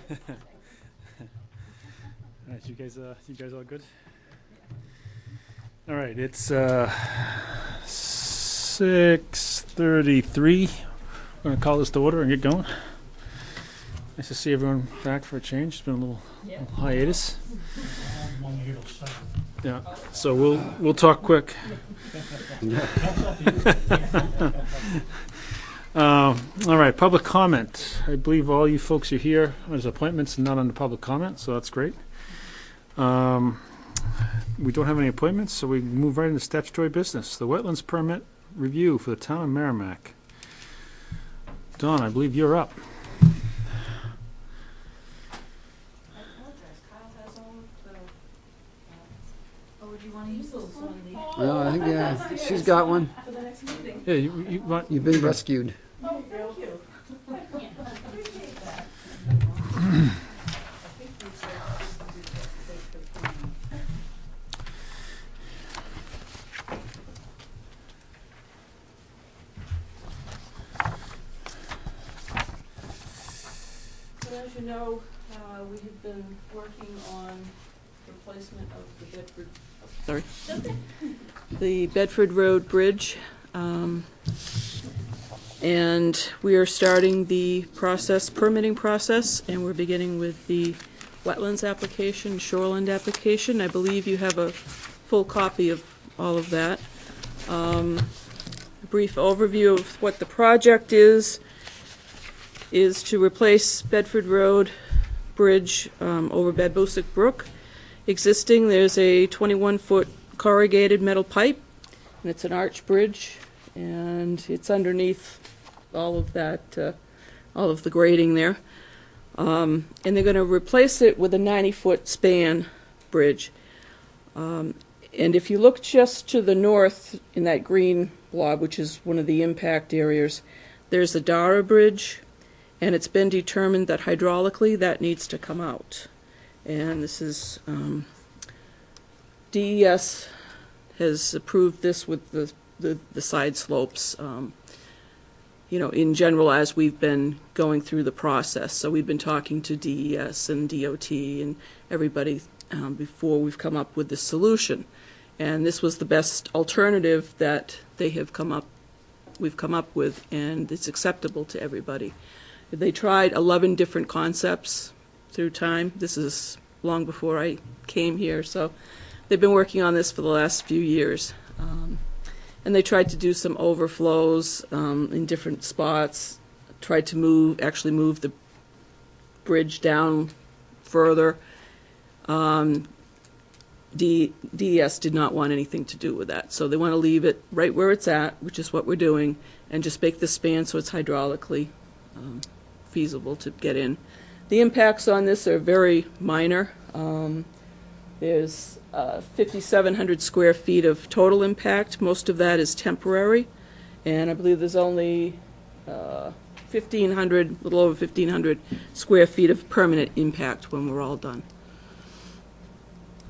All right, you guys all good? All right, it's 6:33. We're gonna call this to order and get going. Nice to see everyone back for a change. It's been a little hiatus. Yeah, so we'll talk quick. All right, public comment. I believe all you folks are here as appointments and not under public comment, so that's great. We don't have any appointments, so we move right into statutory business. The wetlands permit review for the town of Merrimack. Don, I believe you're up. Well, I think, yeah, she's got one. For the next meeting. Yeah, You've been rescued. Oh, thank you. Appreciate that. So as you know, we have been working on replacement of the Bedford, the Bedford Road Bridge. And we are starting the permitting process, and we're beginning with the wetlands application, shoreland application. I believe you have a full copy of all of that. A brief overview of what the project is to replace Bedford Road Bridge over Badboosic Brook. Existing, there's a 21-foot corrugated metal pipe, and it's an arch bridge, and it's underneath all of that, all of the grading there. And they're going to replace it with a 90-foot span bridge. And if you look just to the north in that green blob, which is one of the impact areas, there's a Dara Bridge, and it's been determined that hydraulically that needs to come out. And this is, DES has approved this with the side slopes, you know, in general as we've been going through the process. So we've been talking to DES and DOT and everybody before we've come up with this solution. And this was the best alternative that we've come up with, and it's acceptable to everybody. They tried 11 different concepts through time. This is long before I came here, so they've been working on this for the last few years. And they tried to do some overflows in different spots, tried to actually move the bridge down further. DES did not want anything to do with that, so they want to leave it right where it's at, which is what we're doing, and just make the span so it's hydraulically feasible to get in. The impacts on this are very minor. There's 5,700 square feet of total impact. Most of that is temporary, and I believe there's only 1,500, a little over 1,500 square feet of permanent impact when we're all done.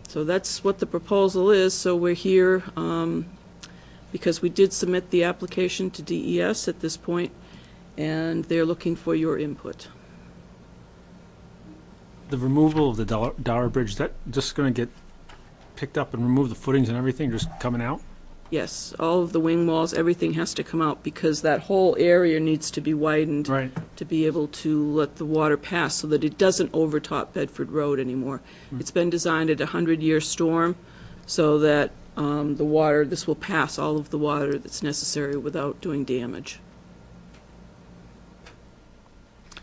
So that's what the proposal is. So we're here because we did submit the application to DES at this point, and they're looking for your input. The removal of the Dara Bridge, is that just going to get picked up and remove the footings and everything just coming out? Yes, all of the wing walls, everything has to come out because that whole area needs to be widened to be able to let the water pass so that it doesn't overtop Bedford Road anymore. It's been designed at a 100-year storm so that the water, this will pass all of the water that's necessary without doing damage.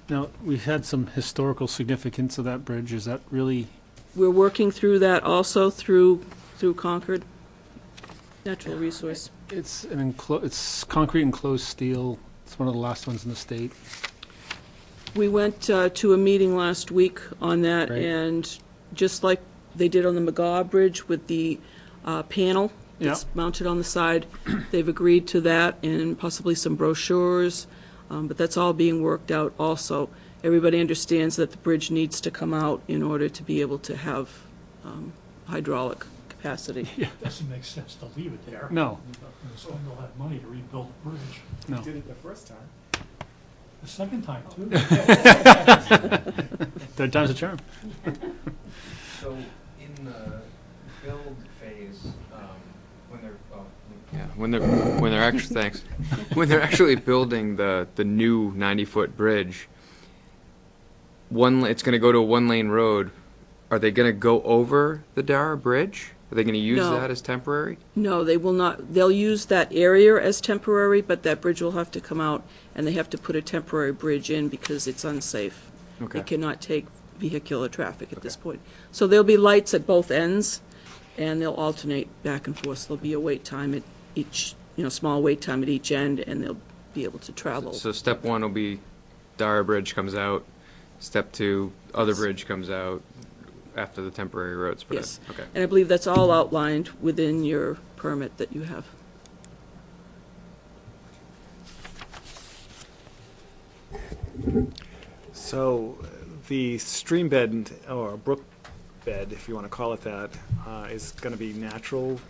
Now, we've had some historical significance of that bridge. Is that really? We're working through that also through Concord Natural Resource. It's it's concrete enclosed steel. It's one of the last ones in the state. We went to a meeting last week on that, and just like they did on the McGaw Bridge with the panel that's mounted on the side, they've agreed to that and possibly some brochures. But that's all being worked out also. Everybody understands that the bridge needs to come out in order to be able to have hydraulic capacity. Yeah. It doesn't make sense to leave it there. No. And spend all that money to rebuild the bridge. No. You did it the first time. The second time, too. Third time's a charm. So in the build phase, when they're when they're actually thanks when they're actually building the new 90-foot bridge, it's going to go to a one-lane road. Are they going to go over the Dara Bridge? Are they going to use No. that as temporary? No, they will not. They'll use that area as temporary, but that bridge will have to come out, and they have to put a temporary bridge in because it's unsafe. Okay. It cannot take vehicular traffic at this Okay. point. So there'll be lights at both ends, and they'll alternate back and forth. There'll be a wait time at each, small wait time at each end, and they'll be able to travel. So step one will be Dara Bridge comes out. Step two, other bridge comes out after the temporary road's put Yes. in. Okay. And I believe that's all outlined within your permit that you have. So the stream bed, or brook bed, if you want to call it that, is going to be natural,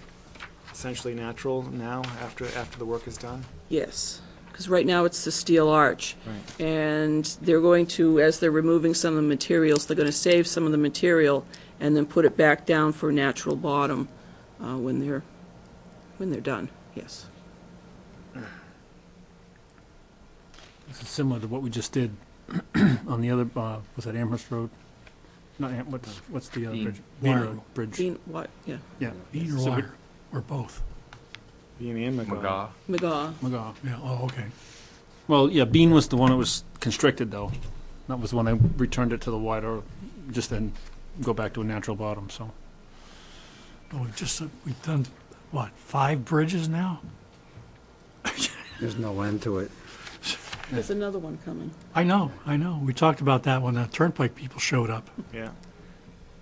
essentially natural now after the work is done? Yes, because right now it's the steel arch. Right. And they're going to, as they're removing some of the materials, they're going to save some of the material and then put it back down for natural bottom when they're done, yes. This is similar to what we just did on the other, was that Amherst Road? Not what's the other Bean. bridge? Bean Wire. Road Bridge. Being, what, yeah, Yeah. Bean or So we- wire, or both? Being in McGaw. McGaw. McGaw. McGaw. Yeah, oh, okay. Well, yeah, Bean was the one that was constricted, though. That was when I returned it to the wider, just then go back to a natural bottom, so. Oh, we've done, what, 5 bridges now? There's no end to it. There's another one coming. I know. We talked about that when the Turnpike people showed up. Yeah.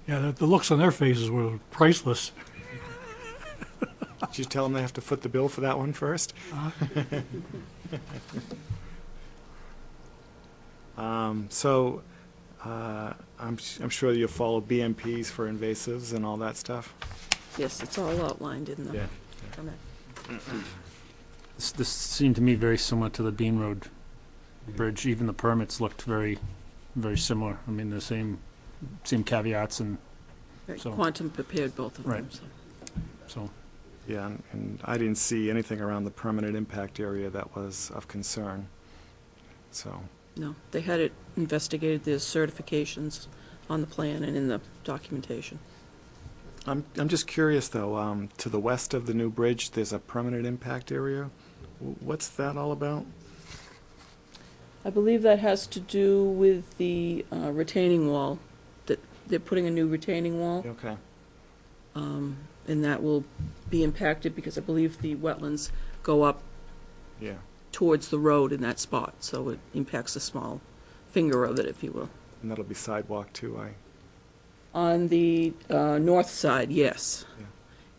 Yeah, the looks on their faces were priceless. Did you tell them they have to foot the bill for that one first? So I'm sure you'll follow BMPs for invasives and all that stuff? Yes, it's all outlined in the Yeah. permit. This seemed to me very similar to the Bean Road Bridge. Even the permits looked very, very similar. I mean, the same caveats and Right, So- Quantum prepared both of them, Right. so. so. Yeah, and I didn't see anything around the permanent impact area that was of concern. So, No, they had it investigated, there's certifications on the plan and in the documentation. I'm just curious though, to the west of the new bridge, there's a permanent impact area. What's that all about? I believe that has to do with the retaining wall, that they're putting a new retaining wall, Okay. and that will be impacted because I believe the wetlands go up Yeah. towards the road in that spot, so it impacts a small finger of it, if you will. And that'll be sidewalk too, On the north side, yes. Yeah.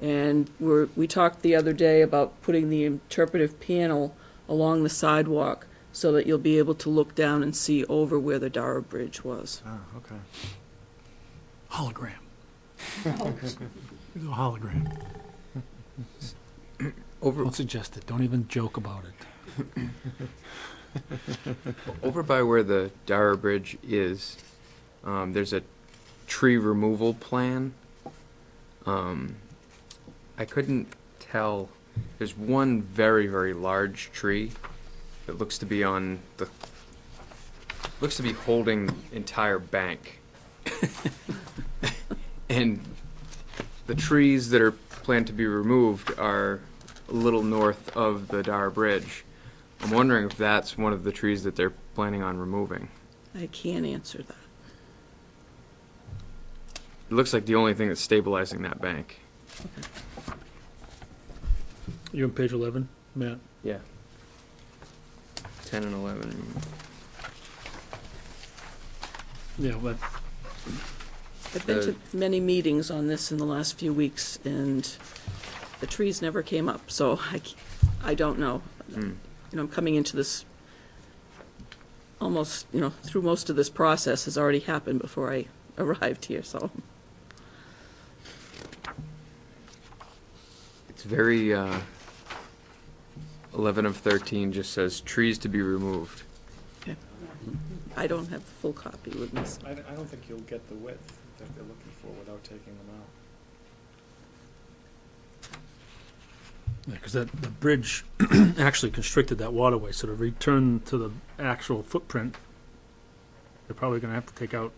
And we talked the other day about putting the interpretive panel along the sidewalk so that you'll be able to look down and see over where the Dara Bridge was. Oh, okay. Hologram. It's a hologram. Don't suggest it. Don't even joke about it. Over by where the Dara Bridge is, there's a tree removal plan. I couldn't tell. There's one very, very large tree that looks to be holding entire bank. And the trees that are planned to be removed are a little north of the Dara Bridge. I'm wondering if that's one of the trees that they're planning on removing. I can't answer that. It looks like the only thing that's stabilizing that bank. You on page 11, Matt? Yeah. 10 and 11. Yeah, but I've been to many meetings on this in the last few weeks, and the trees never came up, so I don't know. I'm coming into this almost, through most of this process has already happened before I arrived here, so. It's very, 11 of 13 just says trees to be removed. Okay. I don't have the full copy with me. So. I don't think you'll get the width that they're looking for without taking them out. Yeah, because the bridge actually constricted that waterway, so to return to the actual footprint, they're probably gonna have to take out,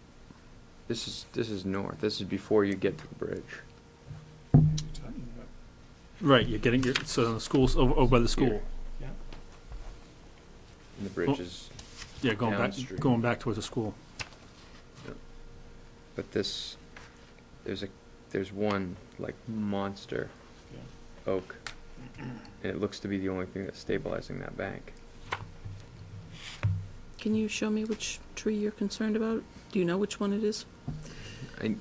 This is north. This is before you get to the bridge. right, you're getting your, so the school's over by the school. Here. And the bridge is, Yeah, Downstream. going back towards the school. but this, there's one like monster oak, and it looks to be the only thing that's stabilizing that bank. Can you show me which tree you're concerned about? Do you know which one it is? I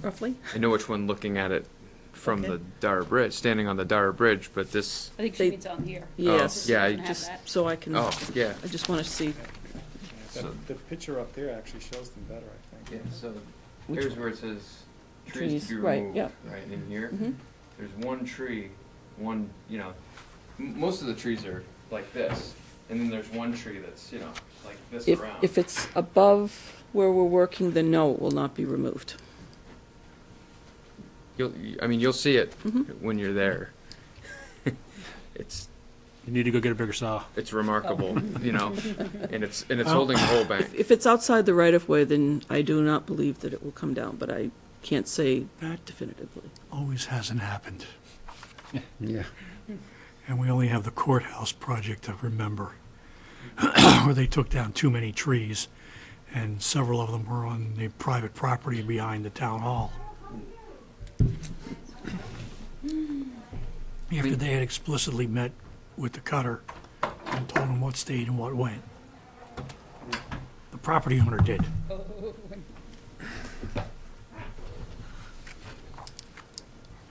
Roughly? I know which one looking at it from Okay. the Dara Bridge, standing on the Dara Bridge, but this, I think They- she means on here. Yes. yeah, I Doesn't have Just that. so I can. oh, yeah. I just want to see. So- The picture up there actually shows them better, I think. Yeah, so Which here's one? where it says Trees, trees to be right, removed, yeah. right in here. Mhm. There's one tree, most of the trees are like this, and then there's one tree that's, like this If around. if it's above where we're working, then no, it will not be removed. You'll see it Mhm. when you're there. It's You need to go get a bigger saw. remarkable, and it's holding the whole bank. If it's outside the right of way, then I do not believe that it will come down, but I can't say That definitively. always hasn't happened. Yeah. And we only have the courthouse project to remember, where they took down too many trees, and several of them were on the private property behind the town hall. After they had explicitly met with the cutter and told him what stayed and what went. The property owner did.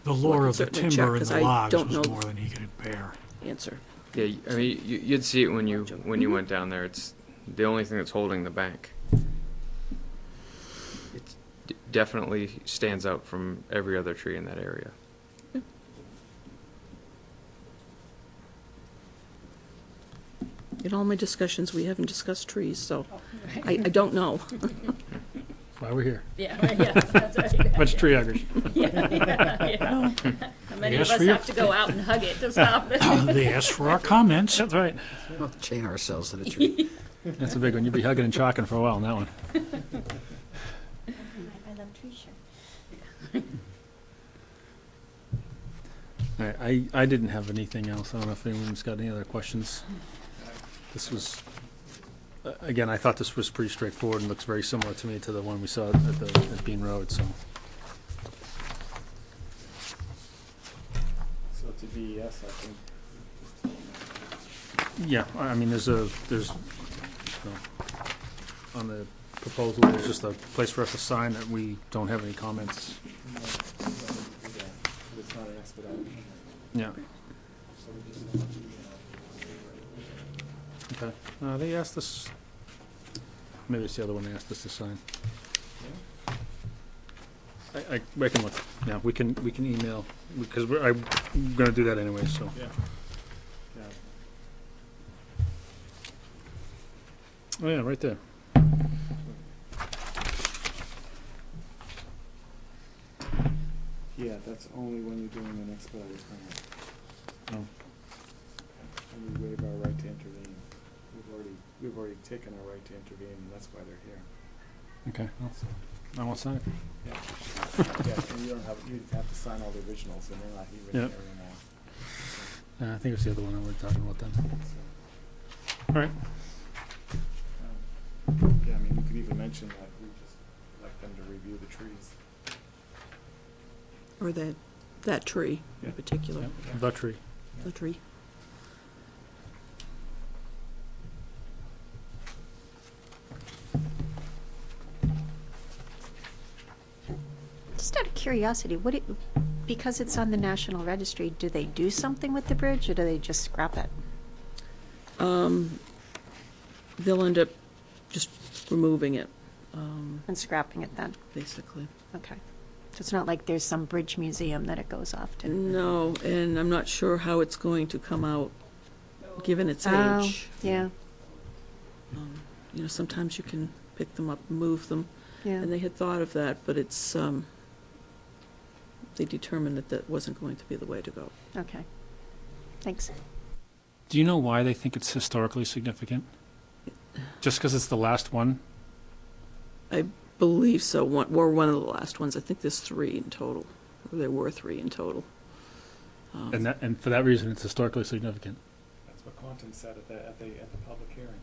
The lure can of the certainly check, timber and 'cause the I logs don't was know. more than he could bear. Answer. Yeah, you'd see it when you went down there. It's the only thing that's holding the bank. It definitely stands out from every other tree in that area. In all my discussions, we haven't discussed trees, so I don't know. That's why we're here. Yeah, that's right. Bunch of tree huggers. Yeah. How many of Yes, us for you. have to go out and hug it to stop it? They asked for our comments. That's right. We'll chain ourselves to the tree. That's a big one. You'll be hugging and chalking for a while on that one. I love tree shirt. All right, I didn't have anything else. I don't know if anyone's got any other questions. This was, again, I thought this was pretty straightforward and looks very similar to me to the one we saw at Bean Road, so. So to DES, I think. Yeah, I mean, there's, on the proposal, there's just a place for us to sign that we don't have any comments. It's not an expedite. Yeah. Okay, they asked us, maybe it's the other one they asked us to sign. I can look, yeah, we can email, because I'm gonna do that anyway, so. Yeah. Yeah. Oh, yeah, right there. Yeah, that's only when you're doing an expedited permit. Oh. And we waive our right to intervene. We've already taken our right to intervene, and that's why they're here. Okay, I won't sign it. Yeah, and you'd have to sign all the originals, and they're not even Yep. here anymore. I think it's the other one that we're talking about then. So, All right, yeah, I mean, you could even mention that we just like them to review the trees. Or that tree in Yeah. particular, Yep, the tree. the tree. Just out of curiosity, because it's on the National Registry, do they do something with the bridge or do they just scrap it? They'll end up just removing it, And scrapping it then? basically. Okay. So it's not like there's some bridge museum that it goes off to? No, and I'm not sure how it's going to come out, given its Oh, age. yeah. sometimes you can pick them up and move them. Yeah. And they had thought of that, but it's, they determined that that wasn't going to be the way to go. Okay. Thanks. Do you know why they think it's historically significant? Just because it's the last one? I believe so. We're one of the last ones. I think there's 3 in total. Or there were 3 in total. And for that reason, it's historically significant. That's what Quantum said at the public hearing.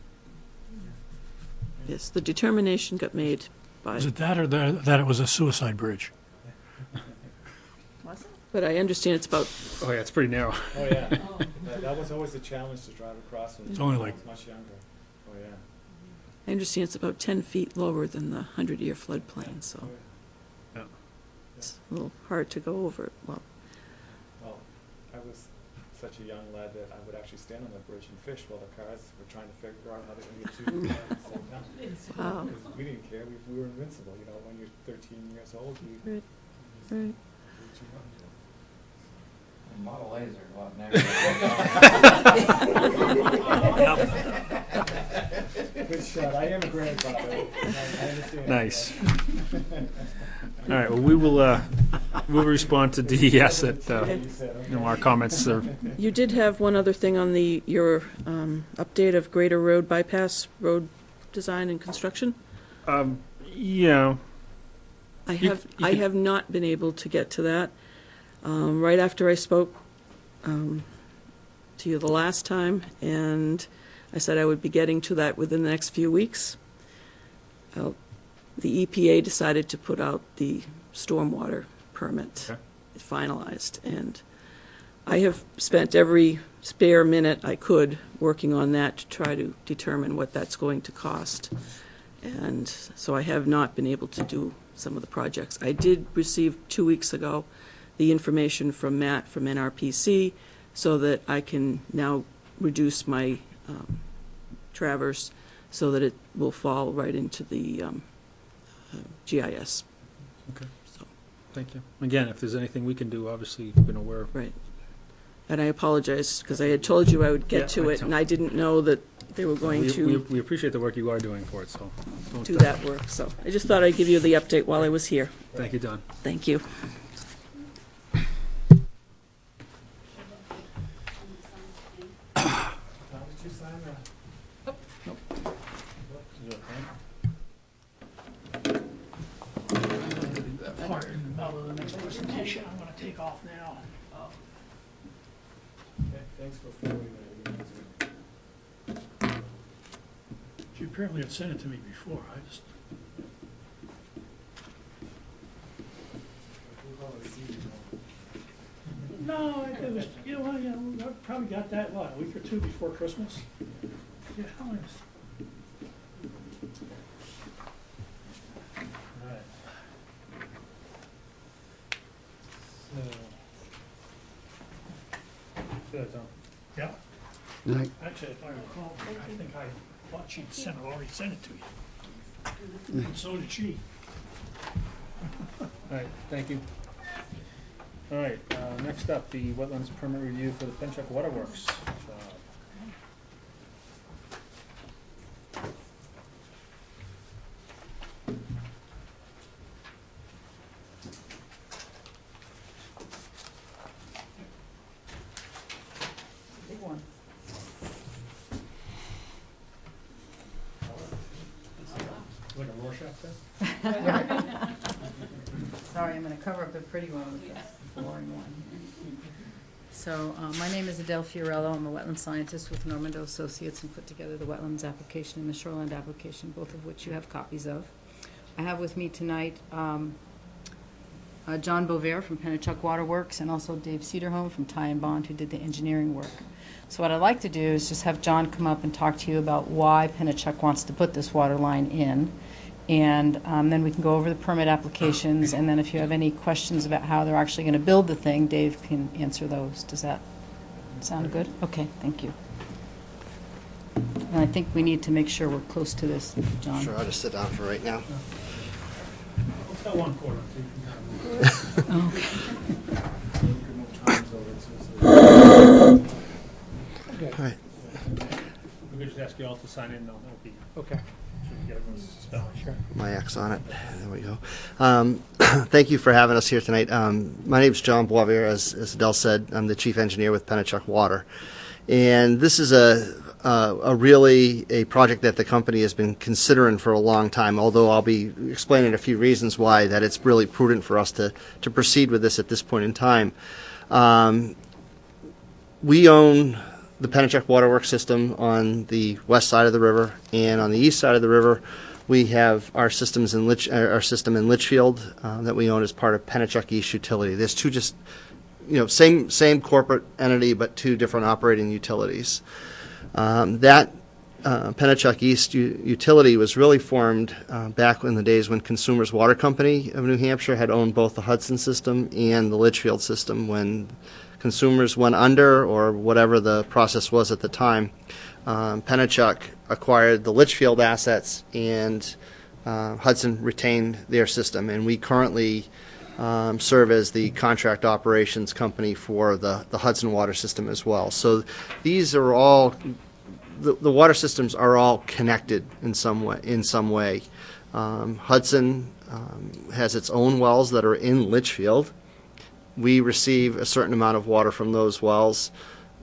Yes, the determination got made by, Was it that or that it was a suicide bridge? Was it? but I understand it's about, Oh, yeah, it's pretty narrow. Oh, yeah. That was always a challenge to drive across when It's only like- I was much younger. Oh, yeah. I understand it's about 10 feet lower than the 100-year floodplain, so Yeah. it's a little hard to go over it. Well, Well, I was such a young lad that I would actually stand on the bridge and fish while the cars were trying to figure out how they were going to get to the at the same time. wow. Because we didn't care. We were invincible. When you're 13 years old, you Right, right. Model A's are a lot Good shot. I am a grandfather. I understand. Nice. All right, well, we'll respond to DES at, You said, okay. our comments are, You did have one other thing on your update of Greater Road Bypass Road Design and Construction. yeah, I You- have, you I could- have not been able to get to that. Right after I spoke to you the last time, and I said I would be getting to that within the next few weeks. The EPA decided to put out the stormwater permit Okay. finalized, and I have spent every spare minute I could working on that to try to determine what that's going to cost. And so I have not been able to do some of the projects. I did receive 2 weeks ago the information from Matt from NRPC so that I can now reduce my traverse so that it will fall right into the GIS. Okay. So, thank you. Again, if there's anything we can do, obviously, we're, right. And I apologize because I had told you I would Yeah, get to I it, don't- and I didn't know that they were going to we appreciate the work you are doing for it, so. don't, do that work. So I just thought I'd give you the update while I was here. Thank you, Don. Thank you. How did you sign that? Part in the middle of the next presentation, I'm gonna take off now. Okay, thanks for forwarding that. She apparently had sent it to me before, I just, no, it was, I probably got that, what, a week or 2 before Christmas? Yeah, how is? Alright. Yeah, Night. actually, if I recall, I think I thought she'd already sent it to you. And so did she. All right, thank you. All right, next up, the wetlands permit review for the Penchuck Waterworks. Big one. Like a Rorschach test? Sorry, I'm going to cover up the pretty one with the boring one. So, my name is Adele Fiorello. I'm a wetland scientist with Normando Associates and put together the wetlands application and the shoreland application, both of which you have copies of. I have with me tonight John Bovair from Pennachuck Waterworks and also Dave Cederholm from Ty and Bond, who did the engineering work. So what I'd like to do is just have John come up and talk to you about why Pennachuck wants to put this water line in. And then we can go over the permit applications, and then if you have any questions about how they're actually going to build the thing, Dave can answer those. Does that sound good? Okay, thank you. And I think we need to make sure we're close to this, John. Sure, I'll just sit down for right now. Let's go 1 quarter. All right. We could just ask you all to sign in, though, that would be, Okay. should we get everyone's spelling? Sure. My X on it. There we go. Thank you for having us here tonight. My name is John Boisvert. As Adele said, I'm the chief engineer with Pennachuck Water. And this is really a project that the company has been considering for a long time, although I'll be explaining a few reasons why that it's really prudent for us to proceed with this at this point in time. We own the Pennachuck Waterworks system on the west side of the river, and on the east side of the river we have our system in Litchfield that we own as part of Pennachuck East Utility. There's two just, same corporate entity, but two different operating utilities. That Pennachuck East Utility was really formed back in the days when Consumers Water Company of New Hampshire had owned both the Hudson system and the Litchfield system. When Consumers went under, or whatever the process was at the time, Pennachuck acquired the Litchfield assets, and Hudson retained their system. And we currently serve as the contract operations company for the Hudson water system as well. So these are all, the water systems are all connected in some way. Hudson has its own wells that are in Litchfield. We receive a certain amount of water from those wells.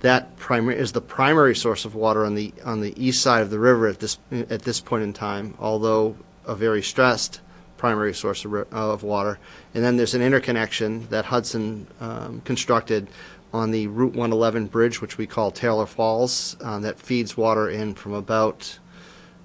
That is the primary source of water on the east side of the river at this point in time, although a very stressed primary source of water. And then there's an interconnection that Hudson constructed on the Route 111 bridge, which we call Taylor Falls, that feeds water in from about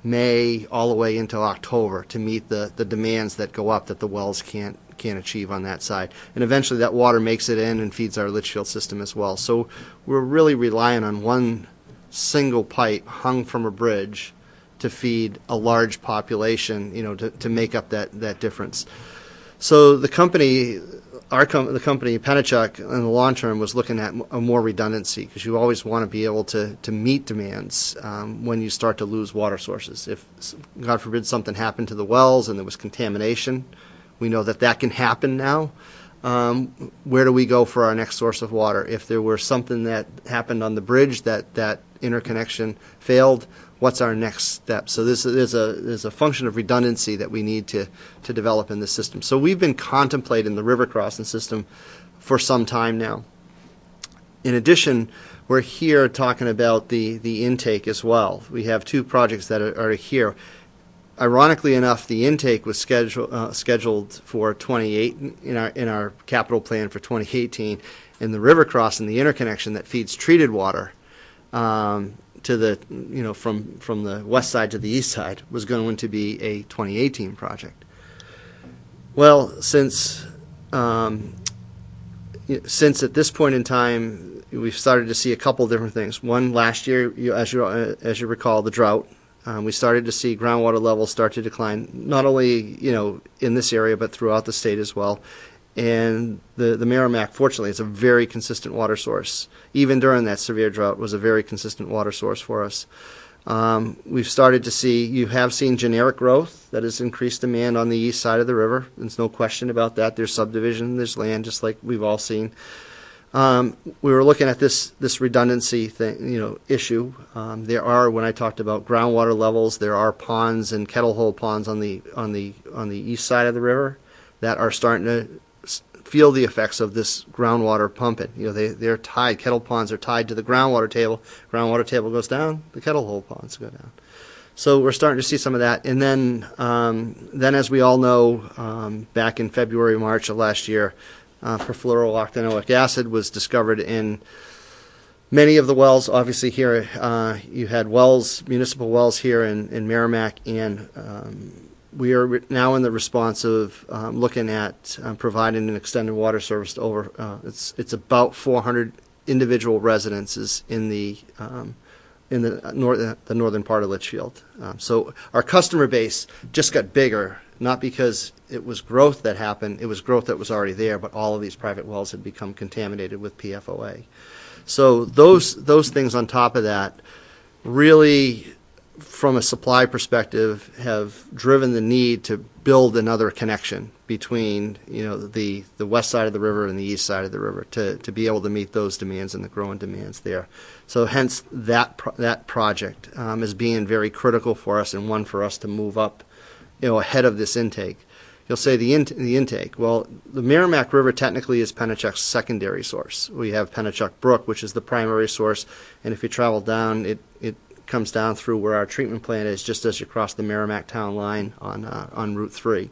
May all the way into October to meet the demands that go up that the wells can't achieve on that side. And eventually that water makes it in and feeds our Litchfield system as well. So we're really relying on one single pipe hung from a bridge to feed a large population, to make up that difference. So the company, the company Pennachuck, in the long term was looking at a more redundancy, because you always want to be able to meet demands when you start to lose water sources. If, God forbid, something happened to the wells and there was contamination, we know that can happen now. Where do we go for our next source of water? If there were something that happened on the bridge that interconnection failed, what's our next step? So there's a function of redundancy that we need to develop in the system. So we've been contemplating the river crossing system for some time now. In addition, we're here talking about the intake as well. We have two projects that are here. Ironically enough, the intake was scheduled for 28 in our capital plan for 2018, and the river crossing, the interconnection that feeds treated water to the from the west side to the east side, was going to be a 2018 project. Well, since at this point in time we've started to see a couple different things. One, last year, as you recall, the drought. We started to see groundwater levels start to decline, not only in this area but throughout the state as well. And the Merrimack, fortunately, is a very consistent water source. Even during that severe drought, was a very consistent water source for us. We've started to see, you have seen generic growth that has increased demand on the east side of the river. There's no question about that. There's subdivision, there's land, just like we've all seen. We were looking at this redundancy thing, issue. There are, when I talked about groundwater levels, there are ponds and kettle hole ponds on the east side of the river that are starting to feel the effects of this groundwater pumping. They're tied. Kettle ponds are tied to the groundwater table. Groundwater table goes down, the kettle hole ponds go down. So we're starting to see some of that. And then as we all know, back in February, March of last year, perfluorooctanoic acid was discovered in many of the wells. Obviously here you had wells, municipal wells here in Merrimack, and we are now in the response of looking at providing an extended water service to over, it's about 400 individual residences in the northern part of Litchfield. So our customer base just got bigger, not because it was growth that happened, it was growth that was already there, but all of these private wells had become contaminated with PFOA. So those things on top of that really from a supply perspective, have driven the need to build another connection between, the west side of the river and the east side of the river to be able to meet those demands and the growing demands there. So hence that project is being very critical for us, and one for us to move up, ahead of this intake. You'll say the intake. Well, the Merrimack River technically is Pennachuck's secondary source. We have Pennachuck Brook, which is the primary source, and if you travel down, it comes down through where our treatment plant is, just as you cross the Merrimack town line on Route 3.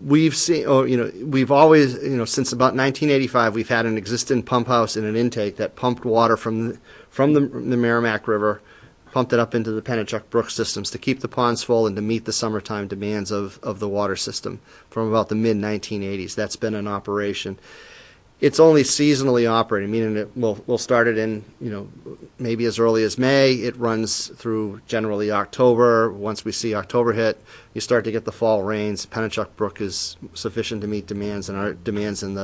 We've seen, we've always, since about 1985, we've had an existing pump house and an intake that pumped water from the Merrimack River, pumped it up into the Pennachuck Brook systems to keep the ponds full and to meet the summertime demands of the water system from about the mid-1980s. That's been in operation. It's only seasonally operating, meaning that we'll start it in, maybe as early as May. It runs through generally October. Once we see October hit, you start to get the fall rains. Pennachuck Brook is sufficient to meet demands, and our demands in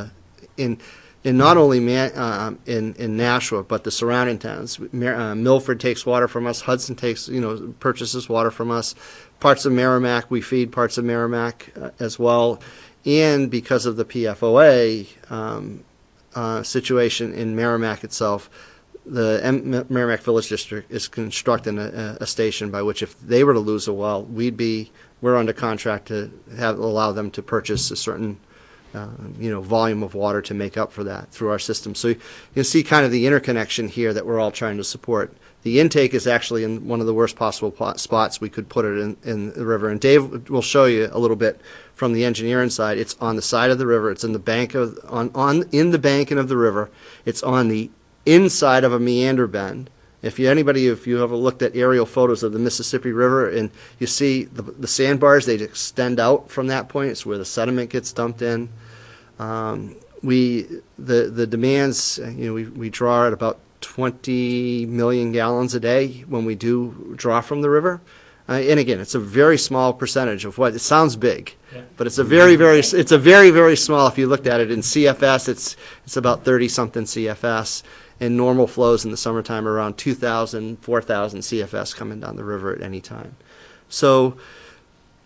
not only in Nashua, but the surrounding towns. Milford takes water from us. Hudson purchases water from us. Parts of Merrimack, we feed parts of Merrimack as well. And because of the PFOA situation in Merrimack itself, the Merrimack Village District is constructing a station by which, if they were to lose a well, we're under contract to allow them to purchase a certain volume of water to make up for that through our system. So you can see kind of the interconnection here that we're all trying to support. The intake is actually in one of the worst possible spots we could put it in the river. And Dave will show you a little bit from the engineering side. It's on the side of the river. It's in the bank in the banking of the river. It's on the inside of a meander bend. If you ever looked at aerial photos of the Mississippi River and you see the sandbars, they extend out from that point. It's where the sediment gets dumped in. The demands, we draw at about 20 million gallons a day when we do draw from the river. And again, it's a very small percentage of what it sounds big, but it's a very, very small. If you looked at it in CFS, it's about 30 something CFS, and normal flows in the summertime are around 2,000, 4,000 CFS coming down the river at any time. So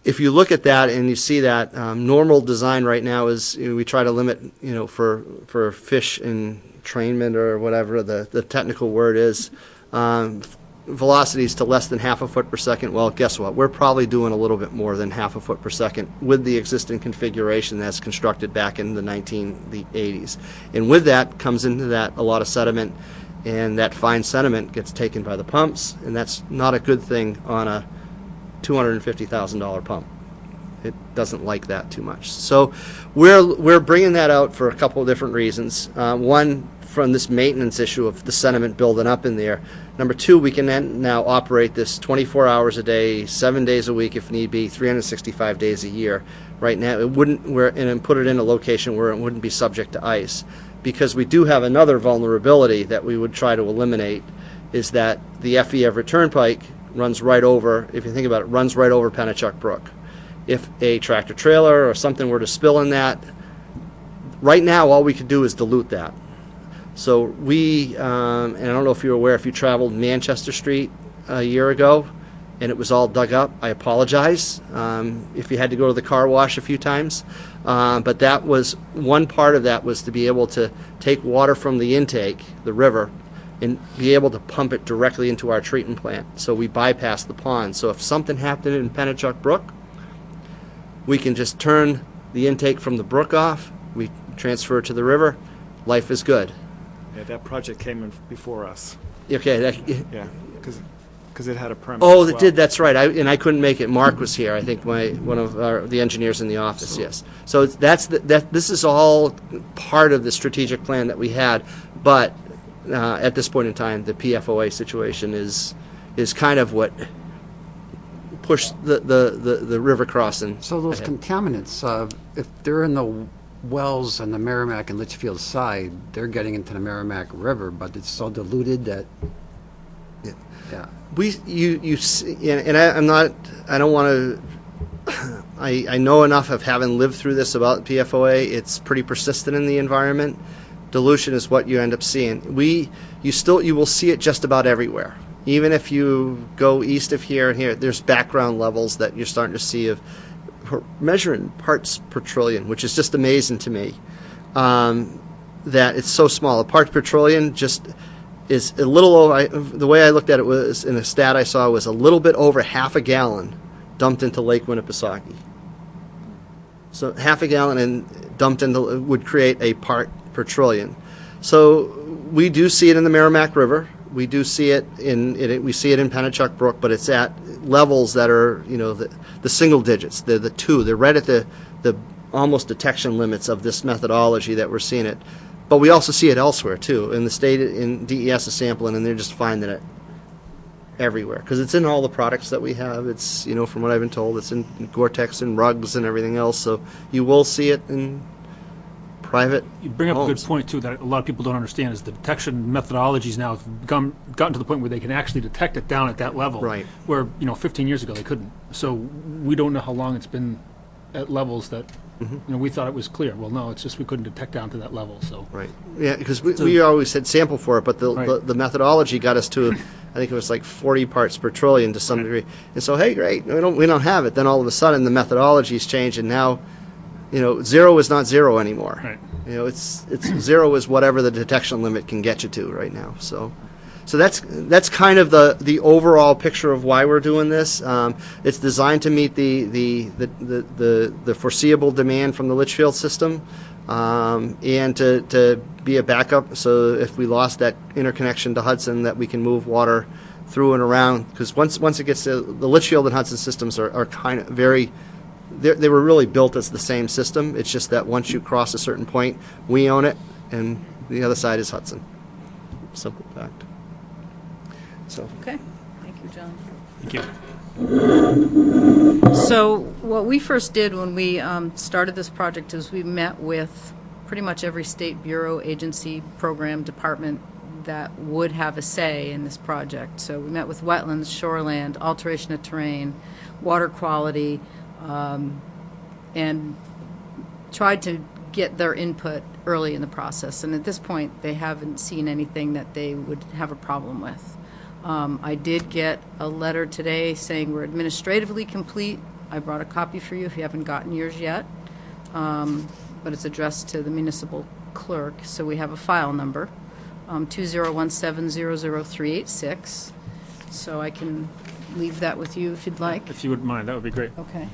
if you look at that and you see that normal design right now is, we try to limit, for fish entrainment or whatever the technical word is, velocities to less than half a foot per second. Well, guess what? We're probably doing a little bit more than half a foot per second with the existing configuration that's constructed back in the 80s. And with that comes into that a lot of sediment, and that fine sediment gets taken by the pumps, and that's not a good thing on a $250,000 pump. It doesn't like that too much. So we're bringing that out for a couple of different reasons. One, from this maintenance issue of the sediment building up in there. Number two, we can then now operate this 24 hours a day, 7 days a week if need be, 365 days a year. Right now, it wouldn't, and put it in a location where it wouldn't be subject to ice. Because we do have another vulnerability that we would try to eliminate, is that the FE Everett Turnpike runs right over, if you think about it, runs right over Pennachuck Brook. If a tractor trailer or something were to spill in that, right now all we could do is dilute that. So we, and I don't know if you're aware, if you traveled Manchester Street a year ago and it was all dug up, I apologize if you had to go to the car wash a few times. But that was, one part of that was to be able to take water from the intake, the river, and be able to pump it directly into our treatment plant. So we bypass the pond. So if something happened in Pennachuck Brook, we can just turn the intake from the brook off, we transfer it to the river, life is good. Yeah, that project came in before us. Okay. Yeah, because it had a permit. Oh, as it well. did. That's right. I couldn't make it. Mark was here. I think one of the engineers in the office. Yes. So this is all part of the strategic plan that we had, but at this point in time, the PFOA situation is kind of what pushed the river crossing. So those ahead. contaminants, if they're in the wells on the Merrimack and Litchfield side, they're getting into the Merrimack River, but it's so diluted that. Yeah. You see, and I don't want to. I know enough of having lived through this about PFOA. It's pretty persistent in the environment. Dilution is what you end up seeing. You will see it just about everywhere. Even if you go east of here and here, there's background levels that you're starting to see of measuring parts per trillion, which is just amazing to me. That it's so small. A part per trillion just is a little over. The way I looked at it was, in a stat I saw, was a little bit over half a gallon dumped into Lake Winnipesaukee. So half a gallon and dumped into would create a part per trillion. So we do see it in the Merrimack River. We do see it we see it in Pennachuck Brook, but it's at levels that are, the single digits. They're the two. They're right at the almost detection limits of this methodology that we're seeing it. But we also see it elsewhere too. In the state, in DES is sampling, and they're just finding it everywhere because it's in all the products that we have. It's, from what I've been told, it's in Gore-Tex and rugs and everything else. So you will see it in private You bring up a good homes. point, too, that a lot of people don't understand, is the detection methodologies now have gotten to the point where they can actually detect it down at that level. Right. Where, 15 years ago they couldn't. So we don't know how long it's been at levels that, we thought it was clear. Well, no, it's just we couldn't detect down to that level, so. Right. Yeah, because we always had sample for it, but Right. the methodology got us to, I think it was like 40 parts per trillion to some degree. And so, hey, great, we don't have it. Then all of a sudden the methodology's changed, and now, zero is not zero anymore. Right. It's zero is whatever the detection limit can get you to right now. So that's kind of the overall picture of why we're doing this. It's designed to meet the foreseeable demand from the Litchfield system, and to be a backup. So if we lost that interconnection to Hudson, that we can move water through and around. Because once it gets to the Litchfield and Hudson systems are kind of very. They were really built as the same system. It's just that once you cross a certain point, we own it, and the other side is Hudson. Simple fact. So. Okay, thank you, John. Thank you. So what we first did when we started this project is we met with pretty much every state bureau, agency, program, department that would have a say in this project. So we met with wetlands, shoreland, alteration of terrain, water quality, and tried to get their input early in the process. And at this point, they haven't seen anything that they would have a problem with. I did get a letter today saying we're administratively complete. I brought a copy for you if you haven't gotten yours yet, but it's addressed to the municipal clerk. So we have a file number, 2017000386. So I can leave that with you if you'd like. If you wouldn't mind, that would be great. Okay.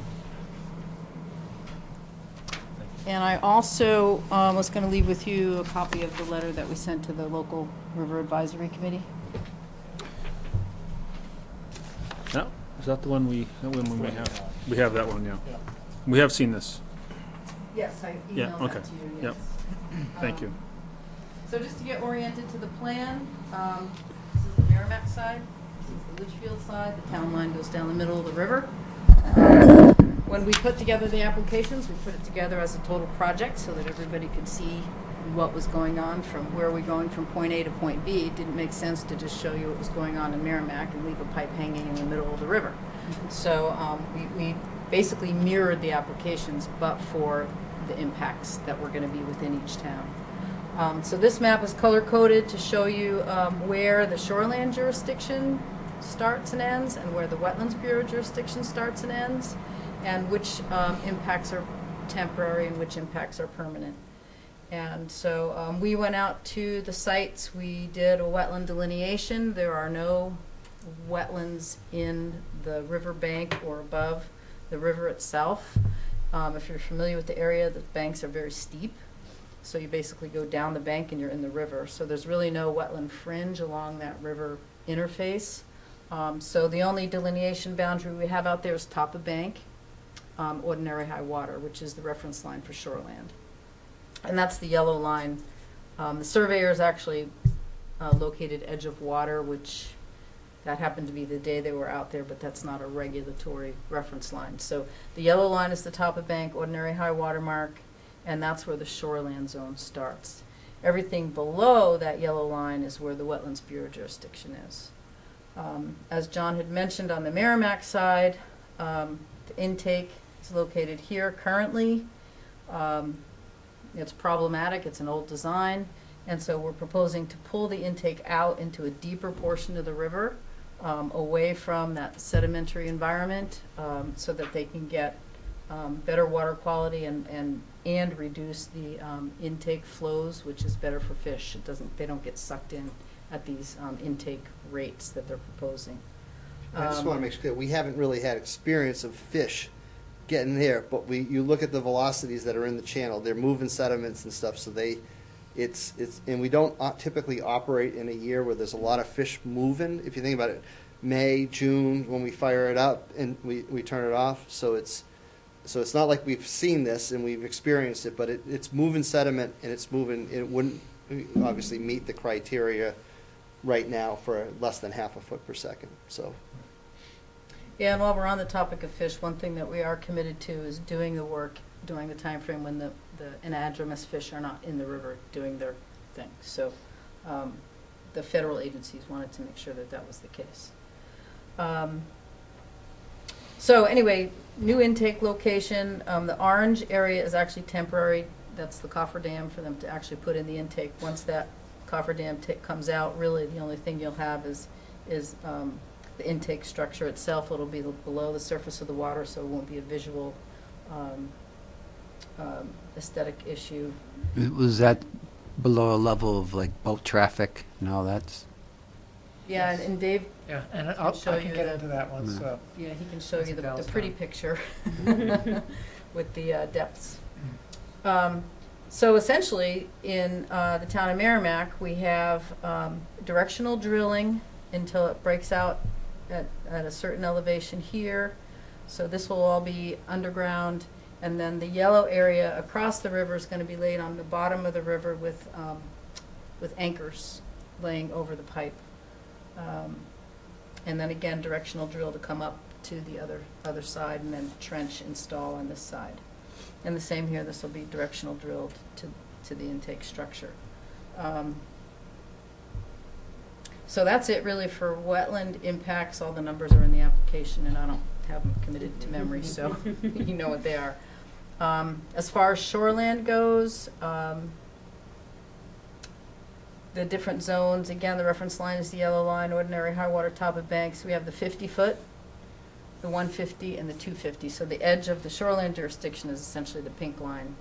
And I also was going to leave with you a copy of the letter that we sent to the local River Advisory Committee. No, is that the one we have? We have that one, yeah. We have seen this. Yes, I Yeah, emailed okay. that to you, yes. Yep. Thank you. So just to get oriented to the plan, this is the Merrimack side, this is the Litchfield side, the town line goes down the middle of the river. When we put together the applications, we put it together as a total project so that everybody could see what was going on from where we're going from point A to point B. It didn't make sense to just show you what was going on in Merrimack and leave a pipe hanging in the middle of the river. So we basically mirrored the applications, but for the impacts that were going to be within each town. So this map is color-coded to show you where the shoreland jurisdiction starts and ends, and where the Wetlands Bureau jurisdiction starts and ends, and which impacts are temporary and which impacts are permanent. And so we went out to the sites, we did a wetland delineation. There are no wetlands in the riverbank or above the river itself. If you're familiar with the area, the banks are very steep. So you basically go down the bank and you're in the river. So there's really no wetland fringe along that river interface. So the only delineation boundary we have out there is top of bank, ordinary high water, which is the reference line for shoreland. And that's the yellow line. The surveyor is actually located edge of water, which that happened to be the day they were out there, but that's not a regulatory reference line. So the yellow line is the top of bank, ordinary high water mark, and that's where the shoreland zone starts. Everything below that yellow line is where the Wetlands Bureau jurisdiction is. As John had mentioned on the Merrimack side, the intake is located here currently. It's problematic, it's an old design, and so we're proposing to pull the intake out into a deeper portion of the river away from that sedimentary environment, so that they can get better water quality and reduce the intake flows, which is better for fish. They don't get sucked in at these intake rates that they're proposing. I just want to make sure, we haven't really had experience of fish getting there, but you look at the velocities that are in the channel, they're moving sediments and stuff, so and we don't typically operate in a year where there's a lot of fish moving. If you think about it, May, June, when we fire it up and we turn it off, so it's not like we've seen this and we've experienced it, but it's moving sediment and it wouldn't obviously meet the criteria right now for less than half a foot per second, so. Yeah, and while we're on the topic of fish, one thing that we are committed to is doing the work during the time frame when the anadromous fish are not in the river doing their thing. So the federal agencies wanted to make sure that that was the case. So anyway, new intake location. The orange area is actually temporary. That's the cofferdam for them to actually put in the intake. Once that cofferdam comes out, really the only thing you'll have is the intake structure itself. It'll be below the surface of the water, so it won't be a visual aesthetic issue. Was that below a level of like boat traffic and all that? Yeah, and Dave, Yeah, and I I you can get the- into that one, so. yeah, he can show That's you a the gal's pretty time. picture with the depths. So essentially, in the town of Merrimack, we have directional drilling until it breaks out at a certain elevation here. So this will all be underground, and then the yellow area across the river is going to be laid on the bottom of the river with anchors laying over the pipe. And then again, directional drill to come up to the other side, and then trench install on this side. And the same here, this will be directional drilled to the intake structure. So that's it really for wetland impacts. All the numbers are in the application, and I don't have them committed to memory, so you know what they are. As far as shoreland goes, the different zones, again, the reference line is the yellow line, ordinary high water top of banks. We have the 50-foot, the 150, and the 250. So the edge of the shoreline jurisdiction is essentially the pink line.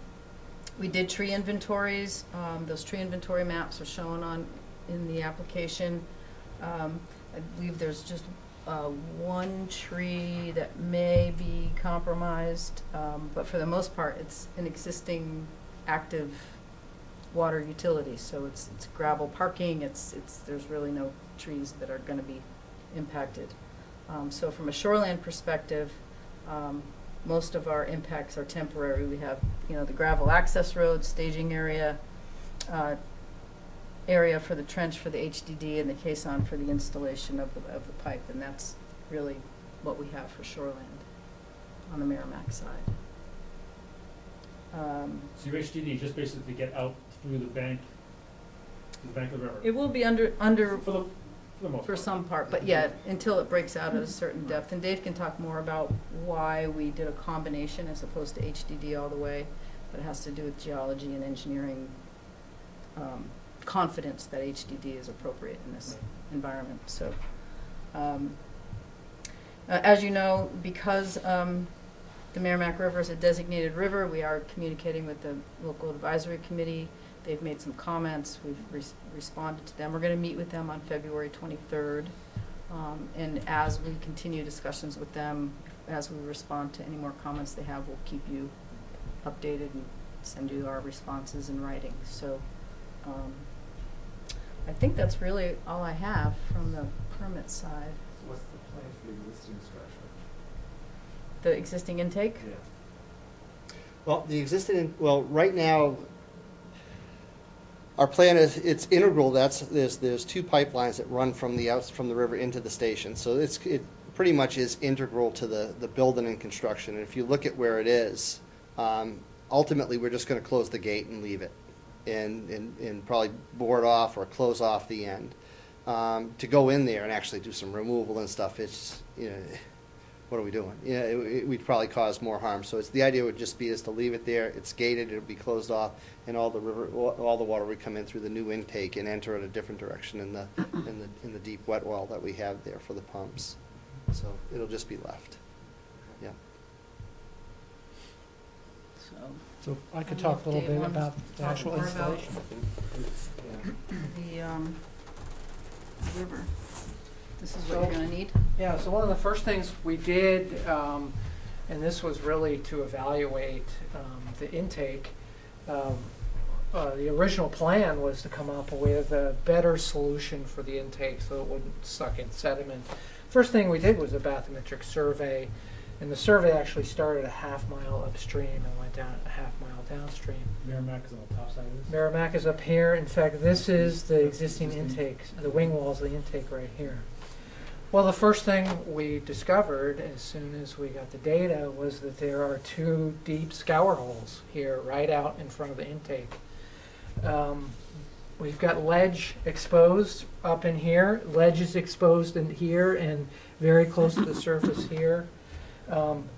We did tree inventories. Those tree inventory maps are shown in the application. I believe there's just one tree that may be compromised, but for the most part, it's an existing active water utility, so it's gravel parking. There's really no trees that are going to be impacted. So from a shoreland perspective, most of our impacts are temporary. We have, the gravel access road, staging area for the trench for the HDD, and the caisson for the installation of the pipe, and that's really what we have for shoreland on the Merrimack side. So your HDD just basically get out through the bank of the river? It will be under For the most for part. some part, but yeah, until it breaks out at a certain depth. And Dave can talk more about why we did a combination as opposed to HDD all the way, but it has to do with geology and engineering confidence that HDD is appropriate in this environment. So, as you know, because the Merrimack River is a designated river, we are communicating with the local advisory committee. They've made some comments. We've responded to them. We're going to meet with them on February 23rd. And as we continue discussions with them, as we respond to any more comments they have, we'll keep you updated and send you our responses in writing. So I think that's really all I have from the permit side. So what's the plan for the existing structure? The existing intake? Well, right now, our plan is, it's integral. There's two pipelines that run from the river into the station. So it pretty much is integral to the building and construction. And if you look at where it is, ultimately we're just going to close the gate and leave it, and probably board off or close off the end. To go in there and actually do some removal and stuff, it's what are we doing? Yeah, we'd probably cause more harm. So the idea would just be is to leave it there. It's gated. It'll be closed off, and all the water would come in through the new intake and enter in a different direction in the deep wet well that we have there for the pumps. So it'll just be left. Yeah. So I could talk a little Dave bit wants about to the talk actual more about installation. the river. This is what So- you're gonna need? Yeah, so one of the first things we did, and this was really to evaluate the intake, the original plan was to come up with a better solution for the intake so it wouldn't suck in sediment. First thing we did was a bathymetric survey, and the survey actually started a half-mile upstream and went down a half-mile downstream. Merrimack is on the top side of this? Merrimack is up here. In fact, this is the existing intake, the wing walls of the intake right here. Well, the first thing we discovered as soon as we got the data was that there are two deep scour holes here right out in front of the intake. We've got ledge exposed up in here. Ledge is exposed in here and very close to the surface here.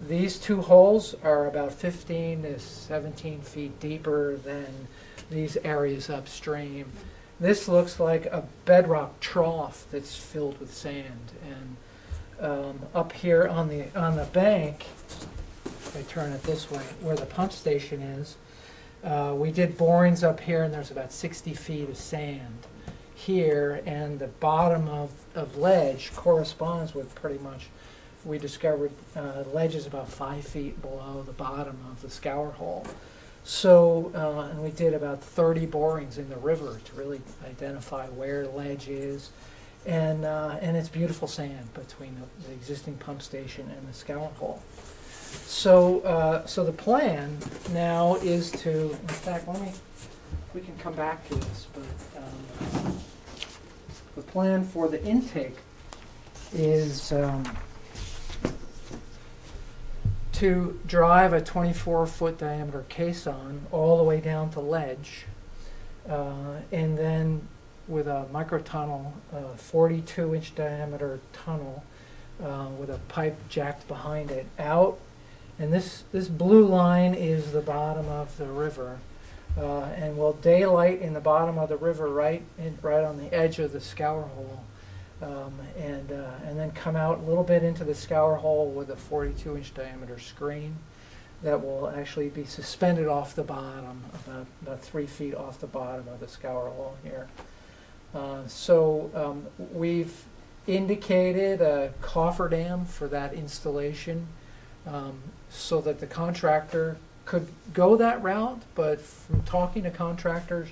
These two holes are about 15 to 17 feet deeper than these areas upstream. This looks like a bedrock trough that's filled with sand. And up here on the bank, if I turn it this way, where the pump station is, we did borings up here, and there's about 60 feet of sand here, and the bottom of ledge corresponds with pretty much, we discovered ledge is about 5 feet below the bottom of the scour hole. So, and we did about 30 borings in the river to really identify where ledge is, and it's beautiful sand between the existing pump station and the scour hole. So, so the plan now is to, in fact, we can come back to this, but the plan for the intake is to drive a 24-foot diameter caisson all the way down to ledge, and then with a microtunnel, 42-inch diameter tunnel with a pipe jacked behind it out. And this blue line is the bottom of the river, and we'll daylight in the bottom of the river right on the edge of the scour hole. And then come out a little bit into the scour hole with a 42-inch diameter screen that will actually be suspended off the bottom, about 3 feet off the bottom of the scour hole here. So we've indicated a cofferdam for that installation so that the contractor could go that route, but from talking to contractors,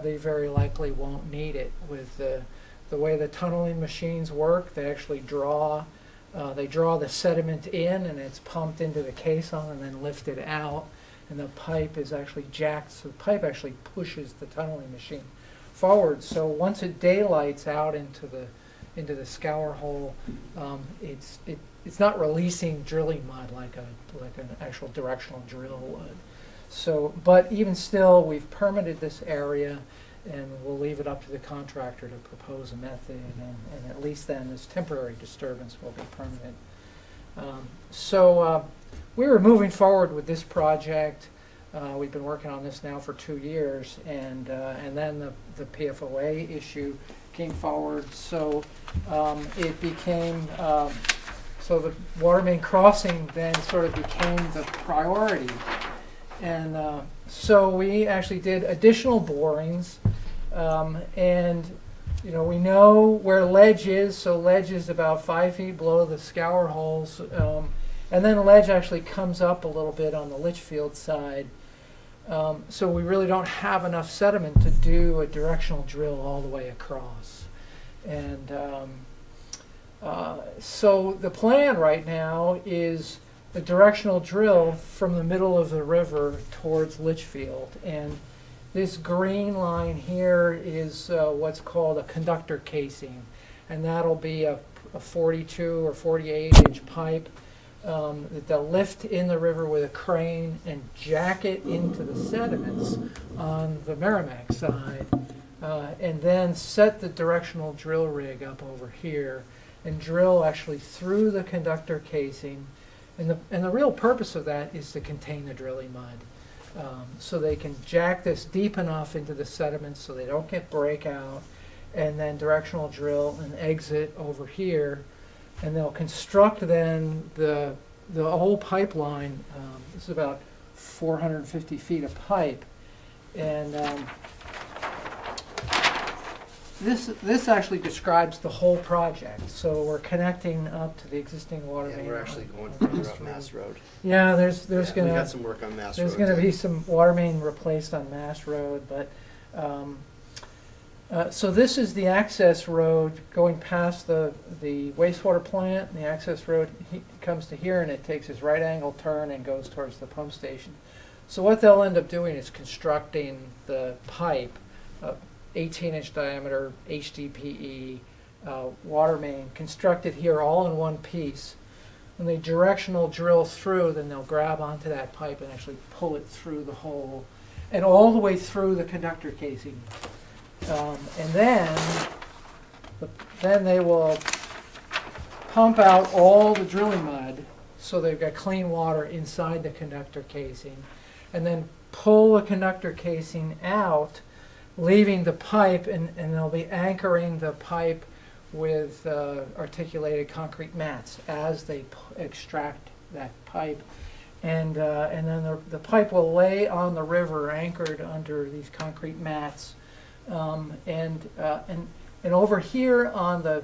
they very likely won't need it with the way the tunneling machines work. They actually draw the sediment in, and it's pumped into the caisson and then lifted out, and the pipe is actually jacked, so the pipe actually pushes the tunneling machine forward. So once it daylights out into the scour hole, it's not releasing drilling mud like an actual directional drill would. So, but even still, we've permitted this area, and we'll leave it up to the contractor to propose a method, and at least then this temporary disturbance will be permanent. So we were moving forward with this project. We've been working on this now for 2 years, and then the PFOA issue came forward. So it became, so the water main crossing then sort of became the priority. And so we actually did additional borings, and we know where ledge is. So ledge is about 5 feet below the scour holes, and then ledge actually comes up a little bit on the Litchfield side. So we really don't have enough sediment to do a directional drill all the way across. And so the plan right now is a directional drill from the middle of the river towards Litchfield. And this green line here is what's called a conductor casing. And that'll be a 42 or 48-inch pipe that they'll lift in the river with a crane and jack it into the sediments on the Merrimack side, and then set the directional drill rig up over here and drill actually through the conductor casing. And the real purpose of that is to contain the drilling mud. So they can jack this deep enough into the sediments so they don't get breakout, and then directional drill and exit over here. And they'll construct then the whole pipeline. This is about 450 feet of pipe. And this actually describes the whole project. So we're connecting up to the existing water main. We're actually going further up Mass Road. Yeah, there's We gonna got some work on Mass Road. there's gonna too. be some water main replaced on Mass Road, but so this is the access road going past the wastewater plant. And the access road comes to here, and it takes its right angle turn and goes towards the pump station. So what they'll end up doing is constructing the pipe, 18-inch diameter HDPE water main, constructed here all in one piece. When they directional drill through, then they'll grab onto that pipe and actually pull it through the hole and all the way through the conductor casing. And then they will pump out all the drilling mud, so they've got clean water inside the conductor casing, and then pull the conductor casing out, leaving the pipe, and they'll be anchoring the pipe with articulated concrete mats as they extract that pipe. And then the pipe will lay on the river anchored under these concrete mats. And over here on the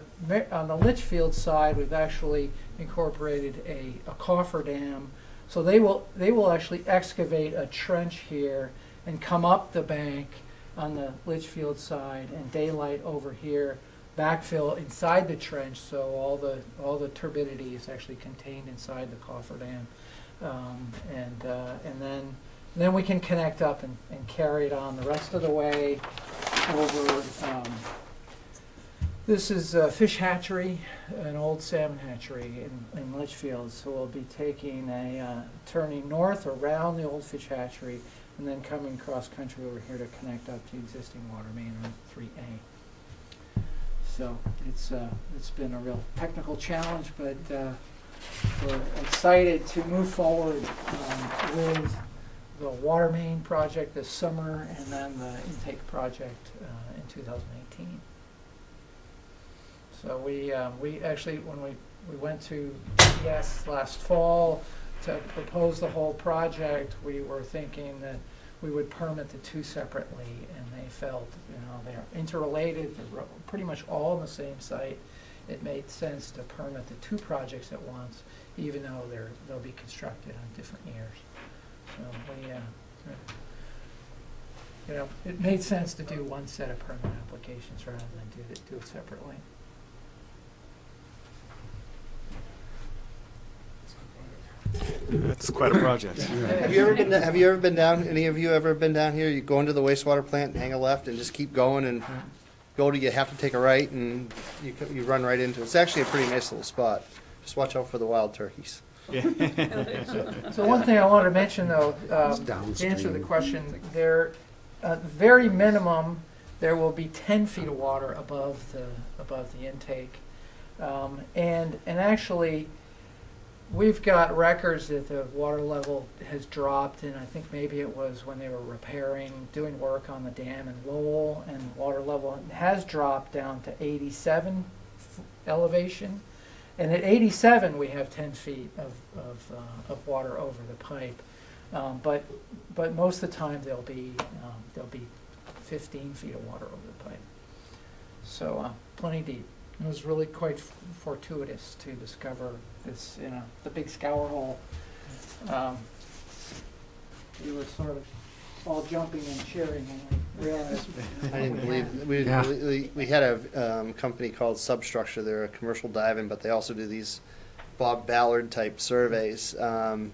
Litchfield side, we've actually incorporated a cofferdam. So they will actually excavate a trench here and come up the bank on the Litchfield side and daylight over here, backfill inside the trench, so all the turbidity is actually contained inside the cofferdam, and then we can connect up and carry it on the rest of the way over. This is a fish hatchery, an old salmon hatchery in Litchfield. So we'll be taking turning north around the old fish hatchery and then coming cross country over here to connect up to existing water main on 3A. So it's been a real technical challenge, but we're excited to move forward with the water main project this summer and then the intake project in 2018. So we actually, when we went to ES last fall to propose the whole project, we were thinking that we would permit the two separately, and they felt, they're interrelated, they're pretty much all on the same site. It made sense to permit the two projects at once, even though they'll be constructed on different years. So it made sense to do one set of permit applications rather than do it separately. It's quite a project. Have you ever been down? Any of you ever been down here? You go into the wastewater plant, hang a left, and just keep going, and you have to take a right, and you run right into it. It's actually a pretty nice little spot. Just watch out for the wild turkeys. So one thing I wanted to mention, though, to answer the question, very minimum, there will be 10 feet of water above the intake, and actually, we've got records that the water level has dropped, and I think maybe it was when they were doing work on the dam in Lowell, and water level has dropped down to 87 elevation. And at 87, we have 10 feet of water over the pipe, but most of the time there'll be 15 feet of water over the pipe. So plenty deep. It was really quite fortuitous to discover this, the big scour hole. We were sort of all jumping and cheering when we realized. I didn't believe we had a company called Substructure. They're a commercial diving, but they also do these Bob Ballard type surveys. And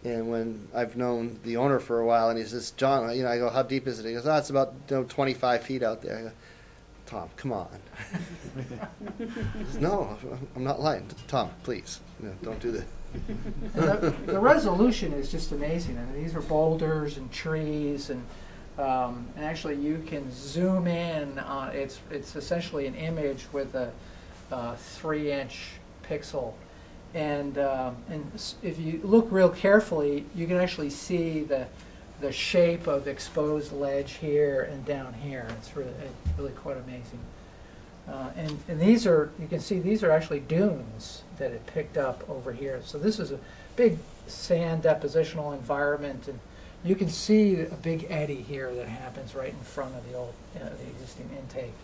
when I've known the owner for a while, and he says, "John, I go, how deep is it?" He goes, "Oh, it's about 25 feet out there." I go, "Tom, come on." Says, "No, I'm not lying. Tom, please, don't do that." The resolution is just amazing. I mean, these are boulders and trees, and actually you can zoom in on it's essentially an image with a 3-inch pixel. And if you look real carefully, you can actually see the shape of exposed ledge here and down here. It's really quite amazing. And these are, you can see these are actually dunes that it picked up over here. So this is a big sand depositional environment, and you can see a big eddy here that happens right in front of the old, the existing intake.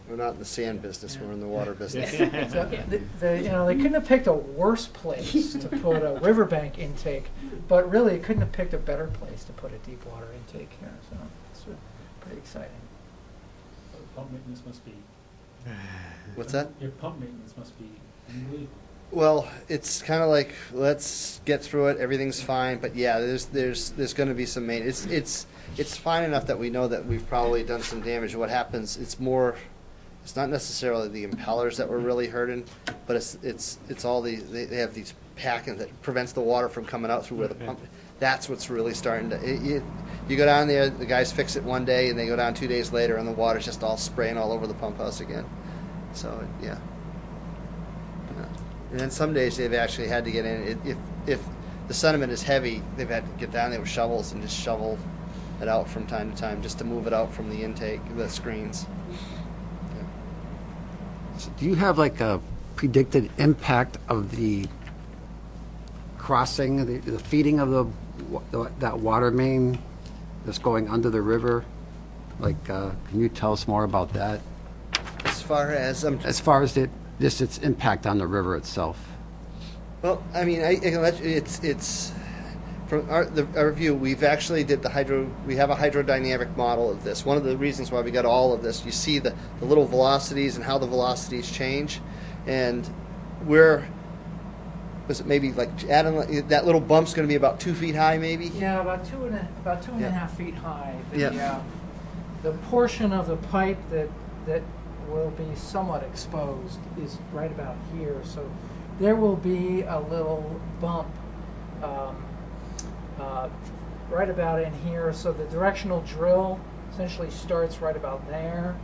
We're not in the sand business, we're in the water business. So they couldn't have picked a worse place to put a riverbank intake, but really couldn't have picked a better place to put a deep water intake here. So it's pretty exciting. Pump maintenance must be, What's that? your pump maintenance must be unbelievable. Well, it's kind of like, let's get through it, everything's fine, but yeah, there's going to be some it's fine enough that we know that we've probably done some damage. What happens, it's not necessarily the impellers that were really hurting, but it's all they have these packing that prevents the water from coming out through where the pump. That's what's really starting to. You go down there, the guys fix it one day, and they go down 2 days later, and the water's just all spraying all over the pump house again. So yeah. And then some days they've actually had to get in. If the sediment is heavy, they've had to get down there with shovels and just shovel it out from time to time, just to move it out from the intake, the screens. So do you have like a predicted impact of the crossing, the feeding of that water main that's going under the river? Like, can you tell us more about that? As far as its impact on the river itself. well, I mean, I can let you, it's from our view. We've actually did we have a hydrodynamic model of this. One of the reasons why we got all of this, you see the little velocities and how the velocities change, and was it maybe like adding that little bump's going to be about 2 feet high, maybe? Yeah, about two and a half feet high. Yeah. The portion of the pipe that will be somewhat exposed is right about here. So there will be a little bump right about in here. So the directional drill essentially starts right about there,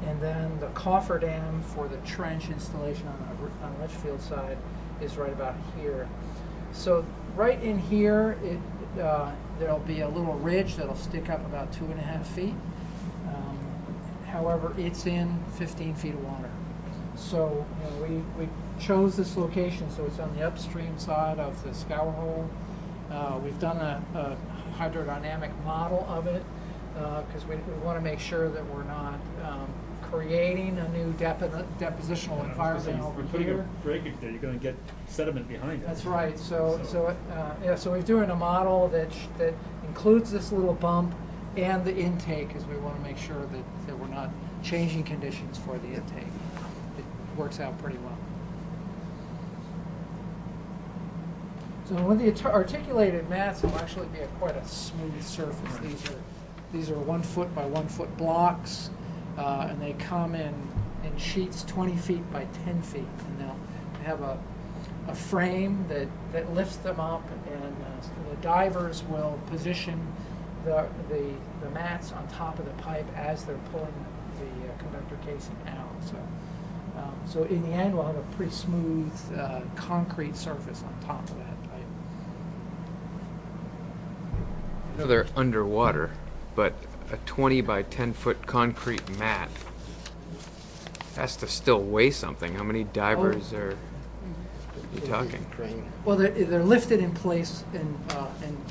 and then the cofferdam for the trench installation on the Litchfield side is right about here. So right in here, there'll be a little ridge that'll stick up about 2.5 feet. However, it's in 15 feet of water. So we chose this location so it's on the upstream side of the scour hole. We've done a hydrodynamic model of it because we want to make sure that we're not creating a new depositional environment over here. Breakage there, you're going to get sediment behind it. That's right. So we're doing a model that includes this little bump and the intake, because we want to make sure that we're not changing conditions for the intake. It works out pretty well. So with the articulated mats, it'll actually be quite a smooth surface. These are 1 foot by 1 foot blocks, and they come in sheets 20 feet by 10 feet, and they'll have a frame that lifts them up, and the divers will position the mats on top of the pipe as they're pulling the conductor casing out. So in the end, we'll have a pretty smooth concrete surface on top of that pipe. I know they're underwater, but a 20 by 10 foot concrete mat has to still weigh something. How many divers are you talking? Well, they're lifted in place and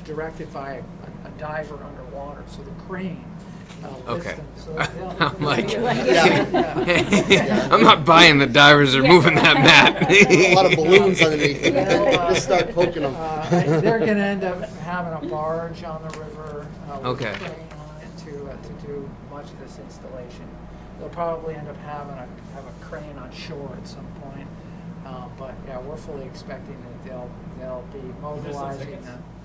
directed by a diver underwater, so the crane lifts Okay. them. So I'm like, yeah. I'm not buying the divers are moving that mat. A lot of balloons underneath it. Well, Just start poking them. They're going to end up having a barge on the river with Okay. a crane on it to do much of this installation. They'll probably end up having have a crane on shore at some point. But yeah, we're fully expecting that they'll be mobilizing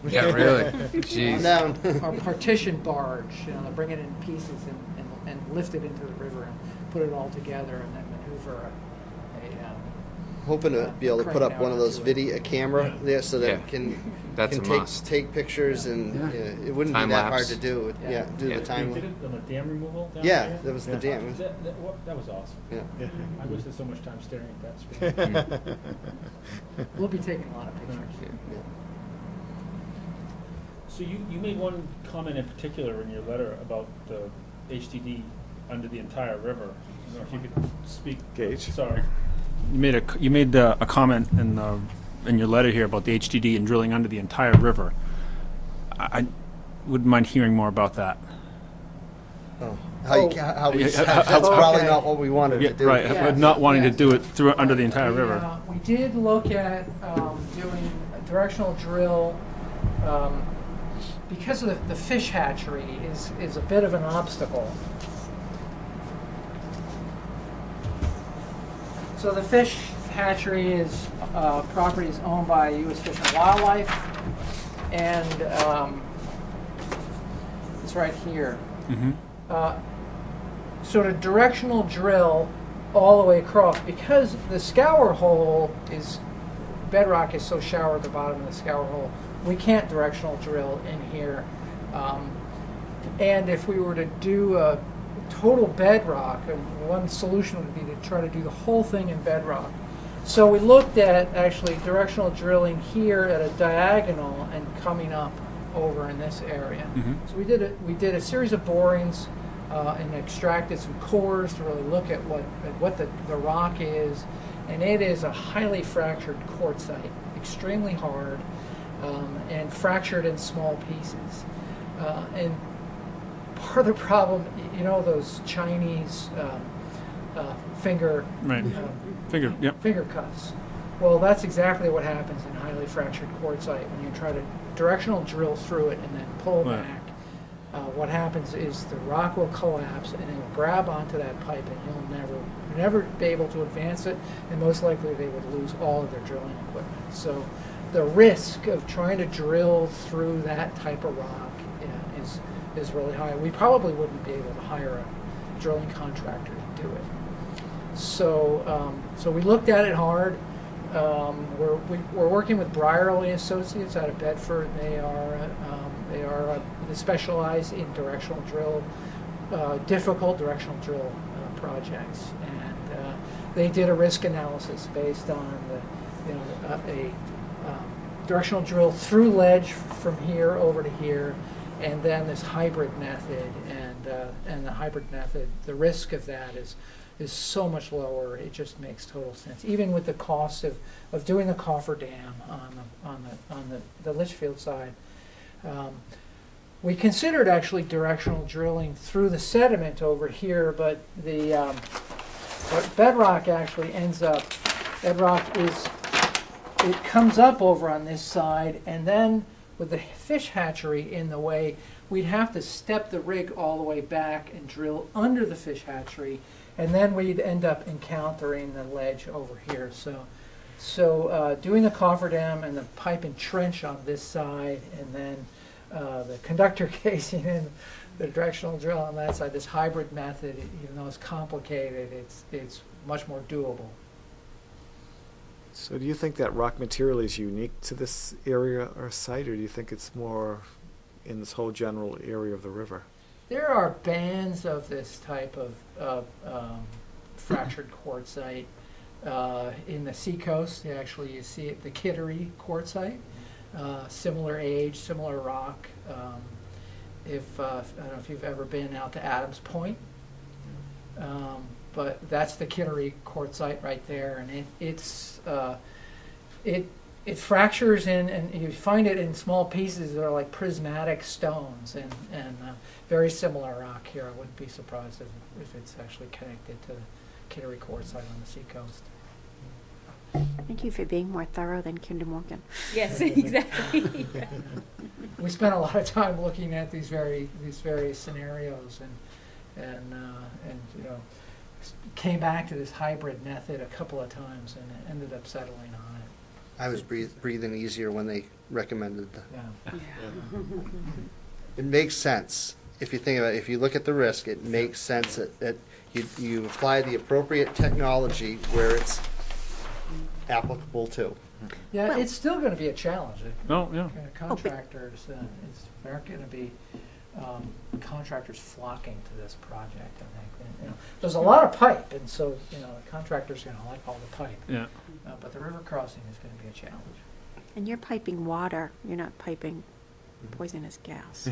Yeah, really. Jeez. Down. a partition barge. They'll bring it in pieces and lift it into the river and put it all together and then maneuver hoping to be able to put up one of those a camera there so that Yeah. it can That's can a take must. take pictures, and Yeah. it wouldn't Time be that hard lapse. to do. Yeah. Do Yeah. the time. They did it on the dam removal down Yeah, there? that was the Yeah. dam. That was awesome. Yeah. I wasted so much time staring at that screen. We'll be taking a lot of pictures. So you made one comment in particular in your letter about the HDD under the entire river. I don't know if you could speak. Gage? Sorry. You made a comment in your letter here about the HDD and drilling under the entire river. I wouldn't mind hearing more about that. Oh, how we, Yeah, that's how- probably okay. not what we wanted to do. Right, Yes, not wanting yes. to do it through under the entire river. We did look at doing a directional drill because of the fish hatchery is a bit of an obstacle. So the fish hatchery is property is owned by U.S. Fish and Wildlife, and it's right here. Sort of directional drill all the way across, because the scour hole is bedrock is so shallow at the bottom of the scour hole, we can't directional drill in here. And if we were to do a total bedrock, one solution would be to try to do the whole thing in bedrock. So we looked at actually directional drilling here at a diagonal and coming up over in this area. So we did a series of borings and extracted some cores to really look at what the rock is, and it is a highly fractured quartzite, extremely hard, and fractured in small pieces. And part of the problem, you know, those Chinese finger Right. finger cuffs. Well, that's exactly what happens in highly fractured quartzite when you try to directional drill through it and then pull Right. back. What happens is the rock will collapse and it will grab onto that pipe, and you'll never be able to advance it, and most likely they would lose all of their drilling equipment. So the risk of trying to drill through that type of rock is really high. We probably wouldn't be able to hire a drilling contractor to do it. So so we looked at it hard. We're working with Brierley Associates out of Bedford. They specialize in directional drill, difficult directional drill projects, and they did a risk analysis based on a directional drill through ledge from here over to here, and then this hybrid method, and the hybrid method, the risk of that is so much lower. It just makes total sense, even with the cost of doing the coffer dam on the Litchfield side. We considered actually directional drilling through the sediment over here, but what bedrock actually ends up, it comes up over on this side, and then with the fish hatchery in the way, we'd have to step the rig all the way back and drill under the fish hatchery, and then we'd end up encountering the ledge over here. So doing the cofferdam and the pipe and trench on this side, and then the conductor casing and the directional drill on that side, this hybrid method, even though it's complicated, it's much more doable. So do you think that rock material is unique to this area or site, or do you think it's more in this whole general area of the river? There are bands of this type of fractured quartzite in the seacoast. Actually, you see it, the Kittery quartzite, similar age, similar rock. I don't know if you've ever been out to Adams Point, but that's the Kittery quartzite right there, and it fractures in, and you find it in small pieces that are like prismatic stones, and very similar rock here. I wouldn't be surprised if it's actually connected to the Kittery quartzite on the seacoast. Thank you for being more thorough than Kinder Morgan. Yes, exactly. We spent a lot of time looking at these various scenarios, and you know, came back to this hybrid method a couple of times, and ended up settling on it. I was breathing easier when they recommended that. Yeah. It makes sense. If you think about it, if you look at the risk, it makes sense that you apply the appropriate technology where it's applicable to. Yeah, Well- it's still gonna be a challenge. Oh, yeah. Contractors, there aren't gonna be contractors flocking to this project, I think. And, you know, there's a lot of pipe, and so, you know, the contractor's gonna like all the pipe. Yeah. But the river crossing is gonna be a challenge. And you're piping water, you're not piping poisonous gas.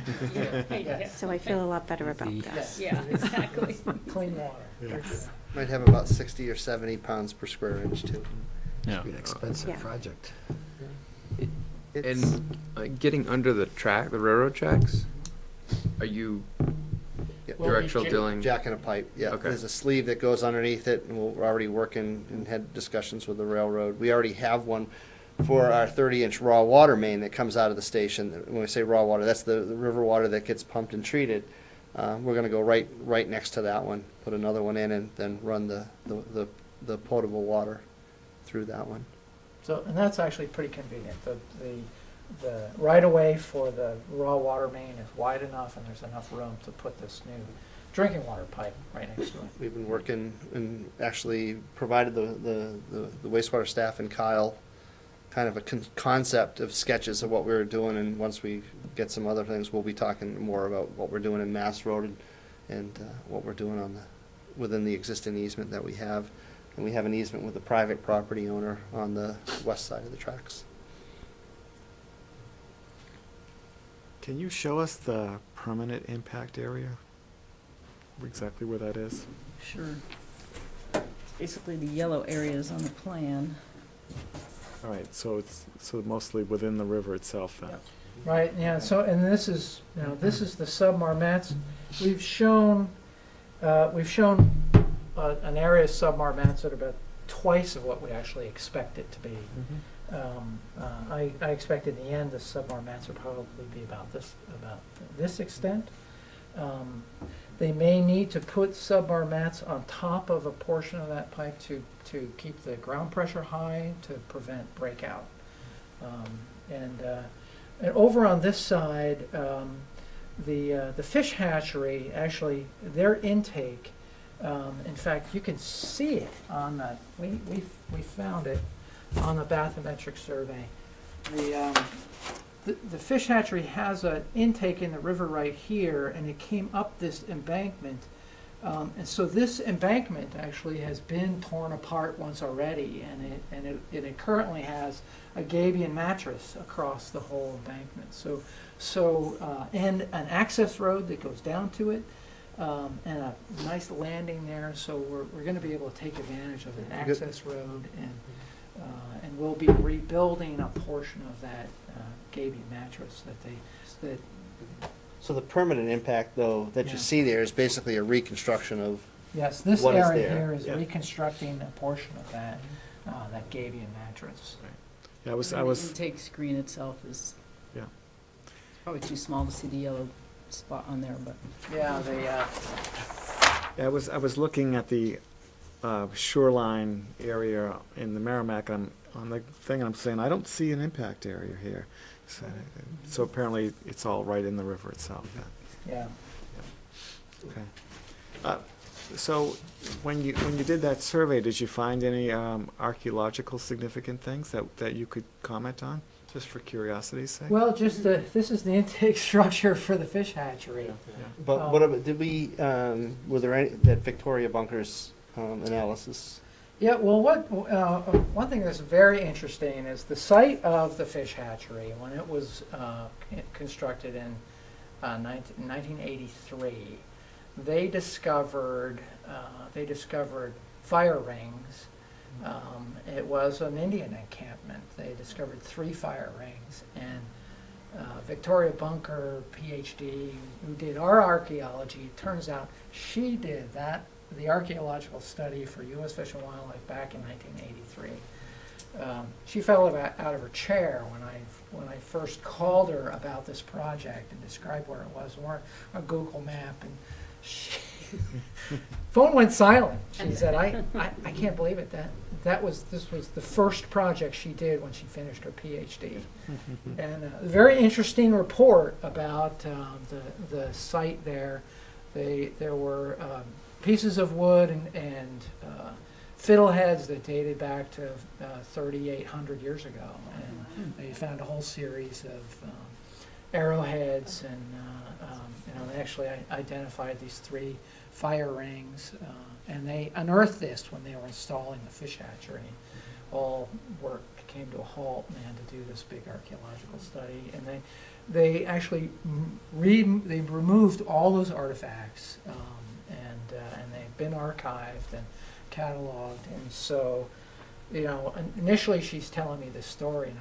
Yes. So I feel a lot better about The- this. Yeah, exactly. Clean water. Yes. Might have about 60 or 70 pounds per square inch too. Yeah. Be an expensive Yeah. project. It's, And getting under the railroad tracks, are you yeah, Well, directional we- drilling? jack in a pipe, yeah. Okay. There's a sleeve that goes underneath it, and we're already working and had discussions with the railroad. We already have one for our 30-inch raw water main that comes out of the station. When we say raw water, that's the river water that gets pumped and treated. We're going to go right next to that one, put another one in, and then run the potable water through that one. So, and that's actually pretty convenient. The right-of-way for the raw water main is wide enough, and there's enough room to put this new drinking water pipe right next to it. We've been working and actually provided the wastewater staff and Kyle kind of a concept of sketches of what we were doing, and once we get some other things, we'll be talking more about what we're doing in Mass Road and what we're doing on within the existing easement that we have. And we have an easement with the private property owner on the west side of the tracks. Can you show us the permanent impact area? Exactly where that is? Sure. Basically, the yellow areas on the plan. All right, so it's mostly within the river itself then? Right, yeah, so, and this is, you know, this is the sub-marmets. We've shown an area of sub-marmets that are about twice of what we actually expect it to be. I expect in the end the sub-marmets will probably be about this extent. They may need to put sub-marmets on top of a portion of that pipe to keep the ground pressure high to prevent breakout. And over on this side, the fish hatchery, actually, their intake, in fact, you can see it on the, we found it on the bathymetric survey. The fish hatchery has an intake in the river right here, and it came up this embankment. And so this embankment actually has been torn apart once already, and it currently has a gabion mattress across the whole embankment. And an access road that goes down to it, and a nice landing there. So we're going to be able to take advantage of an access road, and we'll be rebuilding a portion of that gabion mattress that. So the permanent impact, though, that Yeah. you see there is basically a reconstruction of Yes, this what is area there. here is Yeah. reconstructing a portion of that gabion mattress. Yeah, I was, The intake screen itself is yeah. probably too small to see the yellow spot on there, but. Yeah, Yeah, I was looking at the shoreline area in the Merrimack on the thing, and I'm saying, I don't see an impact area here. So apparently, it's all right in the river itself. yeah. Okay. So when you did that survey, did you find any archaeological significant things that you could comment on, just for curiosity's sake? Well, just this is the intake structure for the fish hatchery. But what about, did we, were there any, that Victoria Bunkers analysis? Yeah, well, one thing that's very interesting is the site of the fish hatchery, when it was constructed in 1983, they discovered fire rings. It was an Indian encampment. They discovered 3 fire rings, and Victoria Bunker, PhD, who did our archaeology, it turns out she did the archaeological study for U.S. Fish and Wildlife back in 1983. She fell out of her chair when I first called her about this project and described where it was on a Google map, and phone went silent. She said, "I can't believe it. This was the first project she did when she finished her PhD." And a very interesting report about the site there. There were pieces of wood and fiddleheads that dated back to 3,800 years ago, and they found a whole series of arrowheads, and they actually identified these 3 fire rings, and they unearthed this when they were installing the fish hatchery. All work came to a halt, and they had to do this big archaeological study, and they actually they removed all those artifacts, and they've been archived and cataloged. And so, initially she's telling me this story, and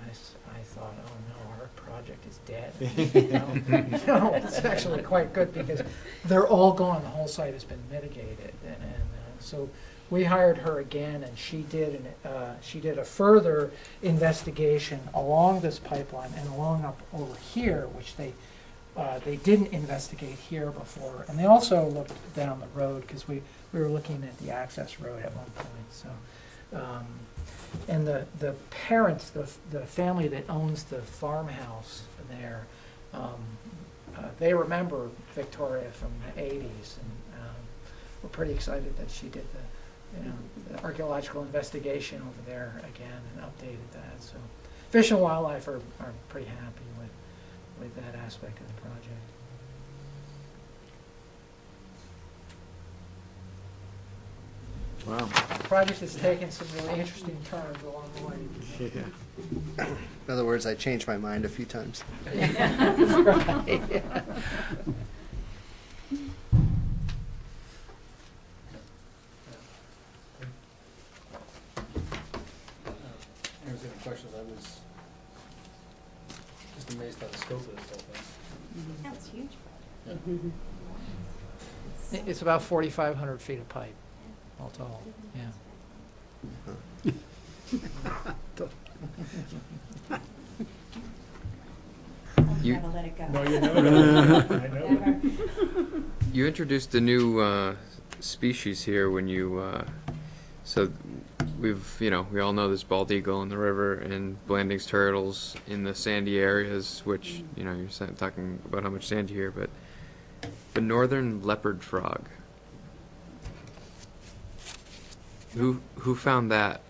I thought, oh no, our project is dead. No, it's actually quite good because they're all gone. The whole site has been mitigated, and so we hired her again, and she did a further investigation along this pipeline and along up over here, which they didn't investigate here before, and they also looked down the road because we were looking at the access road at one point. So, and the parents, the family that owns the farmhouse there, they remember Victoria from the '80s, and we're pretty excited that she did the archaeological investigation over there again and updated that. So Fish and Wildlife are pretty happy with that aspect of the project. Wow. The project has taken some really interesting turns along the way. Yeah. In other words, I changed my mind a few times. There's any questions? I was just amazed by the scope of this whole thing. That's huge. It's about 4,500 feet of pipe, all told. Yeah. You- Never let it go. No, you never. I know. You introduced a new species here when you, so we all know there's bald eagle in the river and Blanding's turtles in the sandy areas, which, you're talking about how much sand you hear, but the northern leopard frog. Who found that?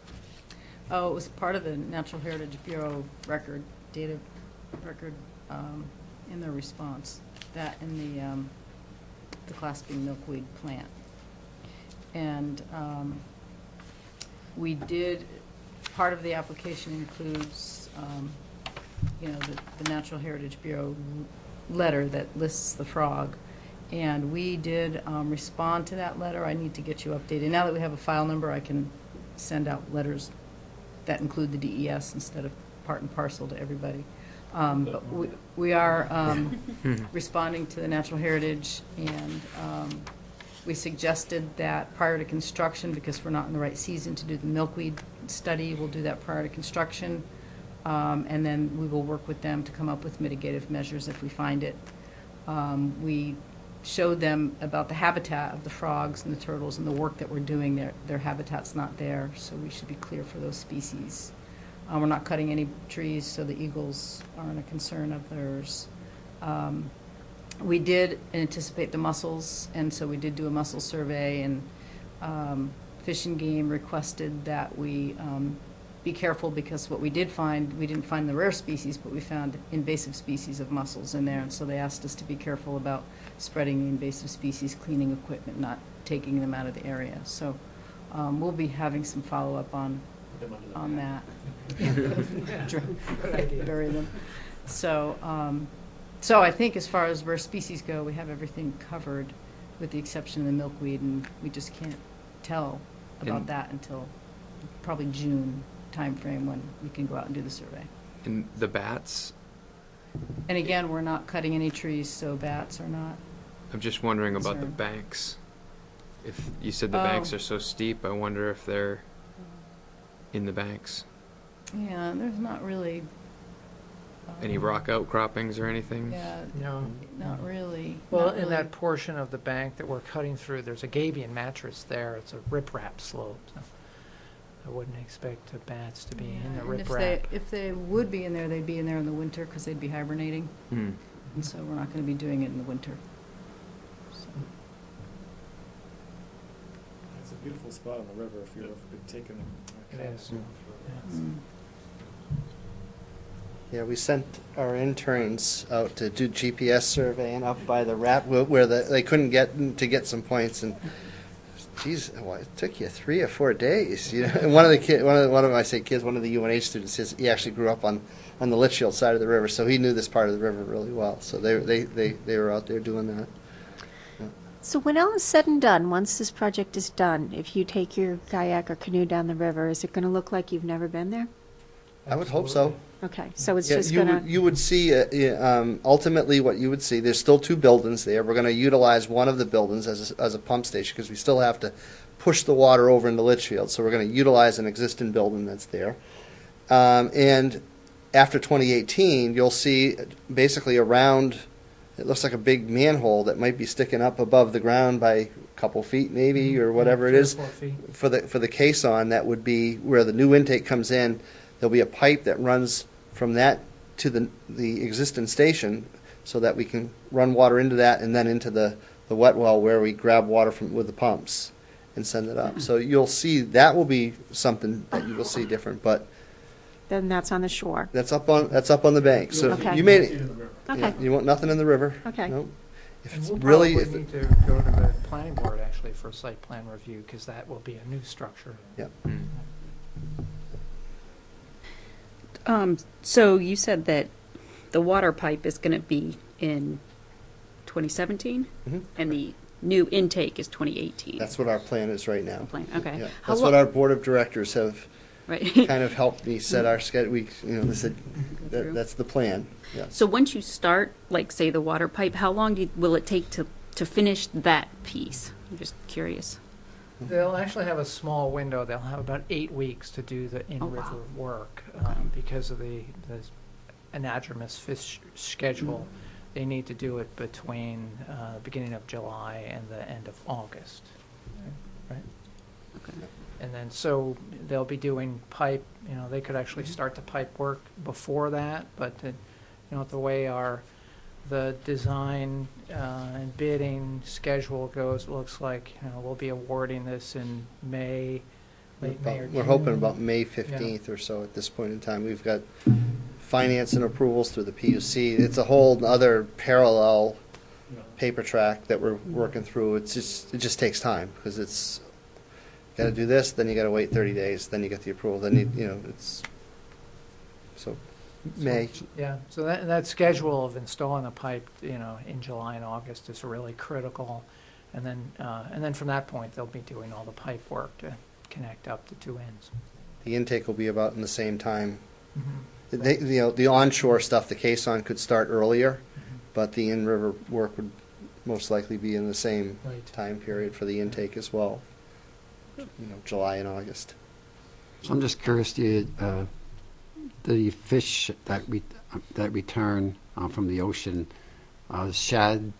Oh, it was part of the Natural Heritage Bureau data record in their response. That in the clasping milkweed plant. And we did, part of the application includes, the Natural Heritage Bureau letter that lists the frog. And we did respond to that letter. I need to get you updated. Now that we have a file number, I can send out letters that include the DES instead of part and parcel to everybody. But we are responding to the Natural Heritage, and we suggested that prior to construction, because we're not in the right season to do the milkweed study, we'll do that prior to construction, and then we will work with them to come up with mitigative measures if we find it. We showed them about the habitat of the frogs and the turtles and the work that we're doing. Their habitat's not there, so we should be clear for those species. We're not cutting any trees, so the eagles aren't a concern of theirs. We did anticipate the mussels, and so we did do a mussel survey, and Fish and Game requested that we be careful, because what we did find, we didn't find the rare species, but we found invasive species of mussels in there, and so they asked us to be careful about spreading the invasive species, cleaning equipment, not taking them out of the area. So we'll be having some follow-up on that. Bury them. So, so I think as far as rare species go, we have everything covered, with the exception of the milkweed, and we just can't tell about And- that until probably June timeframe when we can go out and do the survey. And the bats? And again, we're not cutting any trees, so bats are not. I'm just wondering about the Concern. banks. If you said the banks Oh. are so steep, I wonder if they're in the banks. Yeah, there's not really. Any rock outcroppings or anything? Yeah, No. not really. Well, Not in really. that portion of the bank that we're cutting through, there's a gabion mattress there. It's a riprap slope. So I wouldn't expect the bats to be in the Yeah, and riprap. if they would be in there, they'd be in there in the winter, because they'd be hibernating, Hmm. and so we're not going to be doing it in the winter. So, It's a beautiful spot on the river if you've ever been taken. It is. Yeah, we sent our interns out to do GPS surveying up by the where they couldn't get some points, and geez, well, it took you 3 or 4 days. You know, and one of the UNH students, he actually grew up on the Litchfield side of the river, so he knew this part of the river really well. So they were out there doing that. So when all is said and done, once this project is done, if you take your kayak or canoe down the river, is it going to look like you've never been there? I would hope so. Okay, so it's Yeah, just you going would, you would see, ultimately what you would see, there's still 2 buildings there. We're going to utilize one of the buildings as a pump station because we still have to push the water over into Litchfield. So we're going to utilize an existing building that's there. And after 2018, you'll see basically around, it looks like a big manhole that might be sticking up above the ground by a couple feet maybe or whatever it 3 or is. 4 feet. For the caisson, that would be where the new intake comes in. There'll be a pipe that runs from that to the existing station so that we can run water into that and then into the wet well where we grab water from with the pumps and send it up. So you'll see that will be something that you will see different, but then that's on the shore. that's up on the bank. So Okay. you made it. Okay. Yeah, you want nothing in the river. Okay. No. If And it's we'll really, probably need to go to the planning board actually for a site plan review, because that will be a new structure. So you said that the water pipe is going to be in 2017, Mhm. and the new intake is 2018. that's what our plan is right now. Plan. Okay. Yeah. How That's lo- what our board of directors have right. kind of helped me set our schedule. They said through. that's the plan. Yeah. So once you start, like say the water pipe, how long will it take to finish that piece? I'm just curious. They'll actually have a small window. They'll have about 8 weeks to do the in-river work because of the anadromous fish schedule. They need to do it between beginning of July and the end of August, right? Okay. And then so they'll be doing pipe. They could actually start the pipe work before that, but the way the design and bidding schedule goes, looks like we'll be awarding this in May, late May or June. We're hoping about May 15th or so at this point in time. We've got finance and approvals through the PUC. It's a whole other parallel paper track that we're working through. It just takes time because it's got to do this, then you got to wait 30 days, then you get the approval, then it's so May. Yeah, so that schedule of installing the pipe, in July and August is really critical. And then from that point, they'll be doing all the pipe work to connect up the 2 ends. The intake will be about in the same time. The onshore stuff, the caisson could start earlier, but the in-river work would most likely be in the same Right. time period for the intake as well. July and August. So I'm just curious, the fish that return from the ocean, shad,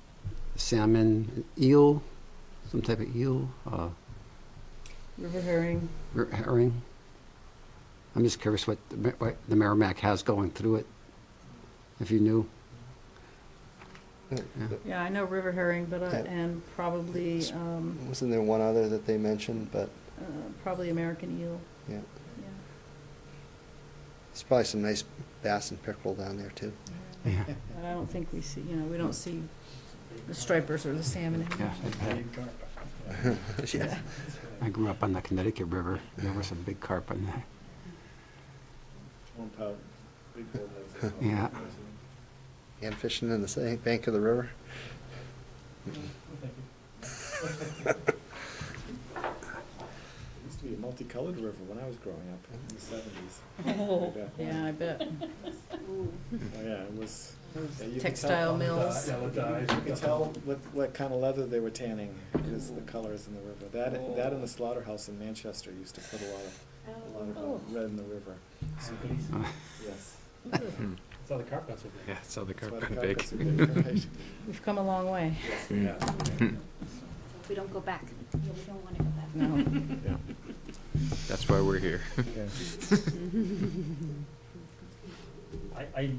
salmon, eel, some type of eel, River herring. herring. I'm just curious what the Merrimack has going through it, if you knew. Yeah, I know river herring, but Yeah. and probably Wasn't there one other that they mentioned, but probably American eel. yeah. Yeah. There's probably some nice bass and pickerel down there too. Yeah. But I don't think we see. We don't see the stripers or the salmon anymore. Yeah. I grew up on the Connecticut River. There were some big carp on there. 1 pound, big bull heads. Yeah. And fishing in the same bank of the river. It used to be a multicolored river when I was growing up in the 70s. Oh, Way back when. yeah, I bet. Oh, yeah, it was. yeah, you could Textile tell- mills. You could tell what kind of leather they were tanning because of the colors in the river. That and the slaughterhouse in Manchester used to put a lot of red in the river. So, yes. That's how the carp guts are big. Yeah, so the That's why carp the got big. carpets are big, right? We've come a long way. We don't go back. Yeah, we don't want to go back. No. Yeah. That's why we're here. Yeah. I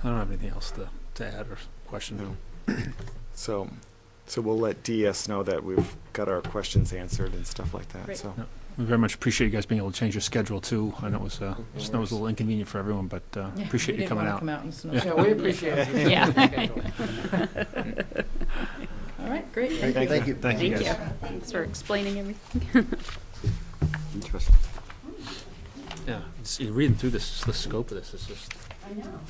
don't have anything else to add or question. So, So we'll let DS know that we've got our questions answered and stuff like that, Great. so. Yeah. We very much appreciate you guys being able to change your schedule too. I know it was, just know it was a little inconvenient for everyone, but appreciate you coming out. Come out in the snow. Yeah, we appreciate it. Yeah. All right, great. Thank you. Thank you, Thank you. guys. Thanks for explaining everything. Interesting. Yeah, reading through this, the scope of this is just. I know.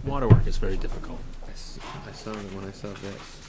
Waterwork is very difficult. I saw it when I saw this.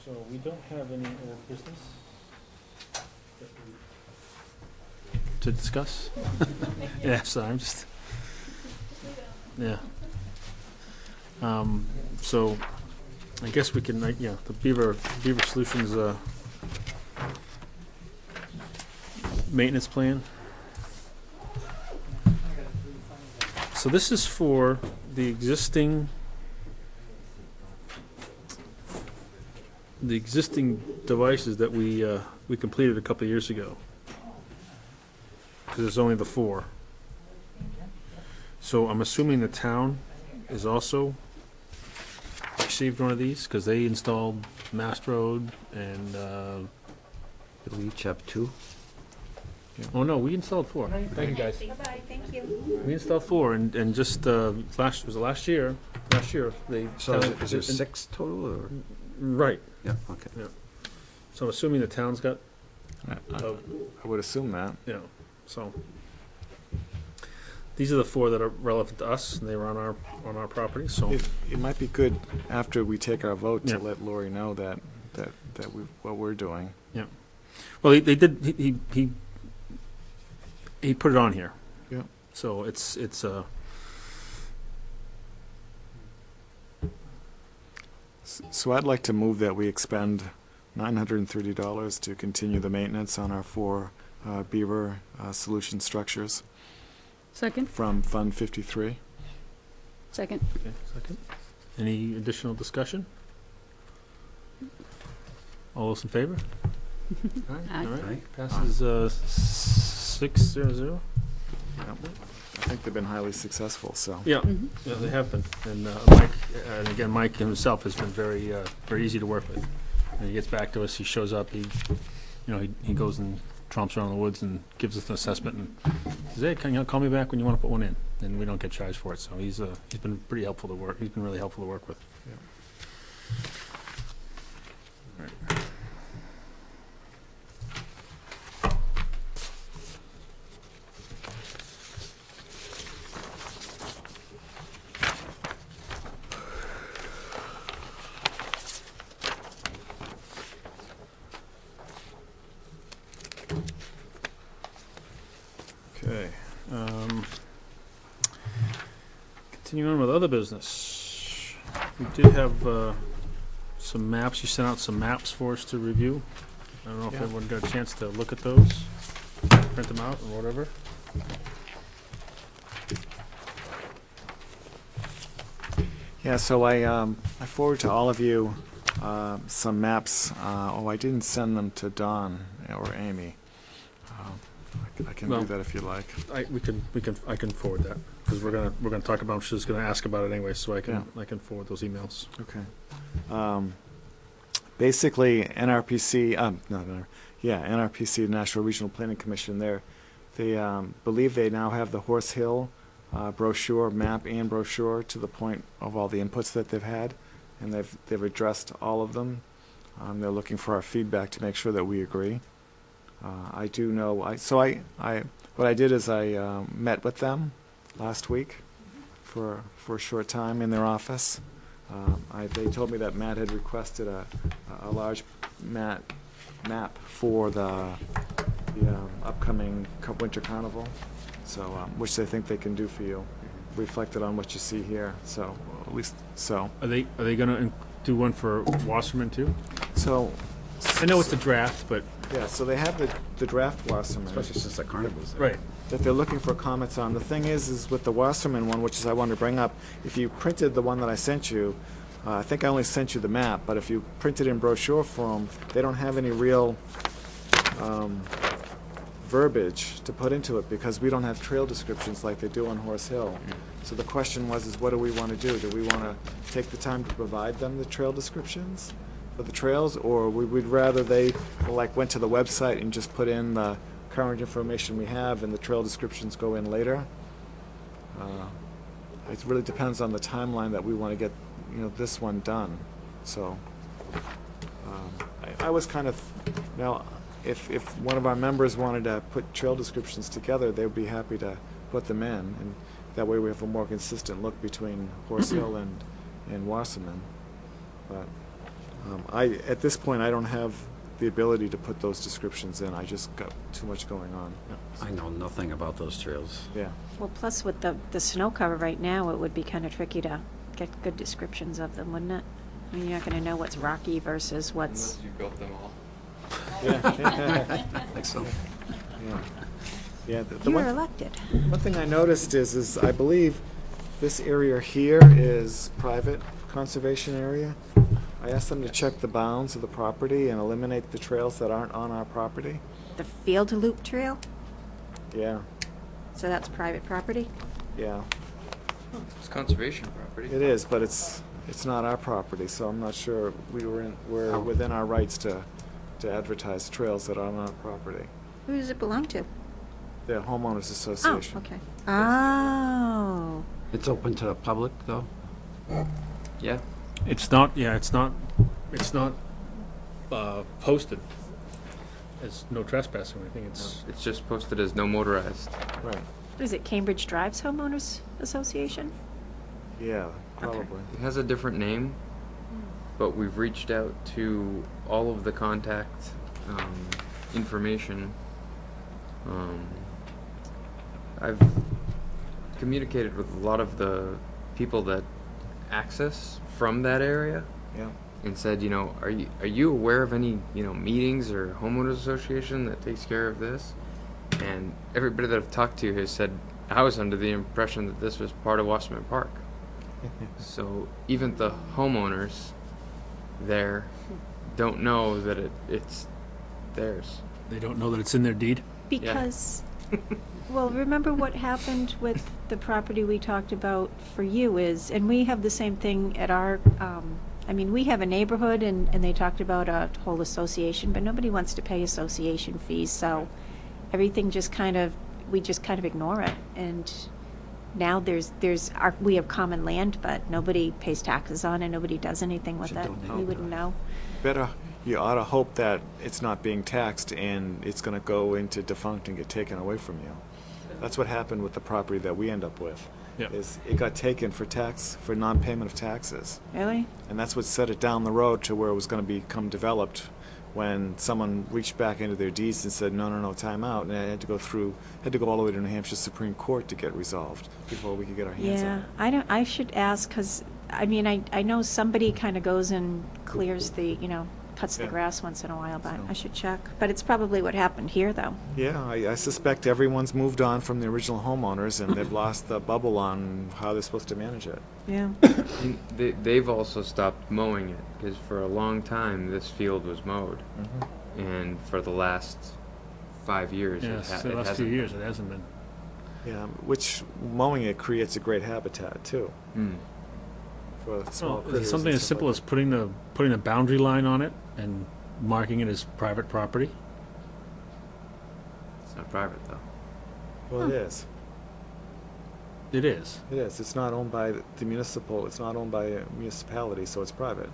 So we don't have any old business to discuss? Yeah, so I'm just, yeah. So I guess we can, yeah, the Beaver Solutions, maintenance plan. So this is for the existing devices that we completed a couple of years ago. Because there's only the 4. So I'm assuming the town is also received one of these because they installed Mast Road and. We each have 2. Oh no, we installed 4. Thank you guys. Bye-bye, thank you. We installed 4 and just last year they. So is there 6 total, or? Right. Yeah, okay. So I'm assuming the town's got, I would assume that. you know, so. These are the 4 that are relevant to us, and they were on our property, so. It might be good after we take our vote Yeah. to let Lori know that what we're doing. Well, they did, he put it on here. Yeah. So it's So I'd like to move that we expend $930 to continue the maintenance on our 4 Beaver solution structures Second? from Fund 53. Second. okay, second. Any additional discussion? All those in favor? All right, Aye. all right. Aye. Passes 6-0-0. I think they've been highly successful, so. Yeah, Mhm. yeah, they have been. And Mike, and again, Mike himself has been very easy to work with. And he gets back to us, he shows up, he goes and tromps around the woods and gives us an assessment and says, hey, can you call me back when you want to put one in? And we don't get charged for it, so he's been pretty helpful to work, he's been really helpful to work with. All right. Okay. Continuing on with other business. We did have some maps. You sent out some maps for us to review. I don't know if Yeah. everyone got a chance to look at those, print them out or whatever. Yeah, so I forwarded to all of you some maps. I didn't send them to Don or Amy. I can Well, do that if you like. I can forward that because we're gonna talk about. She's gonna ask about it anyway, so I can forward those emails. Okay. Basically, NRPC, NRPC, National Regional Planning Commission. They believe they now have the Horse Hill brochure, map and brochure to the point of all the inputs that they've had, and they've addressed all of them. They're looking for our feedback to make sure that we agree. I do know. What I did is I met with them last week for a short time in their office. They told me that Matt had requested a large map for the upcoming Winter Carnival, so which they think they can do for you, reflected on what you see here. So at least so. Are they gonna do one for Wasserman too? So I know it's a draft, but, Yeah, so they have the draft Wasserman Especially since the carnival's there. right. that they're looking for comments on. The thing is with the Wasserman one, which is I wanted to bring up, if you printed the one that I sent you, I think I only sent you the map, but if you print it in brochure form, they don't have any real verbiage to put into it because we don't have trail descriptions like they do on Horse Hill. So the question was, is what do we want to do? Do we want to take the time to provide them the trail descriptions for the trails, or we'd rather they like went to the website and just put in the current information we have and the trail descriptions go in later? It really depends on the timeline that we want to get, this one done. So I was kind of, if one of our members wanted to put trail descriptions together, they would be happy to put them in, and that way we have a more consistent look between Horse Hill and Wasserman. But at this point, I don't have the ability to put those descriptions in. I just got too much going on. I know nothing about those trails. Yeah. Well, plus with the snow cover right now, it would be kind of tricky to get good descriptions of them, wouldn't it? I mean, you're not going to know what's rocky versus what's... Unless you built them all. Yeah. Like so. Yeah. The You were one, elected. one thing I noticed is I believe this area here is private conservation area. I asked them to check the bounds of the property and eliminate the trails that aren't on our property. The Field Loop Trail, Yeah, so that's private property? yeah. It's conservation property. It is, but it's not our property, so I'm not sure we're within our rights to advertise trails that are on our property. Who does it belong to? The homeowners Oh, association. okay. Oh. It's open to the public, though? Yeah. It's not posted as no trespassing or anything. It's just posted as no motorized. Right. What is it, Cambridge Drives Homeowners Association? Yeah, probably. It has a different name, but we've reached out to all of the contact information. I've communicated with a lot of the people that access from that area Yeah. and said, are you aware of any, meetings or homeowners association that takes care of this? And everybody that I've talked to has said, I was under the impression that this was part of Wasserman Park. So even the homeowners there don't know that it's theirs. They don't know that it's in their deed. Because, well, remember what happened with the property we talked about for you is, and we have the same thing at our, we have a neighborhood and they talked about a whole association, but nobody wants to pay association fees, so everything we just kind of ignore it. And now we have common land, but nobody pays taxes on it, nobody does anything with Should it. donate We to wouldn't it. know. You ought to hope that it's not being taxed and it's going to go into defunct and get taken away from you. That's what happened with the property that we end up with. Yep. Is it got taken for non-payment of taxes. Really? And that's what set it down the road to where it was going to become developed when someone reached back into their deeds and said, no, time out. And it had to go all the way to New Hampshire Supreme Court to get resolved before we could get our hands on Yeah, it. I should ask, because, I know somebody kind of goes and clears cuts the Yeah. grass once in a while, but So- I should check. But it's probably what happened here, though. Yeah, I suspect everyone's moved on from the original homeowners and they've lost the bubble on how they're supposed to manage it. Yeah. And they've also stopped mowing it because for a long time this field was mowed, and for the last 5 years Yes, it the last few hasn't. years it hasn't been. Yeah, which mowing it creates a great habitat too for small Well, critters. something and as stuff simple like as putting a boundary line on it and marking it as private property. It's not private though. that. Well, it is. It is. It is. It's not owned by the municipal. It's not owned by a municipality, so it's private.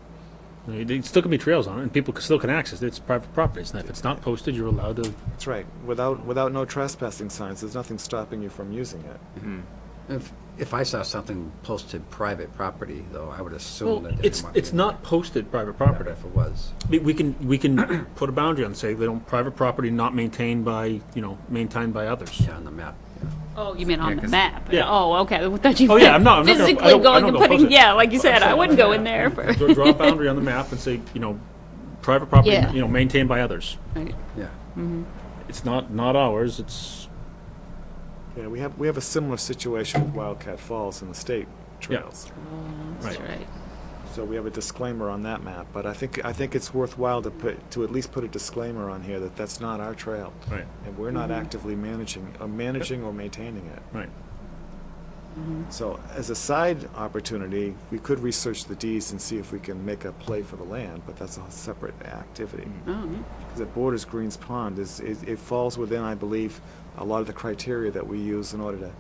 There still can be trails on it, and people still can access it. It's private property. And if it's not posted, you're allowed to. That's right. Without no trespassing signs, there's nothing stopping you from using it. If I saw something posted private property, though, I would assume Well, that they didn't want me it's in not posted private property. there. If it was. We can put a boundary on, say, private property not maintained by others. Yeah, on the map. Oh, you mean on the 'cause- map? Yeah. Oh, okay. I thought you Oh, yeah, meant I'm not gonna- physically I don't going and go putting, post it. yeah, like you said, I saying wouldn't on go the in map. there for. Draw a boundary on the map and say, private property, Yeah. maintained by others. Right. Yeah. It's not ours, it's, Yeah, we have a similar situation with Wildcat Falls and the state trails. That's Right. right. So we have a disclaimer on that map, but I think it's worthwhile to at least put a disclaimer on here that that's not our trail, right, and we're not actively managing or maintaining it. right. So as a side opportunity, we could research the deeds and see if we can make a play for the land, but that's a separate activity. Oh, yeah. Because it borders Greens Pond, it falls within, I believe, a lot of the criteria that we use in order to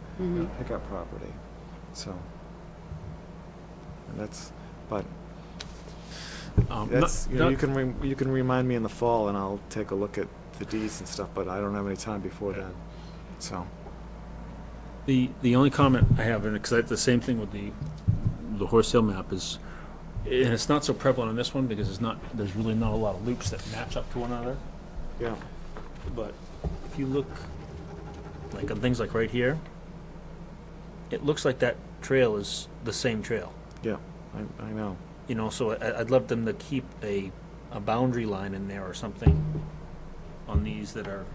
pick up property. So, and but that's, you can remind me in the fall and I'll take a look at the deeds and stuff, but I don't have any time before then, so. The only comment I have, and because it's the same thing with the Horse Hill map is, and it's not so prevalent on this one because there's really not a lot of loops that match up to one another. Yeah. But if you look, like on things like right here, it looks like that trail is the same trail. Yeah, I know. So I'd love them to keep a boundary line in there or something on these that are.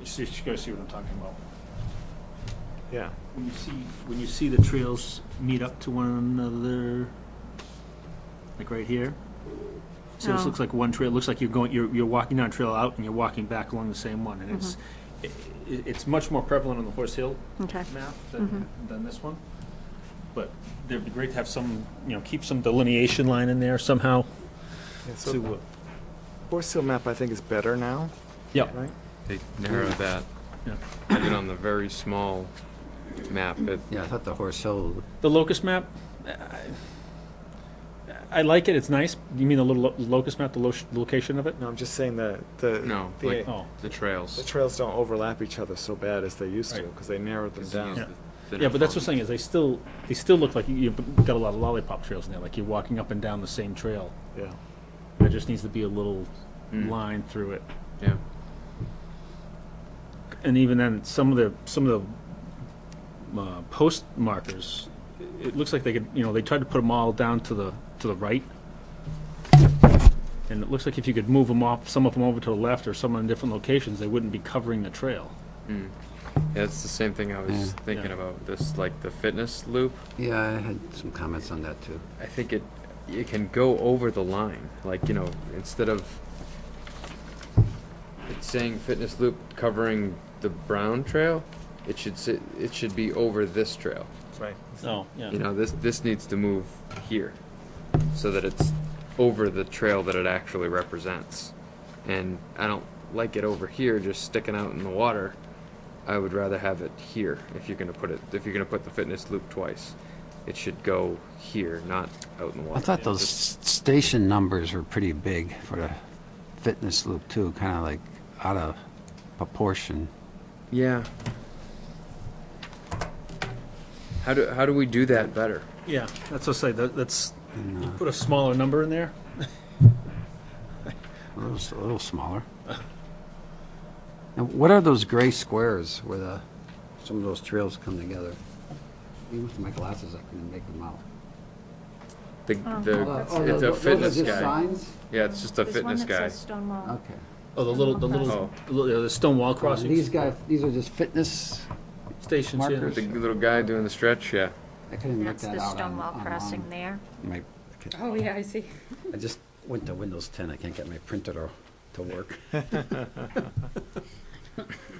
You guys see what I'm talking about? Yeah. When you see the trails meet up to one another, like right here. So this Oh. looks like one trail. It looks like you're walking down a trail out and you're walking back along the same one, and it's much more prevalent on the Horse Hill Okay. map than this one. But it'd be great to have some, keep some delineation line in there somehow. Yeah, so To Horse Hill map, I think, is better now, yeah, right? They narrowed that. yeah. Even on the very small map, Yeah, I thought the Horse Hill, The locust map, I like it. It's nice. You mean the little locust map, the location of it? No, I'm just saying no, like Oh. the trails. the trails don't overlap each other so bad as they used to, Right. because they narrowed them down. Yeah. The Yeah, but that's what's uniform. saying is they still look like you've got a lot of lollipop trails in there, like you're walking up and down the same trail. Yeah. There just needs to be a little Mm. line through it. Yeah. And even then, some of the post markers, it looks like they could, they tried to put them all down to the right. And it looks like if you could move them off, some of them over to the left or some in different locations, they wouldn't be covering the trail. Mm. Yeah, it's the same thing I was Yeah. thinking Yeah. about. This, like the fitness loop. yeah, I had some comments on that too. I think it can go over the line. Like, instead of it's saying fitness loop covering the brown trail, it should be over this trail. Right. Oh, yeah. This needs to move here so that it's over the trail that it actually represents. And I don't like it over here just sticking out in the water. I would rather have it here if you're gonna put the fitness loop twice. It should go here, not out in the water. I thought those Just- station numbers were pretty big for the fitness loop too, kind of like out of proportion. Yeah. How do we do that better? Yeah, that's what I say. That's And, you put a smaller number in there. a little smaller. And what are those gray squares where some of those trails come together? Even with my glasses, I couldn't make them out. It's a fitness guy. Signs? Yeah, it's just a There's fitness one that guy. says Stonewall. Okay. Oh, the stone wall crossings. These are just fitness. Stations, yeah. markers. The little guy doing the stretch. Yeah. I couldn't make That's that the out Stonewall online. crossing there. Oh, yeah, I see. I just went to Windows 10. I can't get my printer to work.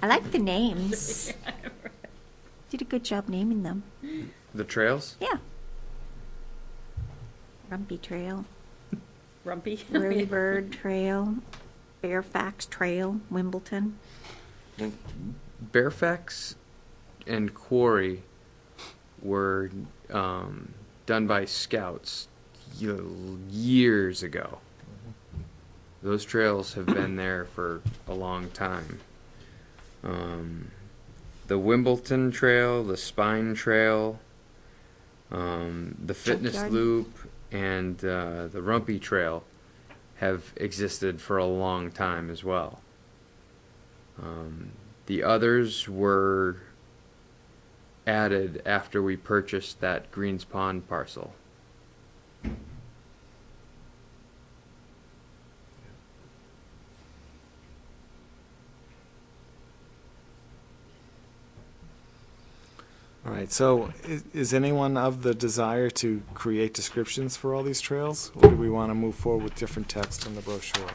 I like the names. Did a good job naming them. The trails. Yeah. Rumpy Trail, Rumpy. Early Bird Trail, Fairfax Trail, Wimbledon. Fairfax and Quarry were done by scouts years ago. Those trails have been there for a long time. The Wimbledon Trail, the Spine Trail, the Fitness Junkyard. Loop, and the Rumpy Trail have existed for a long time as well. The others were added after we purchased that Greens Pond parcel. right, so is anyone of the desire to create descriptions for all these trails? Or do we want to move forward with different text in the brochure?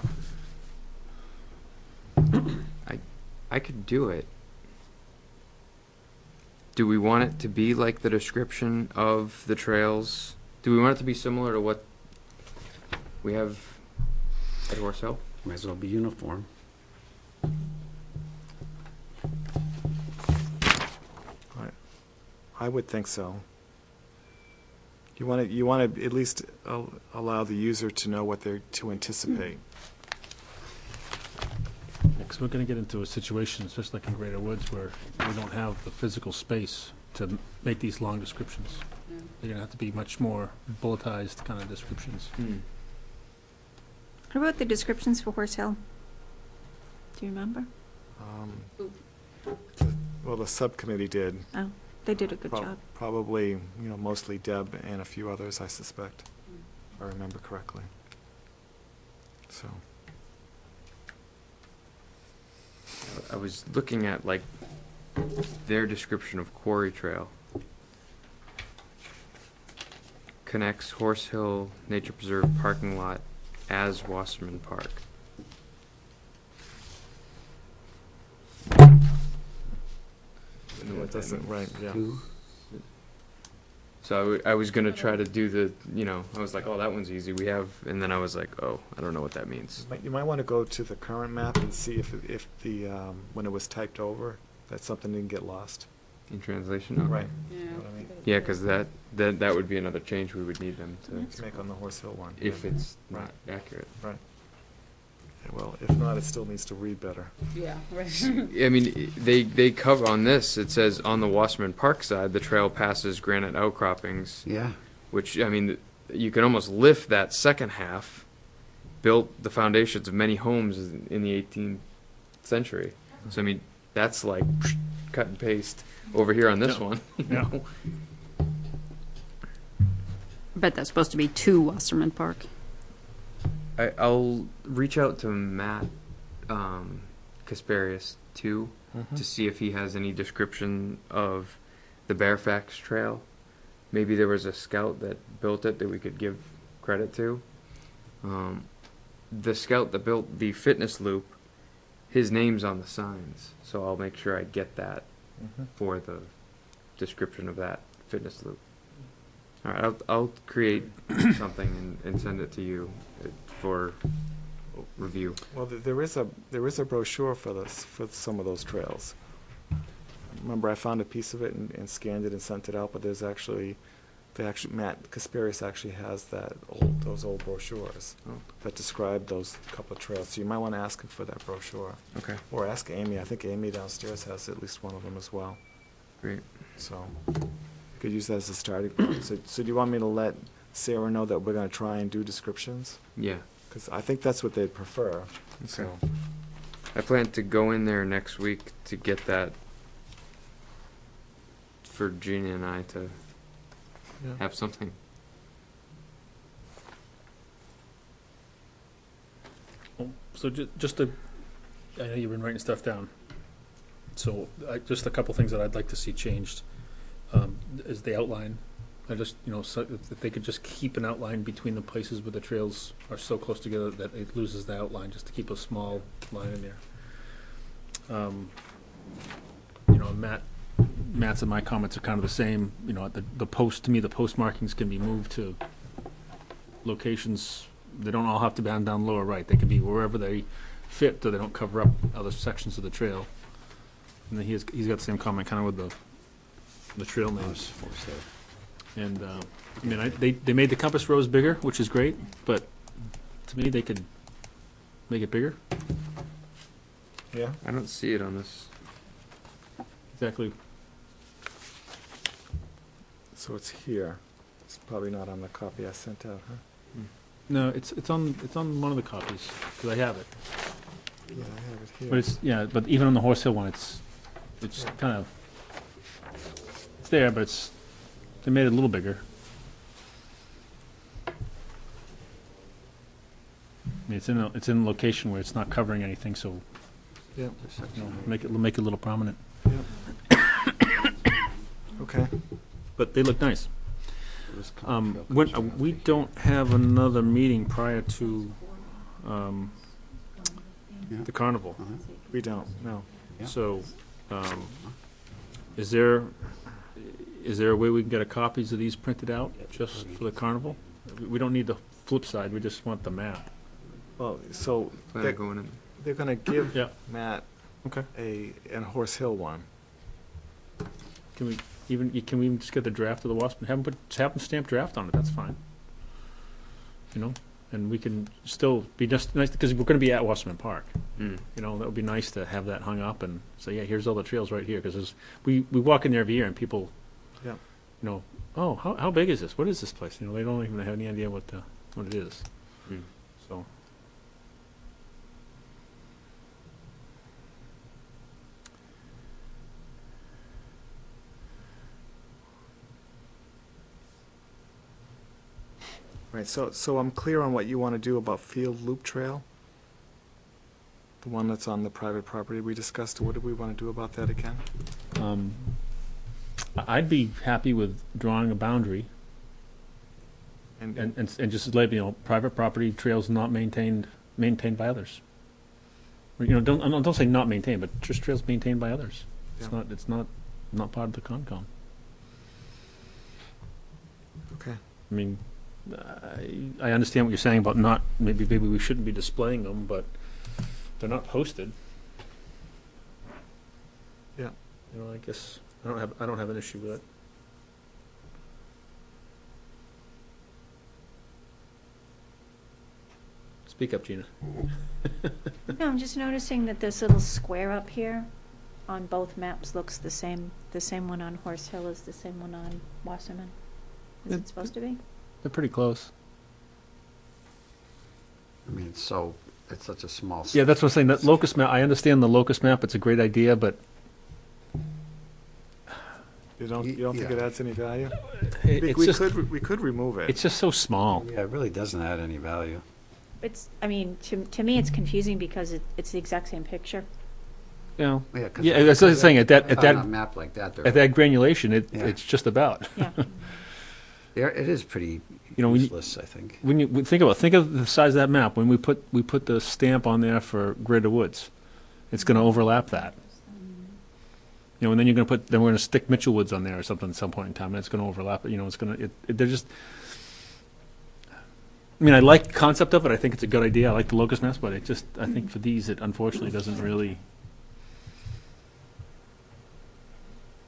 I could do it. Do we want it to be like the description of the trails? Do we want it to be similar to what we have at Horse Hill? Might as well be uniform. I would think so. You want to at least allow the user to know what they're to anticipate. Because we're going to get into a situation, especially like in Greater Woods, where we don't have the physical space to make these long descriptions. They're going to have to be much more bulletized kind of descriptions. What about the descriptions for Horse Hill? Do you remember? Well, the subcommittee did. Oh, they did a good job. Probably, mostly Deb and a few others, I suspect, if I remember correctly. So. I was looking at like their description of Quarry Trail. Connects Horse Hill Nature Preserve parking lot as Wasserman Park. It doesn't, right, yeah. So I was gonna try to do the, I was like, oh, that one's easy. We have, and then I was like, oh, I don't know what that means. You might want to go to the current map and see if the, when it was typed over, that something didn't get lost. In translation? Okay. Right. Yeah. You know what I mean? Yeah, because that would be another change we would need them to, Make on the Horse Hill one. if yeah. it's Right. not accurate. Right. Yeah, well, if not, it still needs to read better. Yeah, right. I mean, they cover on this. It says on the Wasserman Park side, the trail passes granite outcroppings, Yeah. which I mean, you can almost lift that second half. Built the foundations of many homes in the 18th century. So I mean, that's like cut and paste over here on this Yeah. one. Yeah. But that's supposed to be to Wasserman Park. I'll reach out to Matt Kasparius too to see if he has any description of the Fairfax Trail. Maybe there was a scout that built it that we could give credit to. The scout that built the fitness loop, his name's on the signs, so I'll make sure I get that for the description of that fitness loop. All right, I'll create something and send it to you for review. Well, there is a brochure for this, for some of those trails. Remember, I found a piece of it and scanned it and sent it out, but there's actually, Matt Kasparius actually has those old brochures that describe those couple of trails. So you might want to ask him for that brochure. Okay. Or ask Amy. I think Amy downstairs has at least one of them as well. Great. So you could use that as a starting point. So do you want me to let Sarah know that we're going to try and do descriptions? Yeah. Because I think that's what they'd prefer. Okay. So, I plan to go in there next week to get that for Gina and I to yeah. have something. So just to, I know you've been writing stuff down. So just a couple things that I'd like to see changed is the outline. I just, so if they could just keep an outline between the places where the trails are so close together that it loses the outline, just to keep a small line in there. Matt's and my comments are kind of the same. The post, to me, the post markings can be moved to locations. They don't all have to be on down lower right. They can be wherever they fit, so they don't cover up other sections of the trail. And then he's got the same comment kind of with the trail names. And they made the compass rose bigger, which is great, but to me they could make it bigger. Yeah. I don't see it on this. Exactly. So it's here. It's probably not on the copy I sent out, huh? No, it's on one of the copies because I have it. Yeah, I have it here. But but even on the Horse Hill one, it's kind of there, but they made it a little bigger. I mean, it's in a location where it's not covering anything, so Yeah. make it a little prominent. Okay. Okay. but they look nice. It was kind of We don't have another meeting prior to Yeah. the carnival. Uh-huh. We don't, no. Yeah. So, is there a way we can get copies of these printed out just for the carnival? We don't need the flip side, we just want the map. Well, so Plan they're, on going in. they're gonna give Yeah. Matt Okay. an Horse Hill one. Can we even just get the draft of the WASP, have them stamp draft on it, that's fine. You know, and we can still be just nice, because we're gonna be at Wasserman Park. Mm. You know, that would be nice to have that hung up and say, yeah, here's all the trails right here, because we walk in there every year and people, Yeah. you know, oh, how big is this? What is this place? You know, they don't even have any idea what it is. Mm. So. Right, so I'm clear on what you want to do about Field Loop Trail? The one that's on the private property we discussed, what do we want to do about that again? I'd be happy with drawing a boundary and just let, you know, private property trails not maintained by others. Or, you know, don't say not maintained, but just trails maintained by others. Yeah. It's not part of the Concom. Okay. I mean, I understand what you're saying about not, maybe we shouldn't be displaying them, but they're not posted. Yeah. You know, I guess I don't have an issue with it. Speak up, Gina. No, I'm just noticing that this little square up here on both maps looks the same. The same one on Horse Hill is the same one on Wasserman. Is it supposed to be? They're pretty close. I mean, it's such a small. Yeah, that's what I'm saying. That locust map, I understand the locust map. It's a great idea, but You don't think it adds any value? it's We just could remove it. it's just so small. Yeah, it really doesn't add any value. I mean, to me, it's confusing because it's the exact same picture. You know, Yeah, 'cause yeah, that's what I'm saying. At on a that map like that, at that granulation, Yeah. it's just about. Yeah. it is pretty You know, useless, I think. When you think of the size of that map, when we put the stamp on there for Greater Woods, it's going to overlap that. You know, and then we're going to stick Mitchell Woods on there or something at some point in time, and it's going to overlap it. You know, it's going to they're just. I mean, I like the concept of it. I think it's a good idea. I like the locust maps, but I think for these, it unfortunately doesn't really.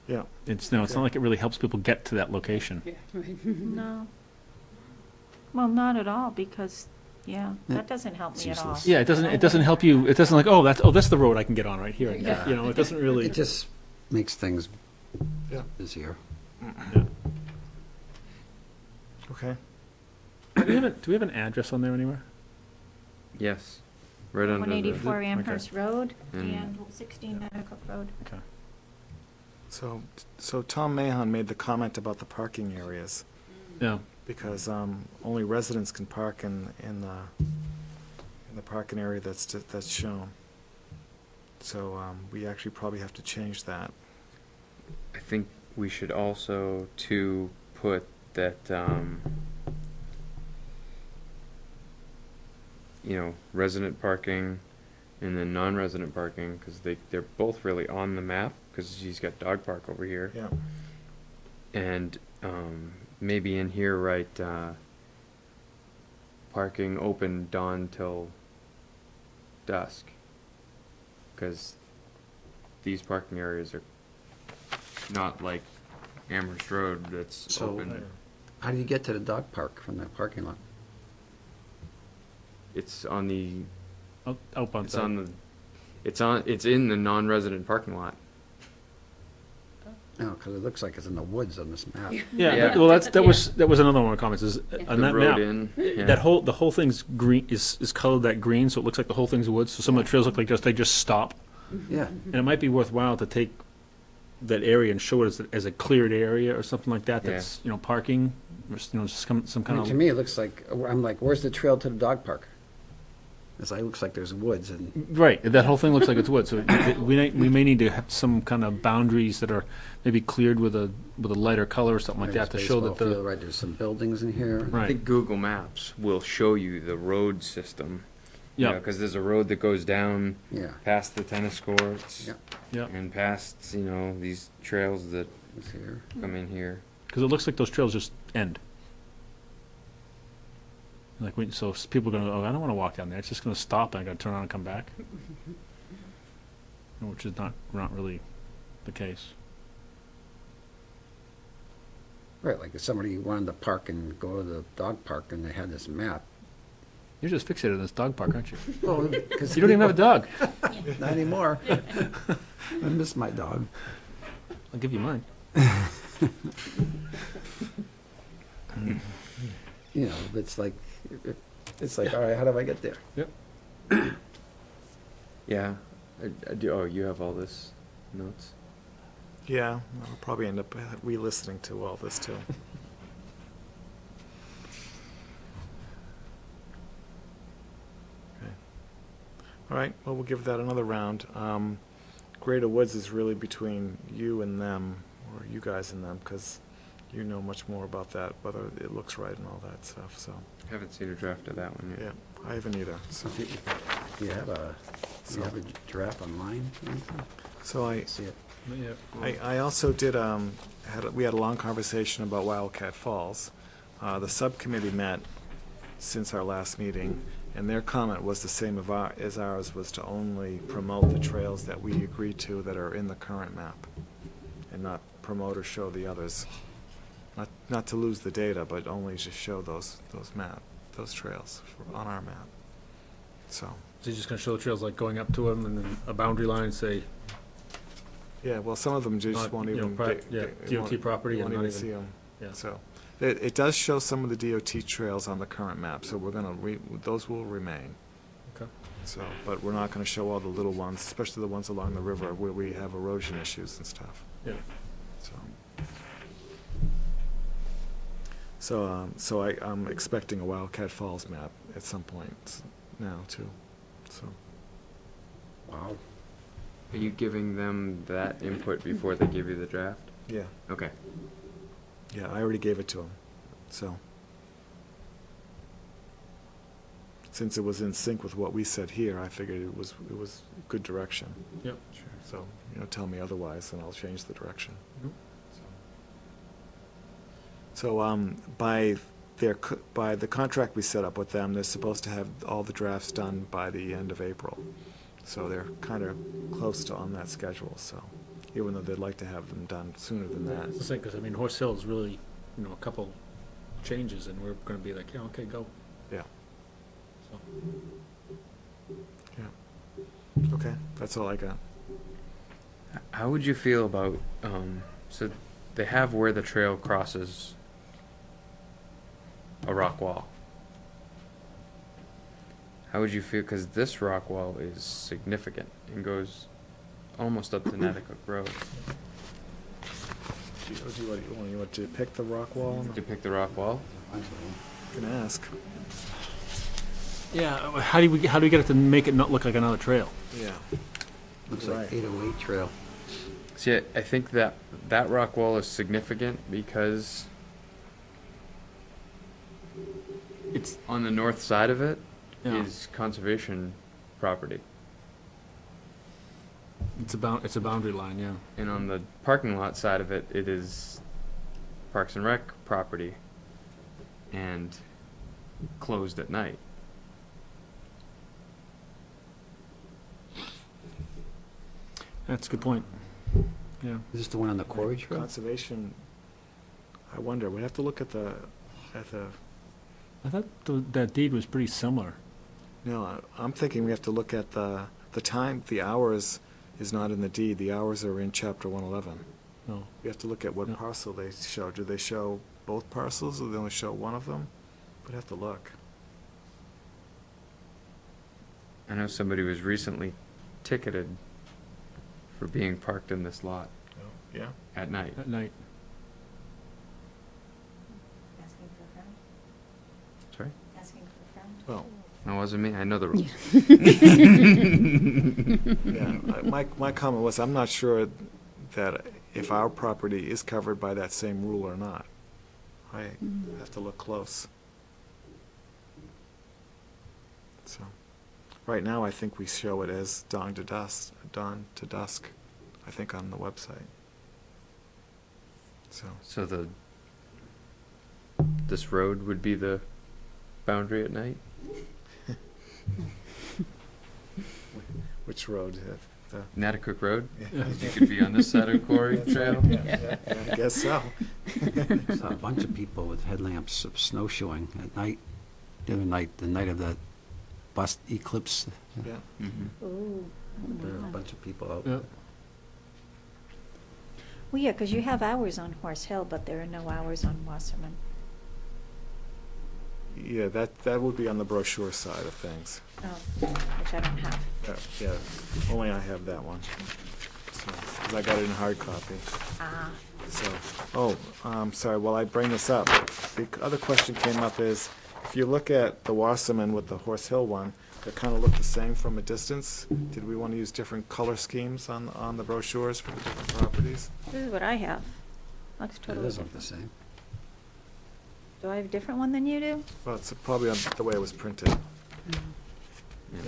Yeah. It's not like it really helps people get to that location. No. Well, not at all, because, that doesn't help It's me at all. useless. Yeah, it doesn't help you. It doesn't like, that's the road I can get on right here. Yeah. You know, it doesn't really. It just makes things Yeah. busier. Okay. Do we have an address on there anywhere? Yes, right under the. 184 Okay. Amherst Road Mm. and 16 Medical Road. Okay. So Tom Mahon made the comment about the parking areas, Yeah. because only residents can park in the parking area that's shown. So we actually probably have to change that. I think we should also put that resident parking and then non-resident parking, because they're both really on the map, because he's got dog park over here. Yeah. And maybe in here, right, parking open dawn till dusk, because these parking areas are not like Amherst Road that's So- open. How do you get to the dog park from that parking lot? It's on the. Out on It's on the. It's in the non-resident parking lot. No, because it looks like it's in the woods on this map. Yeah. Yeah. Well, that was another one of my comments. Is on The that road map, in. Yeah. the whole thing's green is colored that green, so it looks like the whole thing's woods. So some of the trails look like they just stop, Yeah. and it might be worthwhile to take that area and show it as a cleared area or something like that. That's parking, or some I kind mean, of. to me, it looks like, I'm like, where's the trail to the dog park? This side looks like there's woods and, Right, that whole thing looks like it's wood, so we may need to have some kind of boundaries that are maybe cleared with a lighter color or something like that to show that baseball field, the, right, there's some buildings in here. I right, think Google Maps will show you the road system. yeah, Because there's a road that goes down Yeah, past the tennis courts. Yeah. yeah, And past, these trails that it's here. come in here. because it looks like those trails just end. Like, so people are gonna, oh, I don't wanna walk down there, it's just gonna stop and I gotta turn around and come back. Which is not really the case. Right, like if somebody wanted to park and go to the dog park and they had this map. You're just fixated on this dog park, aren't you? Well, because You don't even have a dog. Not anymore. I miss my dog. I'll give you mine. You know, it's like, all right, how do I get there? Yeah. I do. Oh, you have all this notes? Yeah, I'll probably end up re-listening to all this too. Okay. All right, well, we'll give that another round. Greater Woods is really between you and them, or you guys and them, because you know much more about that, whether it looks right and all that stuff, so. Haven't seen a draft of that one yet. Yeah, I haven't either, so. Do you have a giraffe online or anything? So I, See it? I also did, we had a long conversation about Wildcat Falls. The subcommittee met since our last meeting, and their comment was the same as ours, was to only promote the trails that we agreed to that are in the current map, and not promote or show the others. Not to lose the data, but only to show those trails on our map. So. So you're just gonna show the trails like going up to them and then a boundary line, say, Yeah, well, some of them just Not, won't you know, even. DOT property and won't not even even, see them. yeah. So, it does show some of the DOT trails on the current map, so we're gonna, those will remain. Okay. So, but we're not gonna show all the little ones, especially the ones along the river where we have erosion issues and stuff. Yeah. So I'm expecting a Wildcat Falls map at some point now too, so. Wow. Are you giving them that input before they give you the draft? Yeah, Okay. yeah, I already gave it to them, so. Since it was in sync with what we said here, I figured it was good direction. Yep. Sure. So, tell me otherwise, and I'll change the direction. Mhm. So, by the contract we set up with them, they're supposed to have all the drafts done by the end of April. So they're kind of close to on that schedule, so, even though they'd like to have them done sooner than that. That's the thing, because I mean, Horse Hill is really, a couple changes, and we're gonna be like, yeah, okay, go. Yeah. So, Yeah. Okay, that's all I got. How would you feel about, so they have where the trail crosses a rock wall. How would you feel, because this rock wall is significant and goes almost up to Natticook Road. You want to pick the rock wall? To pick the rock wall? You can ask. yeah, how do we get it to make it not look like another trail? Yeah. Looks Right. like 808 trail. See, I think that rock wall is significant because It's on the north side of it Yeah. is conservation property. it's a boundary line, yeah. And on the parking lot side of it, it is Parks and Rec property and closed at night. That's a good point. Yeah. Is this the one on the quarry trail? Conservation, I wonder, we have to look at the, I thought that deed was pretty similar. no, I'm thinking we have to look at the time, the hours is not in the deed, the hours are in chapter 111. No. We have to look at what Yeah. parcel they show. Do they show both parcels, or do they only show one of them? We'd have to look. I know somebody was recently ticketed for being parked in this lot Yeah? at night. At night. Sorry? Asking for a friend. Well, That wasn't me. I know the rules. my comment was, I'm not sure that if our property is covered by that same rule or not. I have to look close. So, right now, I think we show it as dawn to dusk, I think on the website. So, So this road would be the boundary at night? which road? Natticook Road? Yeah. You could be on this side of Quarry Trail? Yeah, I guess so. Saw a bunch of people with headlamps snowshoeing at night, the night of the bust eclipse. Yeah. Mm-hmm. Ooh. There were a bunch of people out. Yeah. Well, yeah, because you have hours on Horse Hill, but there are no hours on Wasserman. Yeah, that would be on the brochure side of things. Oh, which I don't have. Yeah, only I have that one. So, 'cause I got it in hard copy. Ah. So, sorry, while I bring this up, the other question came up is, if you look at the Wasserman with the Horse Hill one, they kind of look the same from a distance. Did we want to use different color schemes on the brochures for the different properties? This is what I have. Looks It totally does look the different. same. Do I have a different one than you do? Well, it's probably on the way it was printed. Yeah,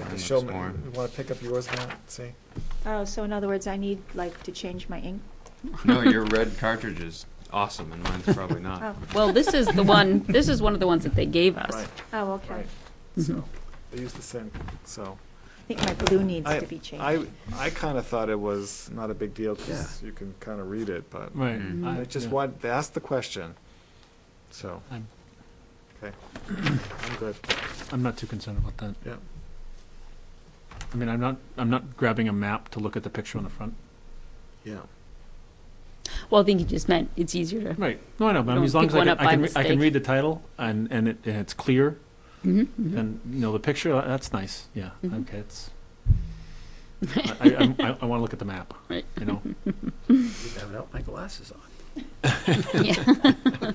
mine Show looks me, more. you want to pick up yours, Matt? See? Oh, so in other words, I need, like, to change my ink? No, your red cartridge is awesome, and mine's probably not. Oh. Well, this is one of the ones that they gave us. Right, Oh, okay. right. So, they use the same, so. I think my blue needs I- to be changed. I kind of thought it was not a big deal because Yeah. you can kind of read it, but Right. Mhm. I just wanted to ask the question. So, I'm- okay, I'm good. I'm not too concerned about that. Yeah. I mean, I'm not grabbing a map to look at the picture on the front. Yeah. Well, I think he just meant it's easier to. Right. No, I know, but I Don't mean, as long pick as I one can, up by I can mistake. read the title and it's clear, Mm-hmm. and, the picture, that's nice, yeah, Mhm. okay, it's, I want to look at the map, Right. you know? I have without my glasses on. Yeah.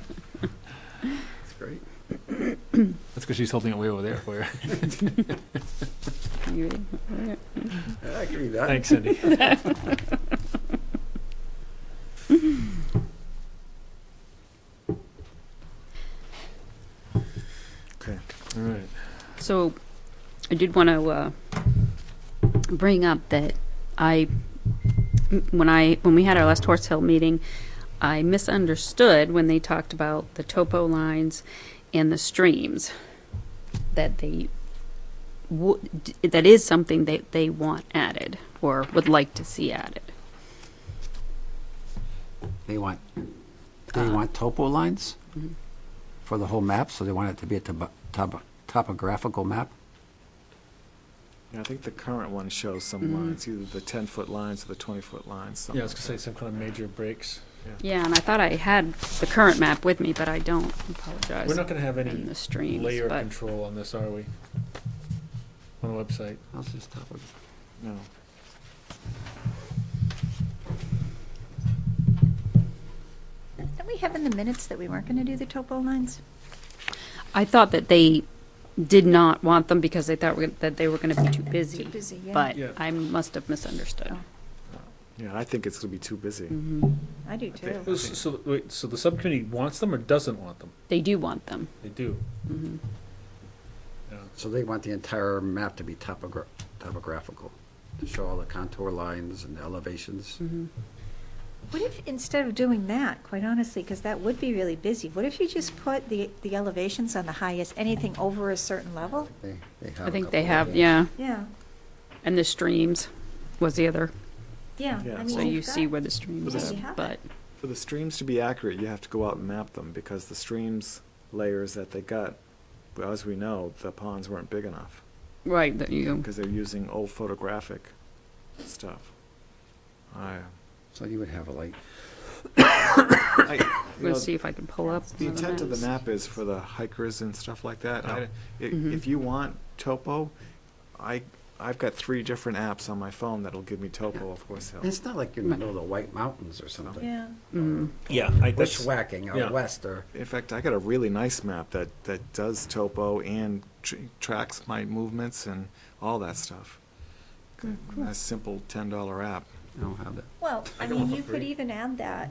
It's great. That's because she's holding it way over there for you. You ready? I can read that. Thanks, Cindy. Okay. All right. So, I did want to bring up that when we had our last Horse Hill meeting, I misunderstood when they talked about the topo lines and the streams, that that is something that they want added or would like to see added. They want topo lines Mhm. for the whole map, so they want it to be a topographical map. Yeah, I think the current one shows some Mhm. lines, either the 10-foot lines or the 20-foot lines. something Yeah, I was like gonna say some kind of major breaks. Yeah, and I thought I had the current map with me, but I don't. Apologize. We're not gonna have in any the streams, layer but control on this, are we? On the website? How's this topo? that. No. Don't we have in the minutes that we weren't going to do the topo lines? I thought that they did not want them because they thought that they were going to be too busy. Too busy, yeah. But Yeah. I must have misunderstood. Oh. Yeah, I think it's going to be too busy. Mhm. I do think- too. So, wait, so the subcommittee wants them or doesn't want them? They do want them. They do. Mhm. Yeah. So they want the entire map to be topographical, to show all the contour lines and the elevations. Mhm. What if, instead of doing that, quite honestly, because that would be really busy, what if you just put the elevations on the highest, anything over a certain level? They have I a think couple they of have, those. yeah. Yeah, And the streams was the other. yeah. Yeah. I mean, So you you've see got- where the streams Yeah, are. you have But it. For the streams to be accurate, you have to go out and map them because the streams layers that they got, well, as we know, the ponds weren't big enough right, that you. because they're using old photographic stuff. So you would have a light. We'll see if I can pull up. The one of intent of the maps. map is for the hikers and stuff like that. Yeah. Mhm. If you want topo, I've got 3 different apps on my phone that'll give me topo of Horse Hill. And it's not like you're in the middle of the White Mountains or something. Yeah. Yeah, Bushwhacking out yeah. west or. In fact, I got a really nice map that does topo and tracks my movements and all that stuff. A simple $10 app. I don't have that. Well, I mean, you could even add that.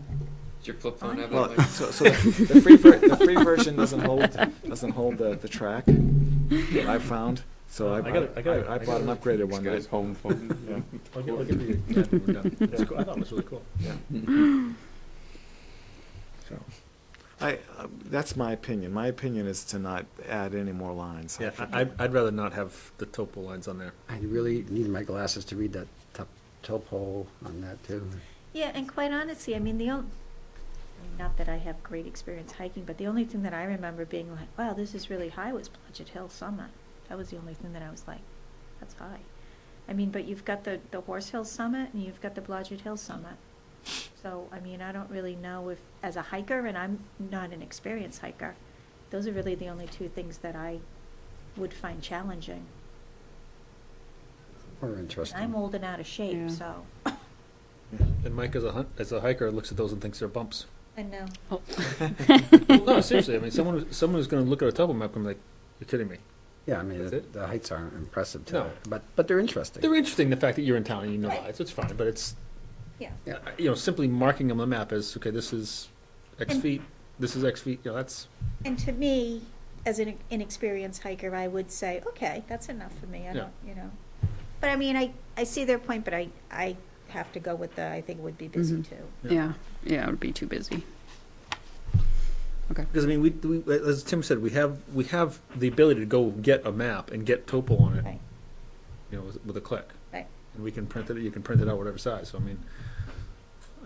Does your flip phone have Well, that? Like, so the free version doesn't hold the track that I found. So I bought an upgraded one. this guy's home phone. Yeah. I'll give you that when we're done. It's cool. I thought it was really cool. Yeah. So, that's my opinion. My opinion is to not add any more lines. Yeah, I'd rather not have the topo lines on there. I really need my glasses to read that topo on that too. Yeah, and quite honestly, I mean, not that I have great experience hiking, but the only thing that I remember being like, wow, this is really high was Blodgett Hill Summit. That was the only thing that I was like, that's high. I mean, but you've got the Horse Hill Summit and you've got the Blodgett Hill Summit. So, I mean, I don't really know if, as a hiker, and I'm not an experienced hiker, those are really the only 2 things that I would find challenging. Or interesting. I'm old and out of shape, Yeah. so. And Mike, as a hiker, looks at those and thinks they're bumps. I know. Well, no, seriously. I mean, someone who's going to look at a topo map and be like, "You're kidding me." Yeah, I mean, That's it? the heights aren't impressive to No. it, but they're interesting. They're interesting. The fact that you're in town and you know Right. that, so it's fine. But it's Yeah. simply marking them on the map as okay. This is X And- feet. This is X feet. That's And to me, as an inexperienced hiker, I would say, okay, that's enough for me. I Yeah. don't. But I mean, I see their point, but I have to go with I think it would be busy too. Yeah. Yeah, it would be too busy. because I mean, we as Tim said, we have the ability to go get a map and get topo on it. Right. You know, with a click. Right. And we can print it. You can print it out whatever size. So I mean,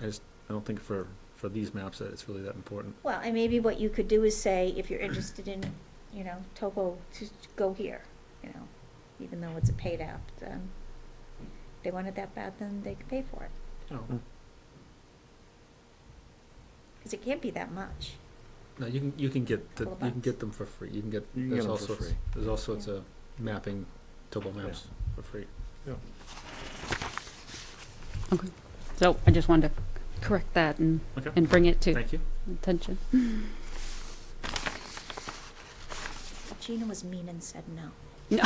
I don't think for these maps that it's really that important. Well, and maybe what you could do is say, if you're interested in, topo, to go here, even though it's a paid app, then if they want it that bad, then they can pay for it. Oh. Because it can't be that much. No, you can get Couple you can bucks. get them for free. You can get You can there's get all them for sorts free. there's all sorts of mapping topo maps for free. Okay. So I just wanted to correct that and Okay. bring it to Thank you. attention. Gina was mean and said no. You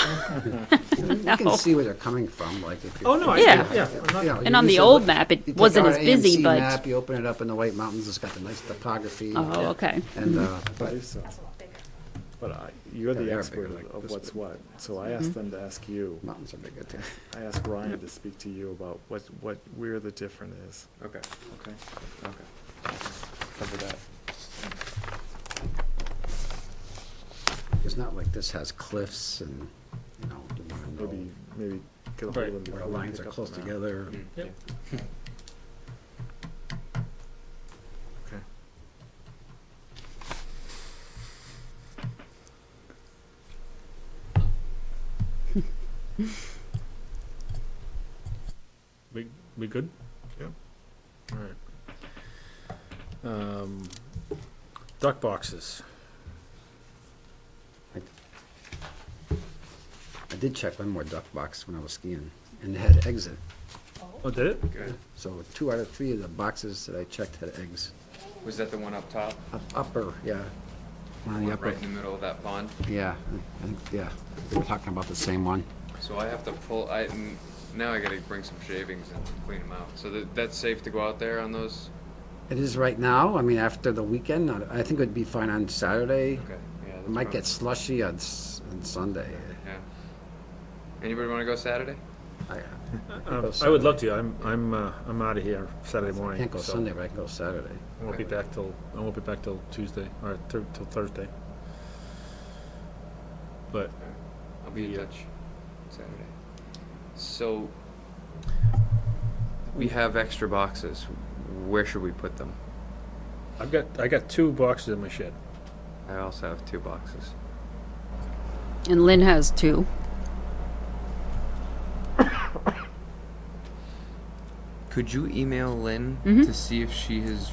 can see where they're coming from, like if you're. Oh no, Yeah. I'm not, You know, And you on the use old a- map, you it take wasn't our as busy, AMC but map, you open it up in the White Mountains, it's got the nice topography. oh, okay. And, But but That's a lot bigger. you're Yeah, the they are expert bigger, like of this what's big. what. So I asked them to ask you. mountains are bigger too. I asked Ryan to speak to you about where the difference is. Okay. Okay. Cover that. It's not like this has cliffs and, you know, you wanna know Maybe get a hold Right. of them where the before we lines pick are up close the map. together. Yep. Okay. we good? Yep. All right. Duck boxes. I did check one more duck box when I was skiing, and it had eggs in it. Oh, did it? Good. So 2 out of 3 of the boxes that I checked had eggs. Was that the one up top? Upper, yeah. One on the upper. Right in the middle of that pond? Yeah, I think, yeah. We were talking about the same one. So I have to pull, now I gotta bring some shavings and clean them out. So that's safe to go out there on those? It is right now. I mean, after the weekend, I think it would be fine on Saturday. Okay, yeah. It might get slushy on Sunday. Yeah. Anybody wanna go Saturday? I would love to. I'm out of here Saturday I morning. can't go so Sunday, but I can go Saturday. I won't be back till Tuesday or till Thursday. But I'll be in Yeah. touch Saturday. So, we have extra boxes. Where should we put them? I got 2 boxes in my shed. I also have 2 boxes. And Lynn has 2. Could you email Lynn Mhm. to see if she has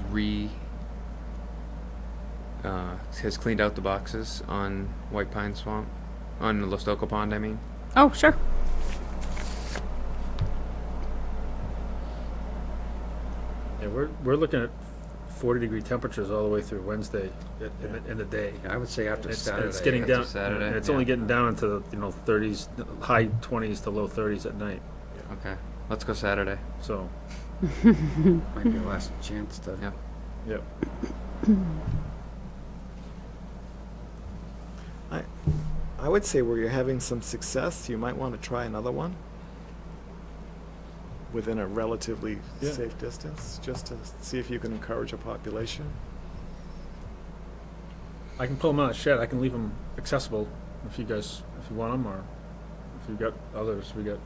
has cleaned out the boxes on White Pine Swamp? On Los Loco Pond, I mean? Oh, sure. Yeah, we're looking at 40-degree temperatures all the way through Wednesday in the day. Yeah, I would say after It's, Saturday. it's getting After down. Saturday, and it's yeah. only getting down into the 30s, high 20s to low 30s at night. Okay, let's go Saturday. So, Might be the last chance to. Yeah. yep. I would say where you're having some success, you might want to try another one within a relatively Yeah. safe distance, just to see if you can encourage a population. I can pull them out of the shed. I can leave them accessible if you want them, or if you've got others. We got,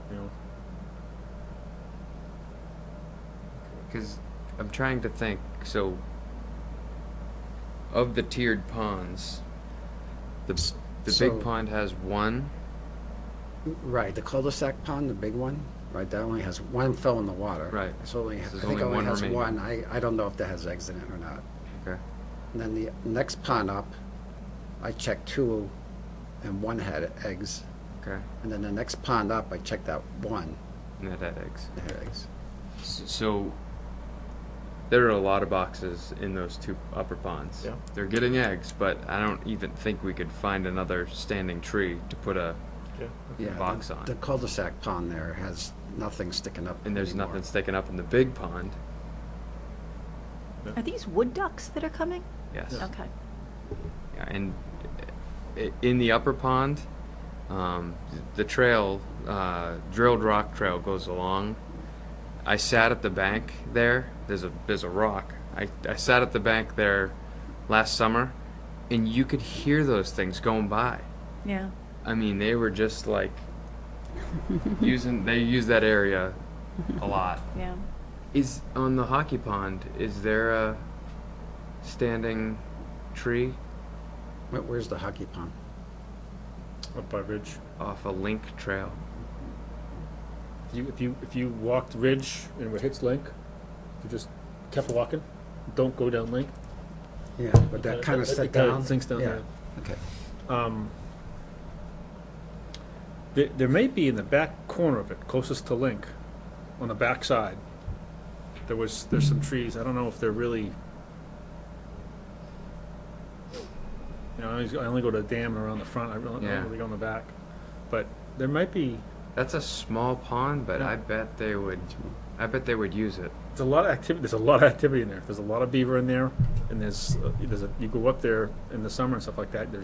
Because I'm trying to think. So, of the tiered ponds, the So- big pond has one. Right, the cul-de-sac pond, the big one, right, that only has one fell in the water. Right. So only, I There's think only it only one has remaining. one. I don't know if that has eggs in it or not. Okay. And then the next pond up, I checked two, and one had eggs. Okay. And then the next pond up, I checked out one And that had eggs. that had eggs. So there are a lot of boxes in those two upper ponds. Yeah. They're getting eggs, but I don't even think we could find another standing tree to put a. Yeah, box the, on. the cul-de-sac pond there has nothing sticking up And there's anymore. nothing sticking up in the big pond. Are these wood ducks that are coming? Yes. Okay. Yeah, and in the upper pond, the trail, drilled rock trail goes along. I sat at the bank there. There's a rock. I sat at the bank there last summer, and you could hear those things going by. Yeah. I mean, they were just like they use that area a lot. Yeah. Is on the hockey pond, is there a standing tree Where's the hockey pond? up by Ridge. off a link trail? If you walked Ridge and it hits Link, if you just kept walking, don't go down Link. Yeah, but that kind of set it kinda down. sinks down Yeah. there. Okay. There may be in the back corner of it, closest to Link, on the back side. There's some trees. I don't know if they're really. I only go to the dam and around the front. I don't Yeah. really go in the back, but there might be. That's a small pond, but Yeah. I bet they would. I bet they would use it. There's a lot of activity. There's a lot of activity in there. There's a lot of beaver in there, and you go up there in the summer and stuff like that. You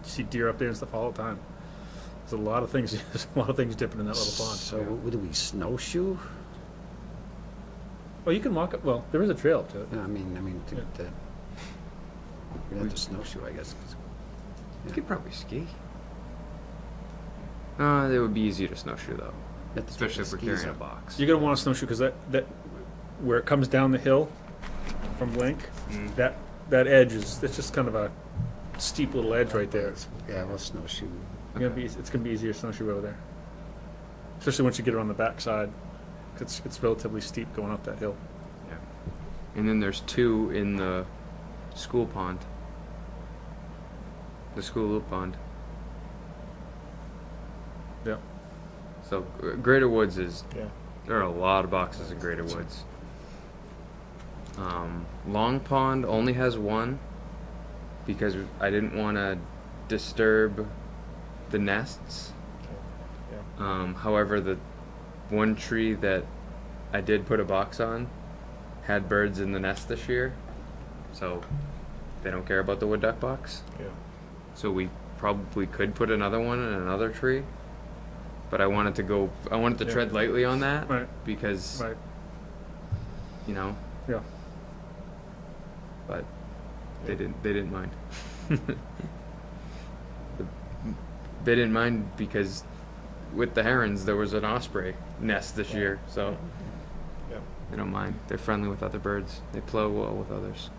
see deer up there and stuff all the time. There's a lot of things. There's a lot of things dipping in that little pond. So do we snowshoe? Well, you can walk up. Well, there is a trail to it. Yeah, I mean, Yeah. we'd have to snowshoe, I guess. 'Cause You could probably ski. It would be easy to snowshoe though, you have to take especially the if we're skis carrying a up. box. You're gonna want to snowshoe because that where it comes down the hill from Link, Mm. that edge it's just kind of a steep little edge right there. Yeah, we'll snowshoe. It's gonna be easier to snowshoe over there, especially once you get around the back side. It's relatively steep going up that hill. Yeah. And then there's two in the school pond. The school loop pond. Yeah. So Greater Woods is. Yeah. There are a lot of boxes in Greater Woods. Long Pond only has one because I didn't want to disturb the nests. However, the one tree that I did put a box on had birds in the nest this year, so they don't care about the wood duck box. Yeah. So we probably could put another one in another tree, but I wanted to Yeah. tread lightly on that Right. because Right. Yeah. But they didn't mind. They didn't mind because with the herons there was an osprey nest this year, so Yeah. they don't mind. They're friendly with other birds. They plow well with others.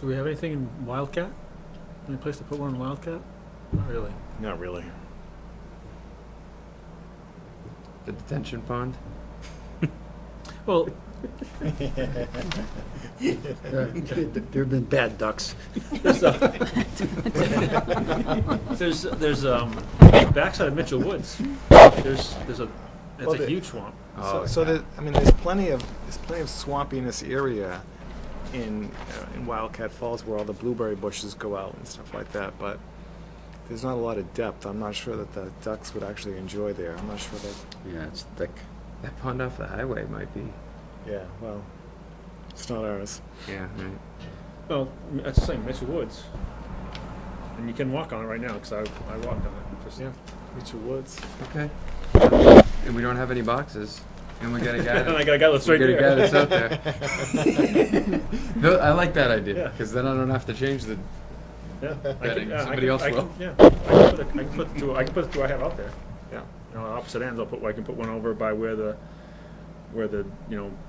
Do we have anything in Wildcat? Any place to put one in Wildcat? Not really. Not really. The detention pond. Well, There have been bad ducks. there's backside of Mitchell Woods. There's a It's Well, a the- huge swamp. So I mean, there's plenty of swampiness area in Wildcat Falls where all the blueberry bushes go out and stuff like that, but there's not a lot of depth. I'm not sure that the ducks would actually enjoy there. I'm not sure that. Yeah, it's thick. That pond off the highway might be. Yeah, well, it's not ours. Yeah. Right. Well, that's the same, it's woods. And you can walk on it right now, because I walked on it. Just, Yeah, Mitchell Woods. Okay. And we don't have any boxes, and we got a guy. And I got a guy that's right we got there. a guy that's out there. No, I like that idea Yeah. because then I don't have to change the. Yeah, Betting somebody else will. Yeah, I can put the two. I can put the two I have out there. Yeah. You know, opposite ends. I can put one over by where the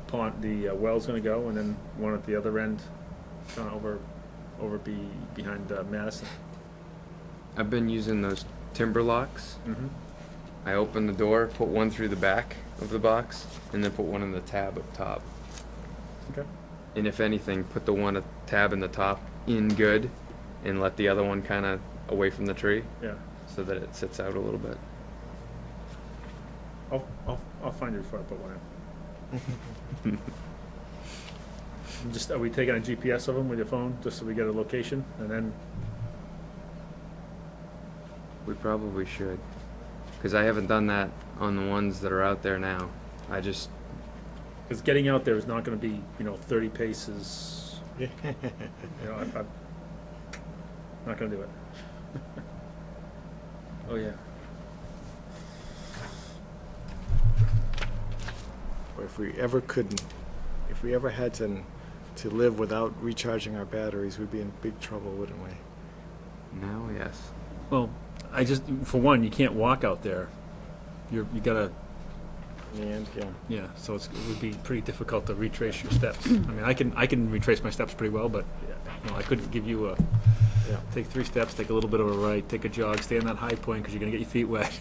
pond, the well's going to go, and then one at the other end, kind of behind Madison. I've been using those timber locks. Mm-hmm. I open the door, put one through the back of the box, and then put one in the tab up top. Okay. And if anything, put the one tab in the top in good, and let the other one kind of away from the tree, Yeah. so that it sits out a little bit. I'll find it before I put one in. Just, are we taking a GPS of them with your phone, just so we get a location, and then? We probably should, because I haven't done that on the ones that are out there now. I just Because getting out there is not going to be, 30 paces. I'm not going to do it. Oh, yeah. Or if we ever had to live without recharging our batteries, we'd be in big trouble, wouldn't we? now, yes. Well, for one, you can't walk out there. You gotta, In the end, yeah. yeah. So it would be pretty difficult to retrace your steps. I mean, I can retrace my steps pretty well, but I couldn't give you Yeah. take 3 steps, take a little bit of a right, take a jog, stay on that high point because you're gonna get your feet wet.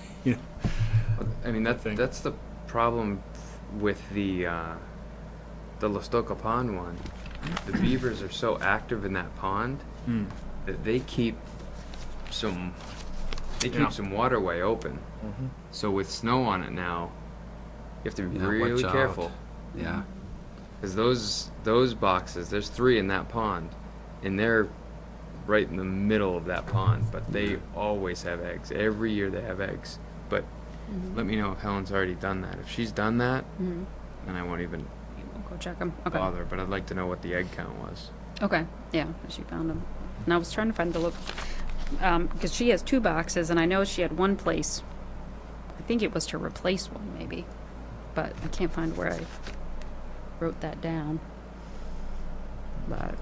I mean, thing. that's the problem with the Lastoka Pond one. The beavers are so active in that pond that they keep some Yeah. some waterway open. Mm-hmm. So with snow on it now, you have to be Yeah, really watch careful. out. Yeah. Because those boxes, there's 3 in that pond, and they're right in the middle of that pond. But they always have eggs. Every year they have eggs. But let me know if Helen's already done that. If she's done that, then I won't even We'll go check them. Okay. bother. But I'd like to know what the egg count was. Okay, yeah, she found them. And I was trying to find the look, because she has 2 boxes, and I know she had one place. I think it was to replace one, maybe, but I can't find where I wrote that down. But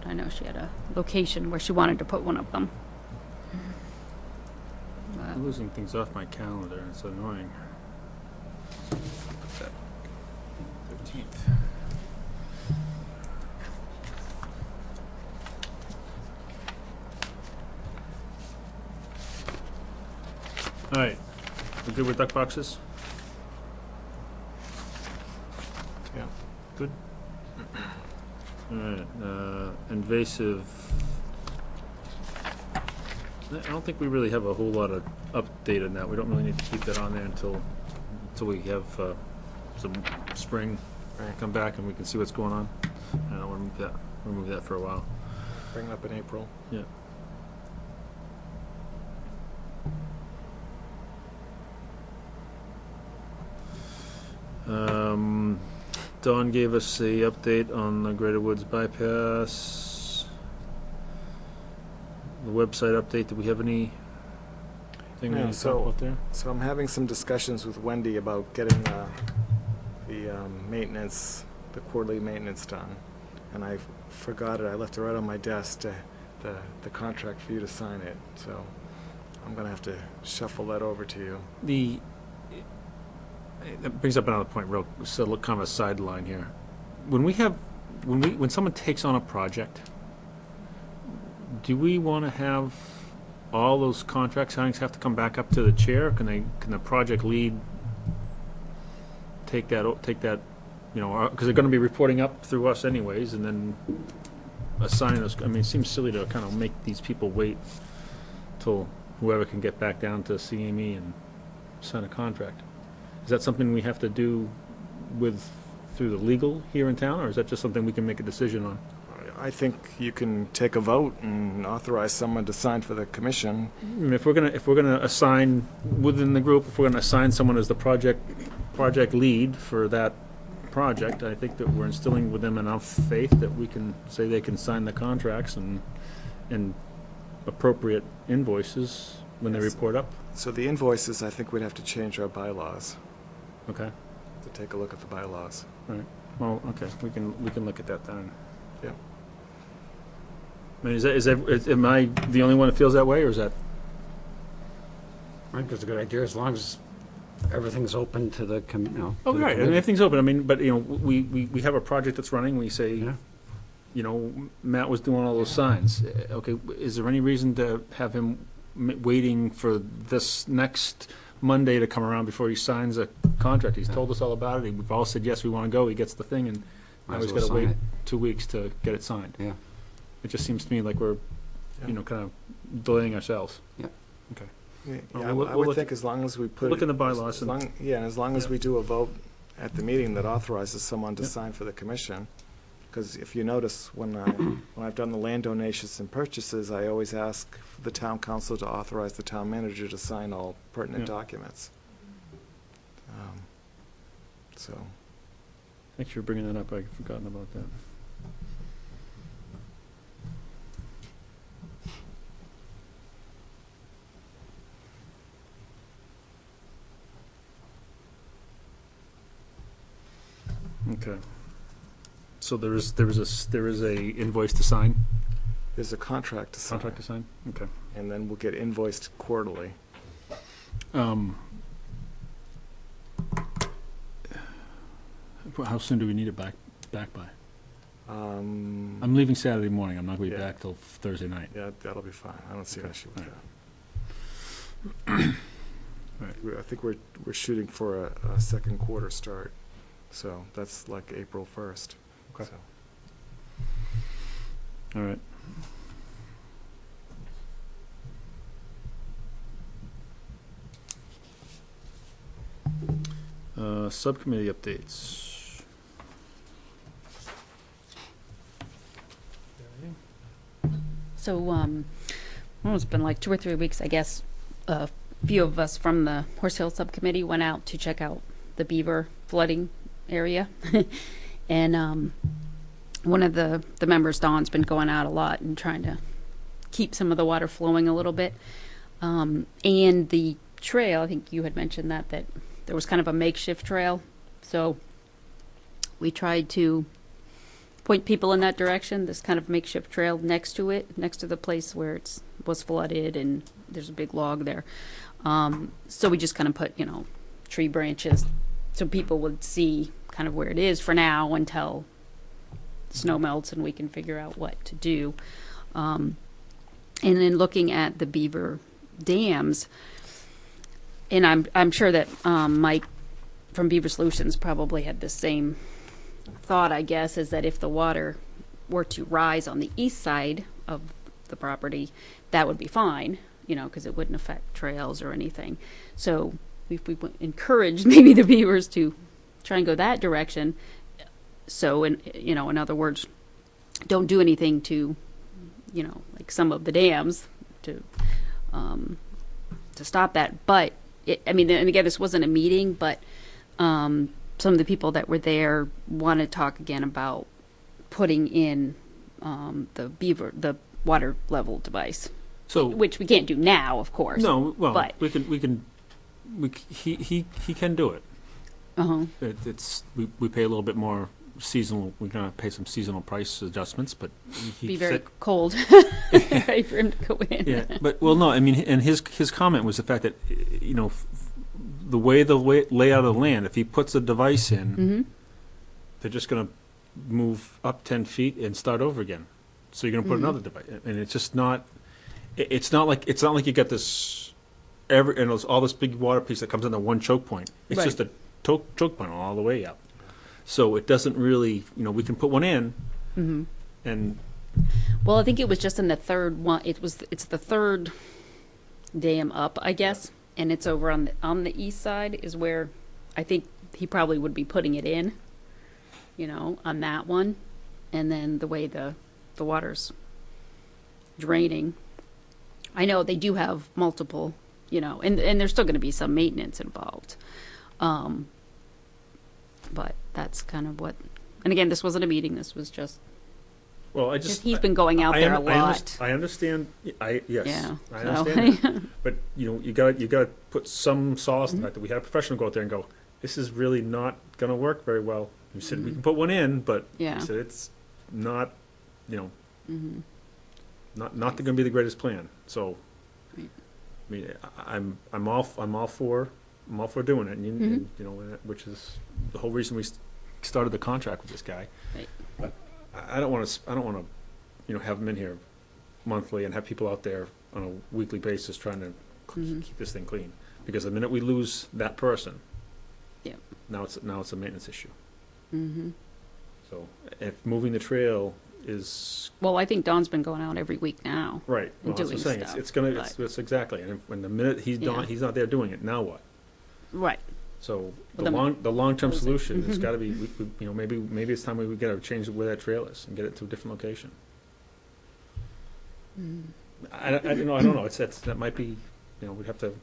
I know she had a location where she wanted to put one of them. But, I'm losing things off my calendar. It's annoying. 13th. All right, we good with duck boxes? Yeah. Good. All right, invasive. I don't think we really have a whole lot of update on that. We don't really need to keep that on there until we have some spring Right. come back and we can see what's going on. And I'll remove that for a while. Bring it up in April. Yeah. Dawn gave us a update on the Greater Woods bypass. The website update. Do we have anything we Yeah, need to so- talk about there? So I'm having some discussions with Wendy about getting the maintenance, the quarterly maintenance done. And I forgot it. I left it right on my desk, the contract for you to sign it. So I'm going to have to shuffle that over to you. That brings up another point, so look, kind of a sideline here. When someone takes on a project, do we want to have all those contract signings have to come back up to the chair? Can the project lead take that, because they're going to be reporting up through us anyways, and then assign those. I mean, it seems silly to kind of make these people wait till whoever can get back down to seeing me and sign a contract. Is that something we have to do through the legal here in town, or is that just something we can make a decision on? I think you can take a vote and authorize someone to sign for the commission. I mean, if we're gonna assign within the group, if we're gonna assign someone as the project lead for that project, I think that we're instilling with them enough faith that we can say they can sign the contracts and appropriate invoices when they Yes. report up. So the invoices, I think we'd have to change our bylaws, Okay. to take a look at the bylaws. All right. Well, okay. We can look at that then. Yeah. I mean, am I the only one that feels that way, or is that? I think it's a good idea, as long as everything's open to the, Oh, to the right. I mean, committee. everything's open. I mean, but we have a project that's running. We say, Yeah. Matt was doing all those signs. Okay, is there any reason to have him waiting for this next Monday to come around before he signs a contract? He's told us all about it. We've all said, yes, we want to go. He gets the thing, and now Might he's as got well to wait sign 2 weeks to get it signed. Yeah. It just seems to me like we're, Yeah. kind of delaying ourselves. Yeah, Well, I we'll would look- think as long as we put. look in the it- bylaws as and- long- Yeah, and as long as Yeah. we do a vote at the meeting that authorizes someone to Yep. sign for the commission. Because if you notice, when I've done the land donations and purchases, I always ask the town council to authorize the town manager to sign all pertinent Yeah. documents. So, Thanks for bringing that up. I'd forgotten about that. Okay. So there is a invoice to sign, there's a contract to sign, contract to sign? Okay. and then we'll get invoiced quarterly. How soon do we need it back by? Um, I'm leaving Saturday morning. I'm not going to be Yeah. back till Thursday night. Yeah, that'll be fine. I don't see an Okay. issue with All that. Right. I think we're shooting for a second quarter start, so that's like April 1st. Okay. So, All right. Subcommittee updates. So, well, it's been like 2 or 3 weeks, I guess. A few of us from the Horse Hill Subcommittee went out to check out the beaver flooding area. And one of the members, Dawn's been going out a lot and trying to keep some of the water flowing a little bit. And the trail, I think you had mentioned that there was kind of a makeshift trail. So we tried to point people in that direction. This kind of makeshift trail next to it, next to the place where it was flooded, and there's a big log there. So we just kind of put, tree branches so people would see kind of where it is for now until snow melts and we can figure out what to do. And then looking at the beaver dams, and I'm sure that Mike from Beaver Solutions probably had the same thought, I guess, is that if the water were to rise on the east side of the property, that would be fine, because it wouldn't affect trails or anything. So we encouraged maybe the beavers to try and go that direction. So, in other words, don't do anything to, like some of the dams to stop that. But and again, this wasn't a meeting, but some of the people that were there want to talk again about putting in the water level device, So which we can't do now, of course. no, well, but he can do it. uh-huh. We pay a little bit more seasonal. We're going to pay some seasonal price adjustments, but he Be very said, cold, right, for him to go in. yeah. But no, I mean, and his comment was the fact that the way layout of the land, if he puts a device in, Mm-hmm. they're just going to move up 10 feet and start over again. So you're going to put Mhm. another device, and it's just not. It's not like you get this all this big water piece that comes into one choke point. It's Right. just a choke point all the way up. So it doesn't really, we can put one in, Mm-hmm. and Well, I think it was just in the third one. It's the third dam up, I guess. and it's over on the east side is where I think he probably would be putting it in, you know, on that one. And then the way the water's draining, I know they do have multiple, you know, and there's still going to be some maintenance involved. But that's kind of what, and again, this wasn't a meeting, this was just, Well, I he's been going out there a lot. I understand, yes, Yeah, I so- understand that. But, you know, you gotta put some solace in the fact that we had a professional go out there and go, this is really not gonna work very well. You said, we can put one in, but Yeah. you said it's not, you know, not gonna be the greatest plan, so. Right. I mean, I'm all for doing it, and you know, which is the whole reason we started the contract with this guy. Right. But I don't want to, you know, have him in here monthly and have people out there on a weekly basis trying to keep this thing clean. Because the minute we lose that person, Yep. now it's a maintenance issue. Mm-hmm. So if moving the trail is Well, I think Don's been going out every week now. right, well, that's what I'm Doing saying. stuff, It's exactly. And when the minute he's Yeah. he's not there doing it, now what? Right. So Well, the long-term close it. solution has got to be, you know, maybe it's time we got to change where that trail is and get it to a different location. I don't know. That might be, you know, we'd have to.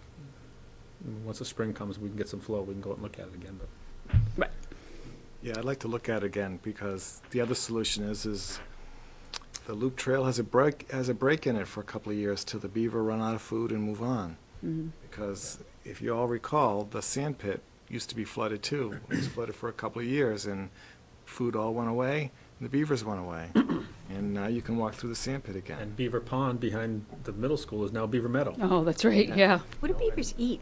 Once the spring comes, we can get some flow. We can go out and look at it again. But Yeah, I'd like to look at it again, because the other solution is the loop trail has a break in it for a couple of years till the beaver run out of food and move on. Because if you all recall, the sand pit used to be flooded too. It was flooded for a couple of years, and food all went away, and the beavers went away. And now you can walk through the sand pit again. and Beaver Pond behind the middle school is now Beaver Meadow. Oh, that's right. Yeah. What do beavers eat?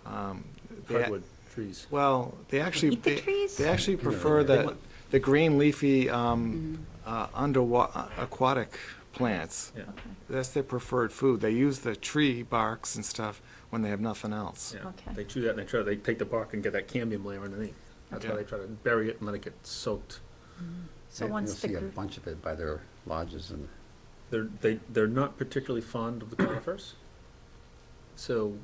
They- Hardwood trees. Well, they actually Eat the trees? they actually prefer the green leafy aquatic plants. Yeah. That's their preferred food. They use the tree barks and stuff when they have nothing else. Yeah. Okay. They chew that and they take the bark and get that cambium layer underneath. That's why Okay. they try to bury it and let it get soaked. So You'll once the see a gr- bunch of it by their lodges and They're not particularly fond of the conifers. So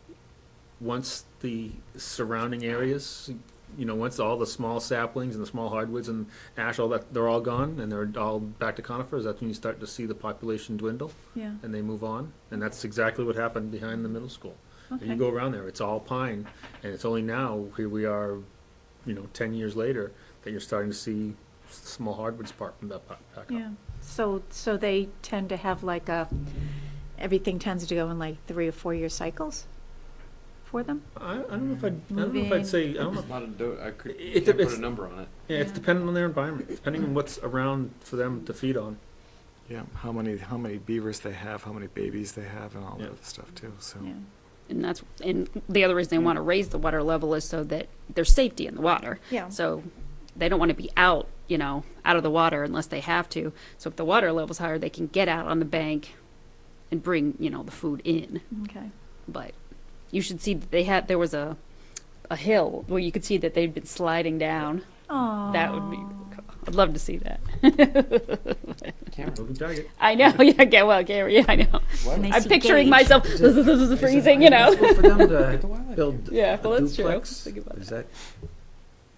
once the surrounding areas, you know, once all the small saplings and the small hardwoods and ash, all that, they're all gone and they're all back to conifers, that's when you start to see the population dwindle Yeah. and they move on. And that's exactly what happened behind the middle school. Okay. You go around there, it's all pine, and it's only now, here we are, you know, 10 years later, that you're starting to see small hardwoods back up. Yeah. So they tend to have like everything tends to go in like 3 or 4 year cycles for them? I don't know if I'd say, I don't know. It's not a, I could, It- can't put it's- a number on it. Yeah, it's dependent on their environment, depending on what's around for them to feed on. Yeah, how many beavers they have, how many babies they have, and all Yeah. that other stuff too. So Yeah. And the other reason they want to raise the water level is so that there's safety in the water. Yeah. So they don't want to be out, you know, out of the water unless they have to. So if the water level's higher, they can get out on the bank and bring, you know, the food in. Okay. But you should see that there was a hill where you could see that they'd been sliding down. Oh. That would be cool. I'd love to see that. Moving target. I know, yeah, Gary, yeah, I know. And they I'm see picturing Gage. myself freezing, you know. Well, for them to build Yeah, well, a that's true. duplex, Think about is that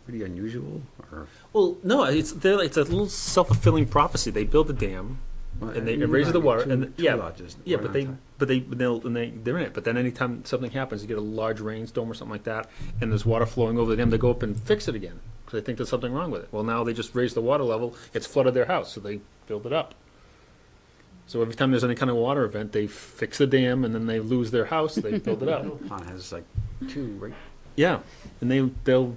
pretty unusual? Or Well, no, it's a little self-fulfilling prophecy. They build a dam, and they raise the water, and two lodges, yeah, one but on they top. but they they're in it. But then anytime something happens, you get a large rainstorm or something like that, and there's water flowing over the dam, they go up and fix it again because they think there's something wrong with it. Well, now they just raised the water level; it's flooded their house, so they build it up. So every time there's any kind of water event, they fix the dam, and then they lose their house. They build it up. Middle Pond has like two, right? Yeah, and they'll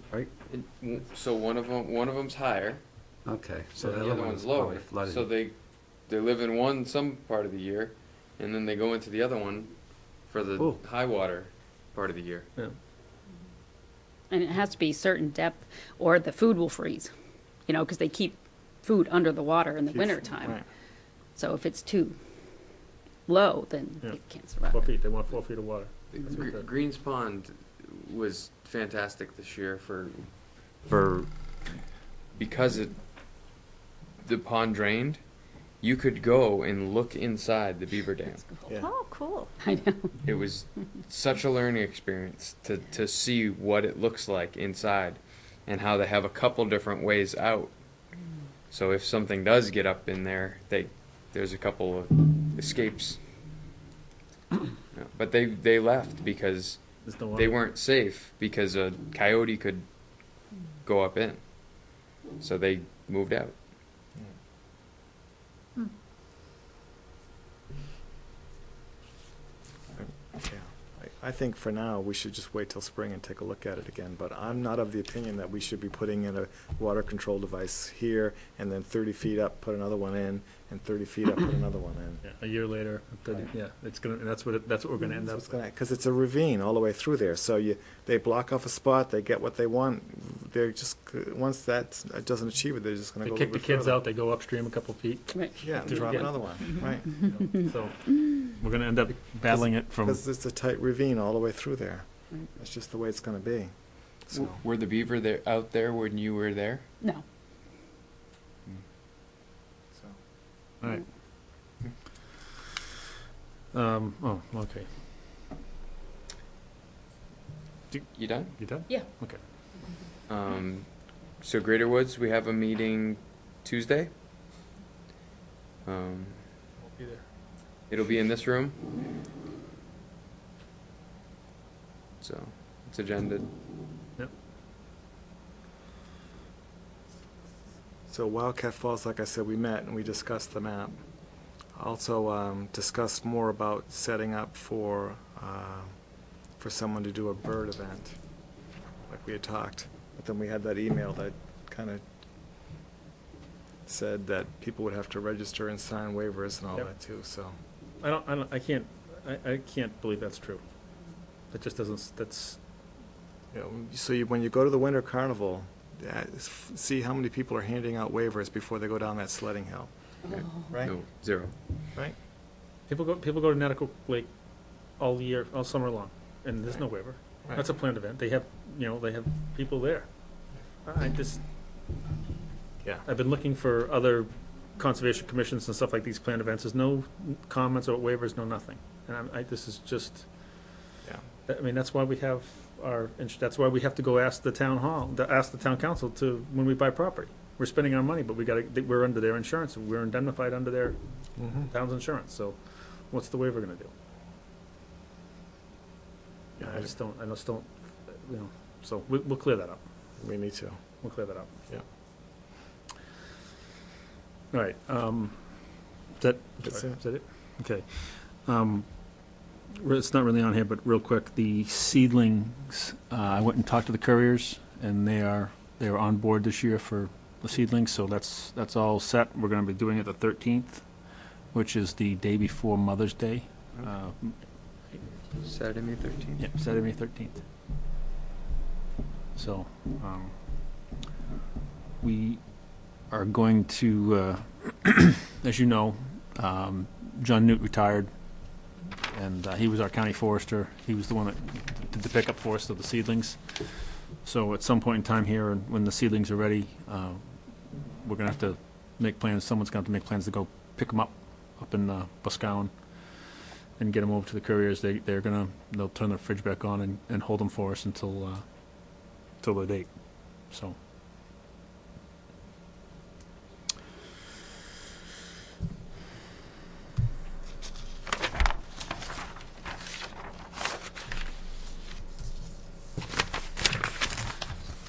So one of them's higher, Okay, so and the the other other one's one's lower. probably flooded. So they live in one some part of the year, and then they go into the other one for the Oh. high water part of the year. And it has to be certain depth or the food will freeze, you know, because they keep food under the water in the wintertime. right. So if it's too low, then Yeah. it can't survive. 4 feet. They want 4 feet of water. That's what the- Greens Pond was fantastic this year for because the pond drained, you could go and look inside the beaver dam. Yeah. Oh, cool. I know. It was such a learning experience to see what it looks like inside and how they have a couple different ways out. So if something does get up in there, there's a couple of escapes. Yeah, but they left because There's no they water. weren't safe because a coyote could go up in. So they moved out. Yeah. I think for now, we should just wait till spring and take a look at it again, but I'm not of the opinion that we should be putting in a water control device here, and then 30 feet up, put another one in, and 30 feet up, put another one in. Yeah, a year later, yeah, it's gonna, that's what we're gonna end up. Because it's a ravine all the way through there, so they block off a spot, they get what they want, they're just, once that doesn't achieve it, they're just gonna They go a kick little the bit kids further. out, they go upstream a couple feet. Right. Yeah, Do it drop again. another one, right. You know, so, we're gonna end up battling it from, Because it's a tight ravine all the way through there. That's just the way it's gonna be, so. Were the beaver there out there when you were there? No. so. all right. Oh, okay. You done? You done? Yeah. Okay. So Greater Woods, we have a meeting Tuesday. We'll be there. It'll be in this room. So it's agended. Yep. So Wildcat Falls, like I said, we met and we discussed the map. Also discussed more about setting up for someone to do a bird event, like we had talked. But then we had that email that kind of said that people would have to register and sign waivers and all Yep. that too, so. I can't believe that's true. That just doesn't, that's, You know, so when you go to the Winter Carnival, see how many people are handing out waivers before they go down that sledding hill, right? No, 0. Right? people go to Netticoke Lake all year, all summer long, and there's no waiver. Right. That's a planned event. They have people there. I just, Yeah. I've been looking for other conservation commissions and stuff like these planned events. There's no comments or waivers, no nothing. And this is just, Yeah. I mean, that's why we have that's why we have to go ask the town hall, ask the town council to, when we buy property. We're spending our money, but we're under their insurance, we're indemnified under their Mhm. town's insurance, so what's the waiver gonna do? Yeah, I just don't, so we'll clear that up. We need to. We'll clear that up. Yeah. All right, That's sorry, it. is that it? Okay. It's not really on here, but real quick, the seedlings, I went and talked to the couriers, and they are on board this year for the seedlings, so that's all set. We're gonna be doing it the 13th, which is the day before Mother's Day. Saturday, May 13th. Yep, Saturday, May 13th. So, we are going to, as you know, John Newt retired, and he was our county forester. He was the one that did the pickup for us of the seedlings. So at some point in time here, and when the seedlings are ready, we're gonna have to make plans, someone's gonna have to make plans to go pick them up in Boscawen and get them over to the couriers. They'll turn their fridge back on and hold them for us until the date, so.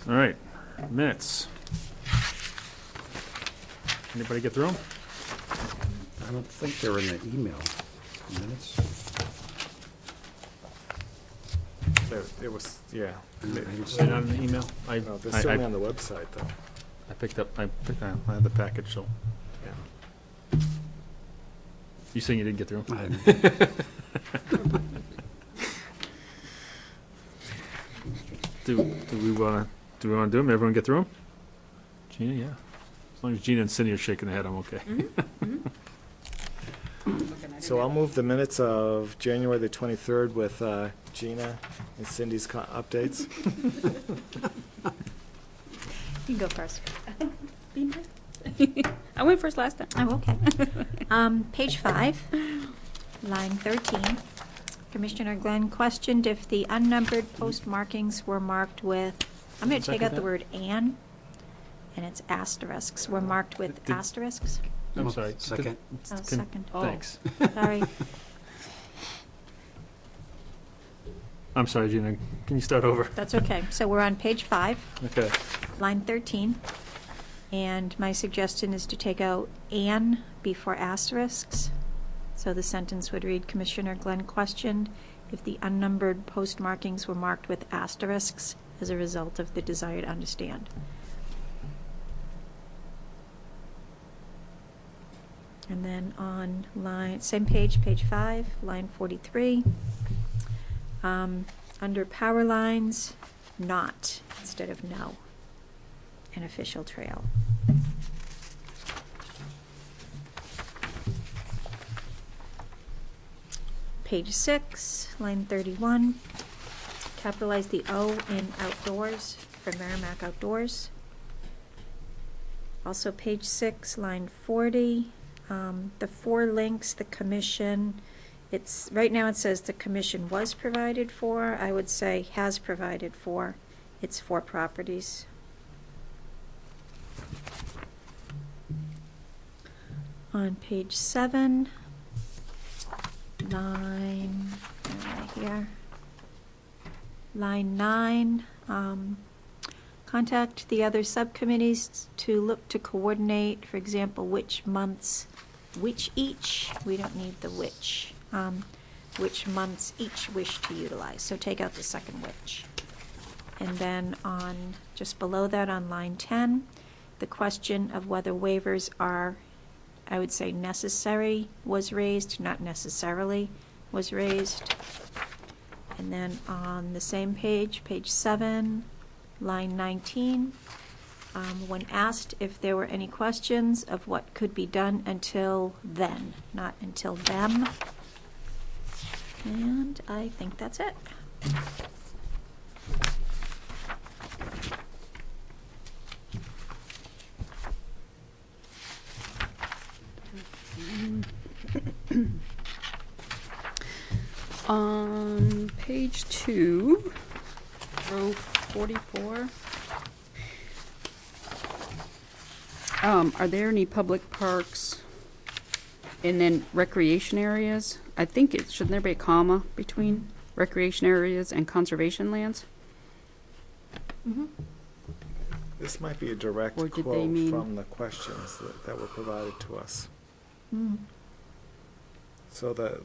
All right, minutes. Anybody get through them? I don't think they were in the email minutes. It was, yeah. I didn't Is see it not in the email? No, they're certainly on the website, though. I picked up, I had the package, so. Yeah. You saying you didn't get through 'em? I didn't. Do we want to do them? Everyone get through them? Gina, yeah. As long as Gina and Cindy are shaking their head, I'm okay. So I'll move the minutes of January the 23rd with Gina and Cindy's updates. You can go first. Be nice. I went first last time. Oh, okay. Page 5, line 13. Commissioner Glenn questioned if the unnumbered post markings were marked with, I'm going to take out the word "and," and it's asterisks. Were marked with asterisks? I'm sorry. Second. Oh, second. Thanks. Sorry. I'm sorry, Gina. Can you start over? That's okay. So we're on page 5, Okay. line 13. And my suggestion is to take out "and" before asterisks. So the sentence would read, Commissioner Glenn questioned if the unnumbered post markings were marked with asterisks as a result of the desire to understand. And then on same page, page 5, line 43, under power lines, not instead of no, an official trail. Page 6, line 31, capitalize the O in outdoors for Merrimack Outdoors. Also page 6, line 40, the 4 links, the commission, right now it says the commission was provided for. I would say has provided for. It's 4 properties. On page 7, line, where am I here? Line 9, contact the other subcommittees to look to coordinate, for example, which months, which each, we don't need the which months each wish to utilize. So take out the second which. And then on, just below that on line 10, the question of whether waivers are, I would say necessary was raised, not necessarily was raised. And then on the same page, page 7, line 19, when asked if there were any questions of what could be done until then, not until them. And I think that's it. On page 2, row 44, are there any public parks and then recreation areas? I think shouldn't there be a comma between recreation areas and conservation lands? Mm-hmm. This might be a direct Or did they quote mean- from the questions that were provided to us. Mm. So the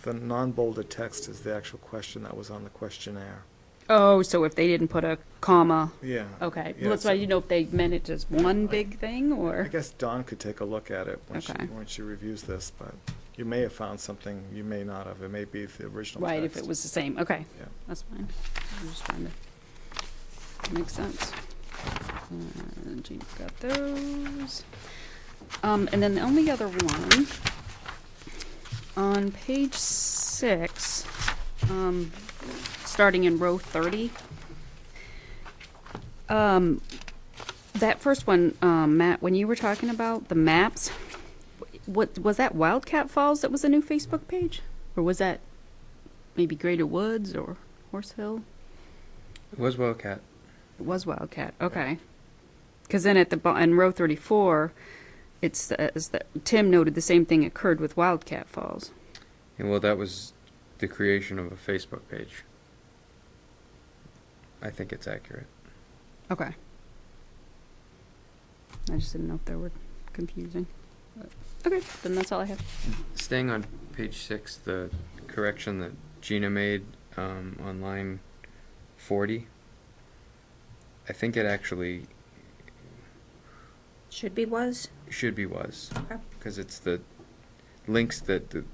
non-bolded text is the actual question that was on the questionnaire. Oh, so if they didn't put a comma, Yeah. okay. Yeah, Well, that's why you know if they meant it as one big thing, I or? guess Dawn could take a look at it when Okay. she reviews this, but you may have found something, you may not have. It may be the original Right, text. if it was the same, okay. Yeah. That's fine. I'm just trying to make sense. Jean's got those. And then the only other one, on page 6, starting in row 30, that first one, Matt, when you were talking about the maps, what was that Wildcat Falls that was a new Facebook page? Or was that maybe Greater Woods or Horse Hill? It was Wildcat. It was Wildcat, okay. Because then at in row 34, it says that Tim noted the same thing occurred with Wildcat Falls. And well, that was the creation of a Facebook page. I think it's accurate. Okay. I just didn't know if they were confusing. But, okay, then that's all I have. Staying on page 6, the correction that Gina made on line 40, I think it actually Should be was. should be was, Okay. because it's the links that the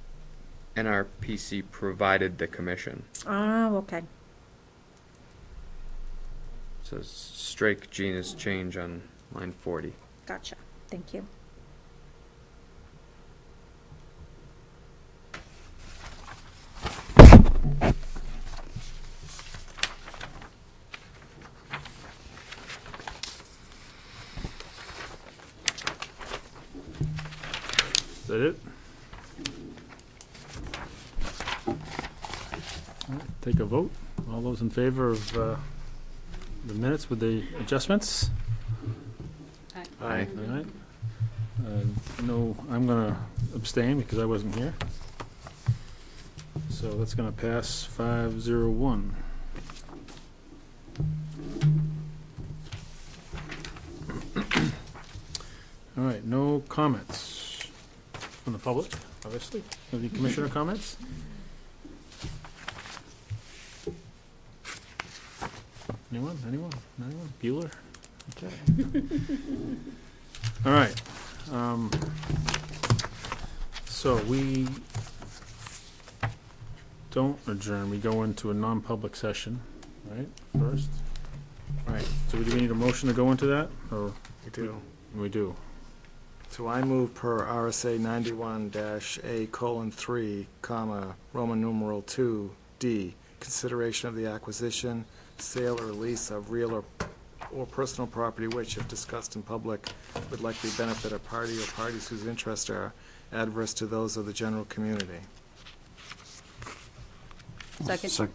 NRPC provided the commission. Oh, okay. So strike Gina's change on line 40. Gotcha. Thank you. that it? All right, take a vote. All those in favor of the minutes with the adjustments? Aye. All right. No, I'm gonna abstain because I wasn't here. So that's gonna pass 501. All right, no comments from the public, obviously. Any commissioner comments? Anyone? Anyone? Bueller? Okay. All right. So we don't adjourn, we go into a non-public session, right, first? All right, so do we need a motion to go into that, or We do. we do? So I move per RSA 91-A:3, comma, Roman numeral 2D, consideration of the acquisition, sale, or lease of real or personal property which, if discussed in public, would likely benefit a party or parties whose interests are adverse to those of the general community. Second.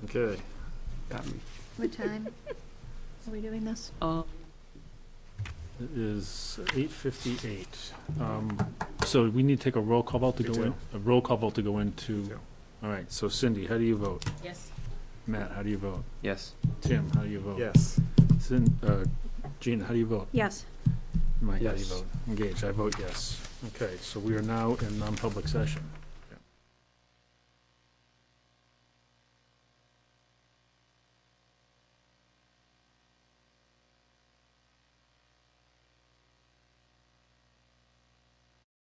Okay. Got me. What time are we doing this? It is 8:58. So we need to take a roll call vote to We go do. in? A roll call vote to go into? do. All right, so Cindy, how do you vote? Yes. Matt, how do you vote? Yes. Tim, how do you vote? Yes. Gina, how do you vote? Yes. Mike, how do you Yes. vote? Engaged, I vote yes. Okay, so we are now in non-public session.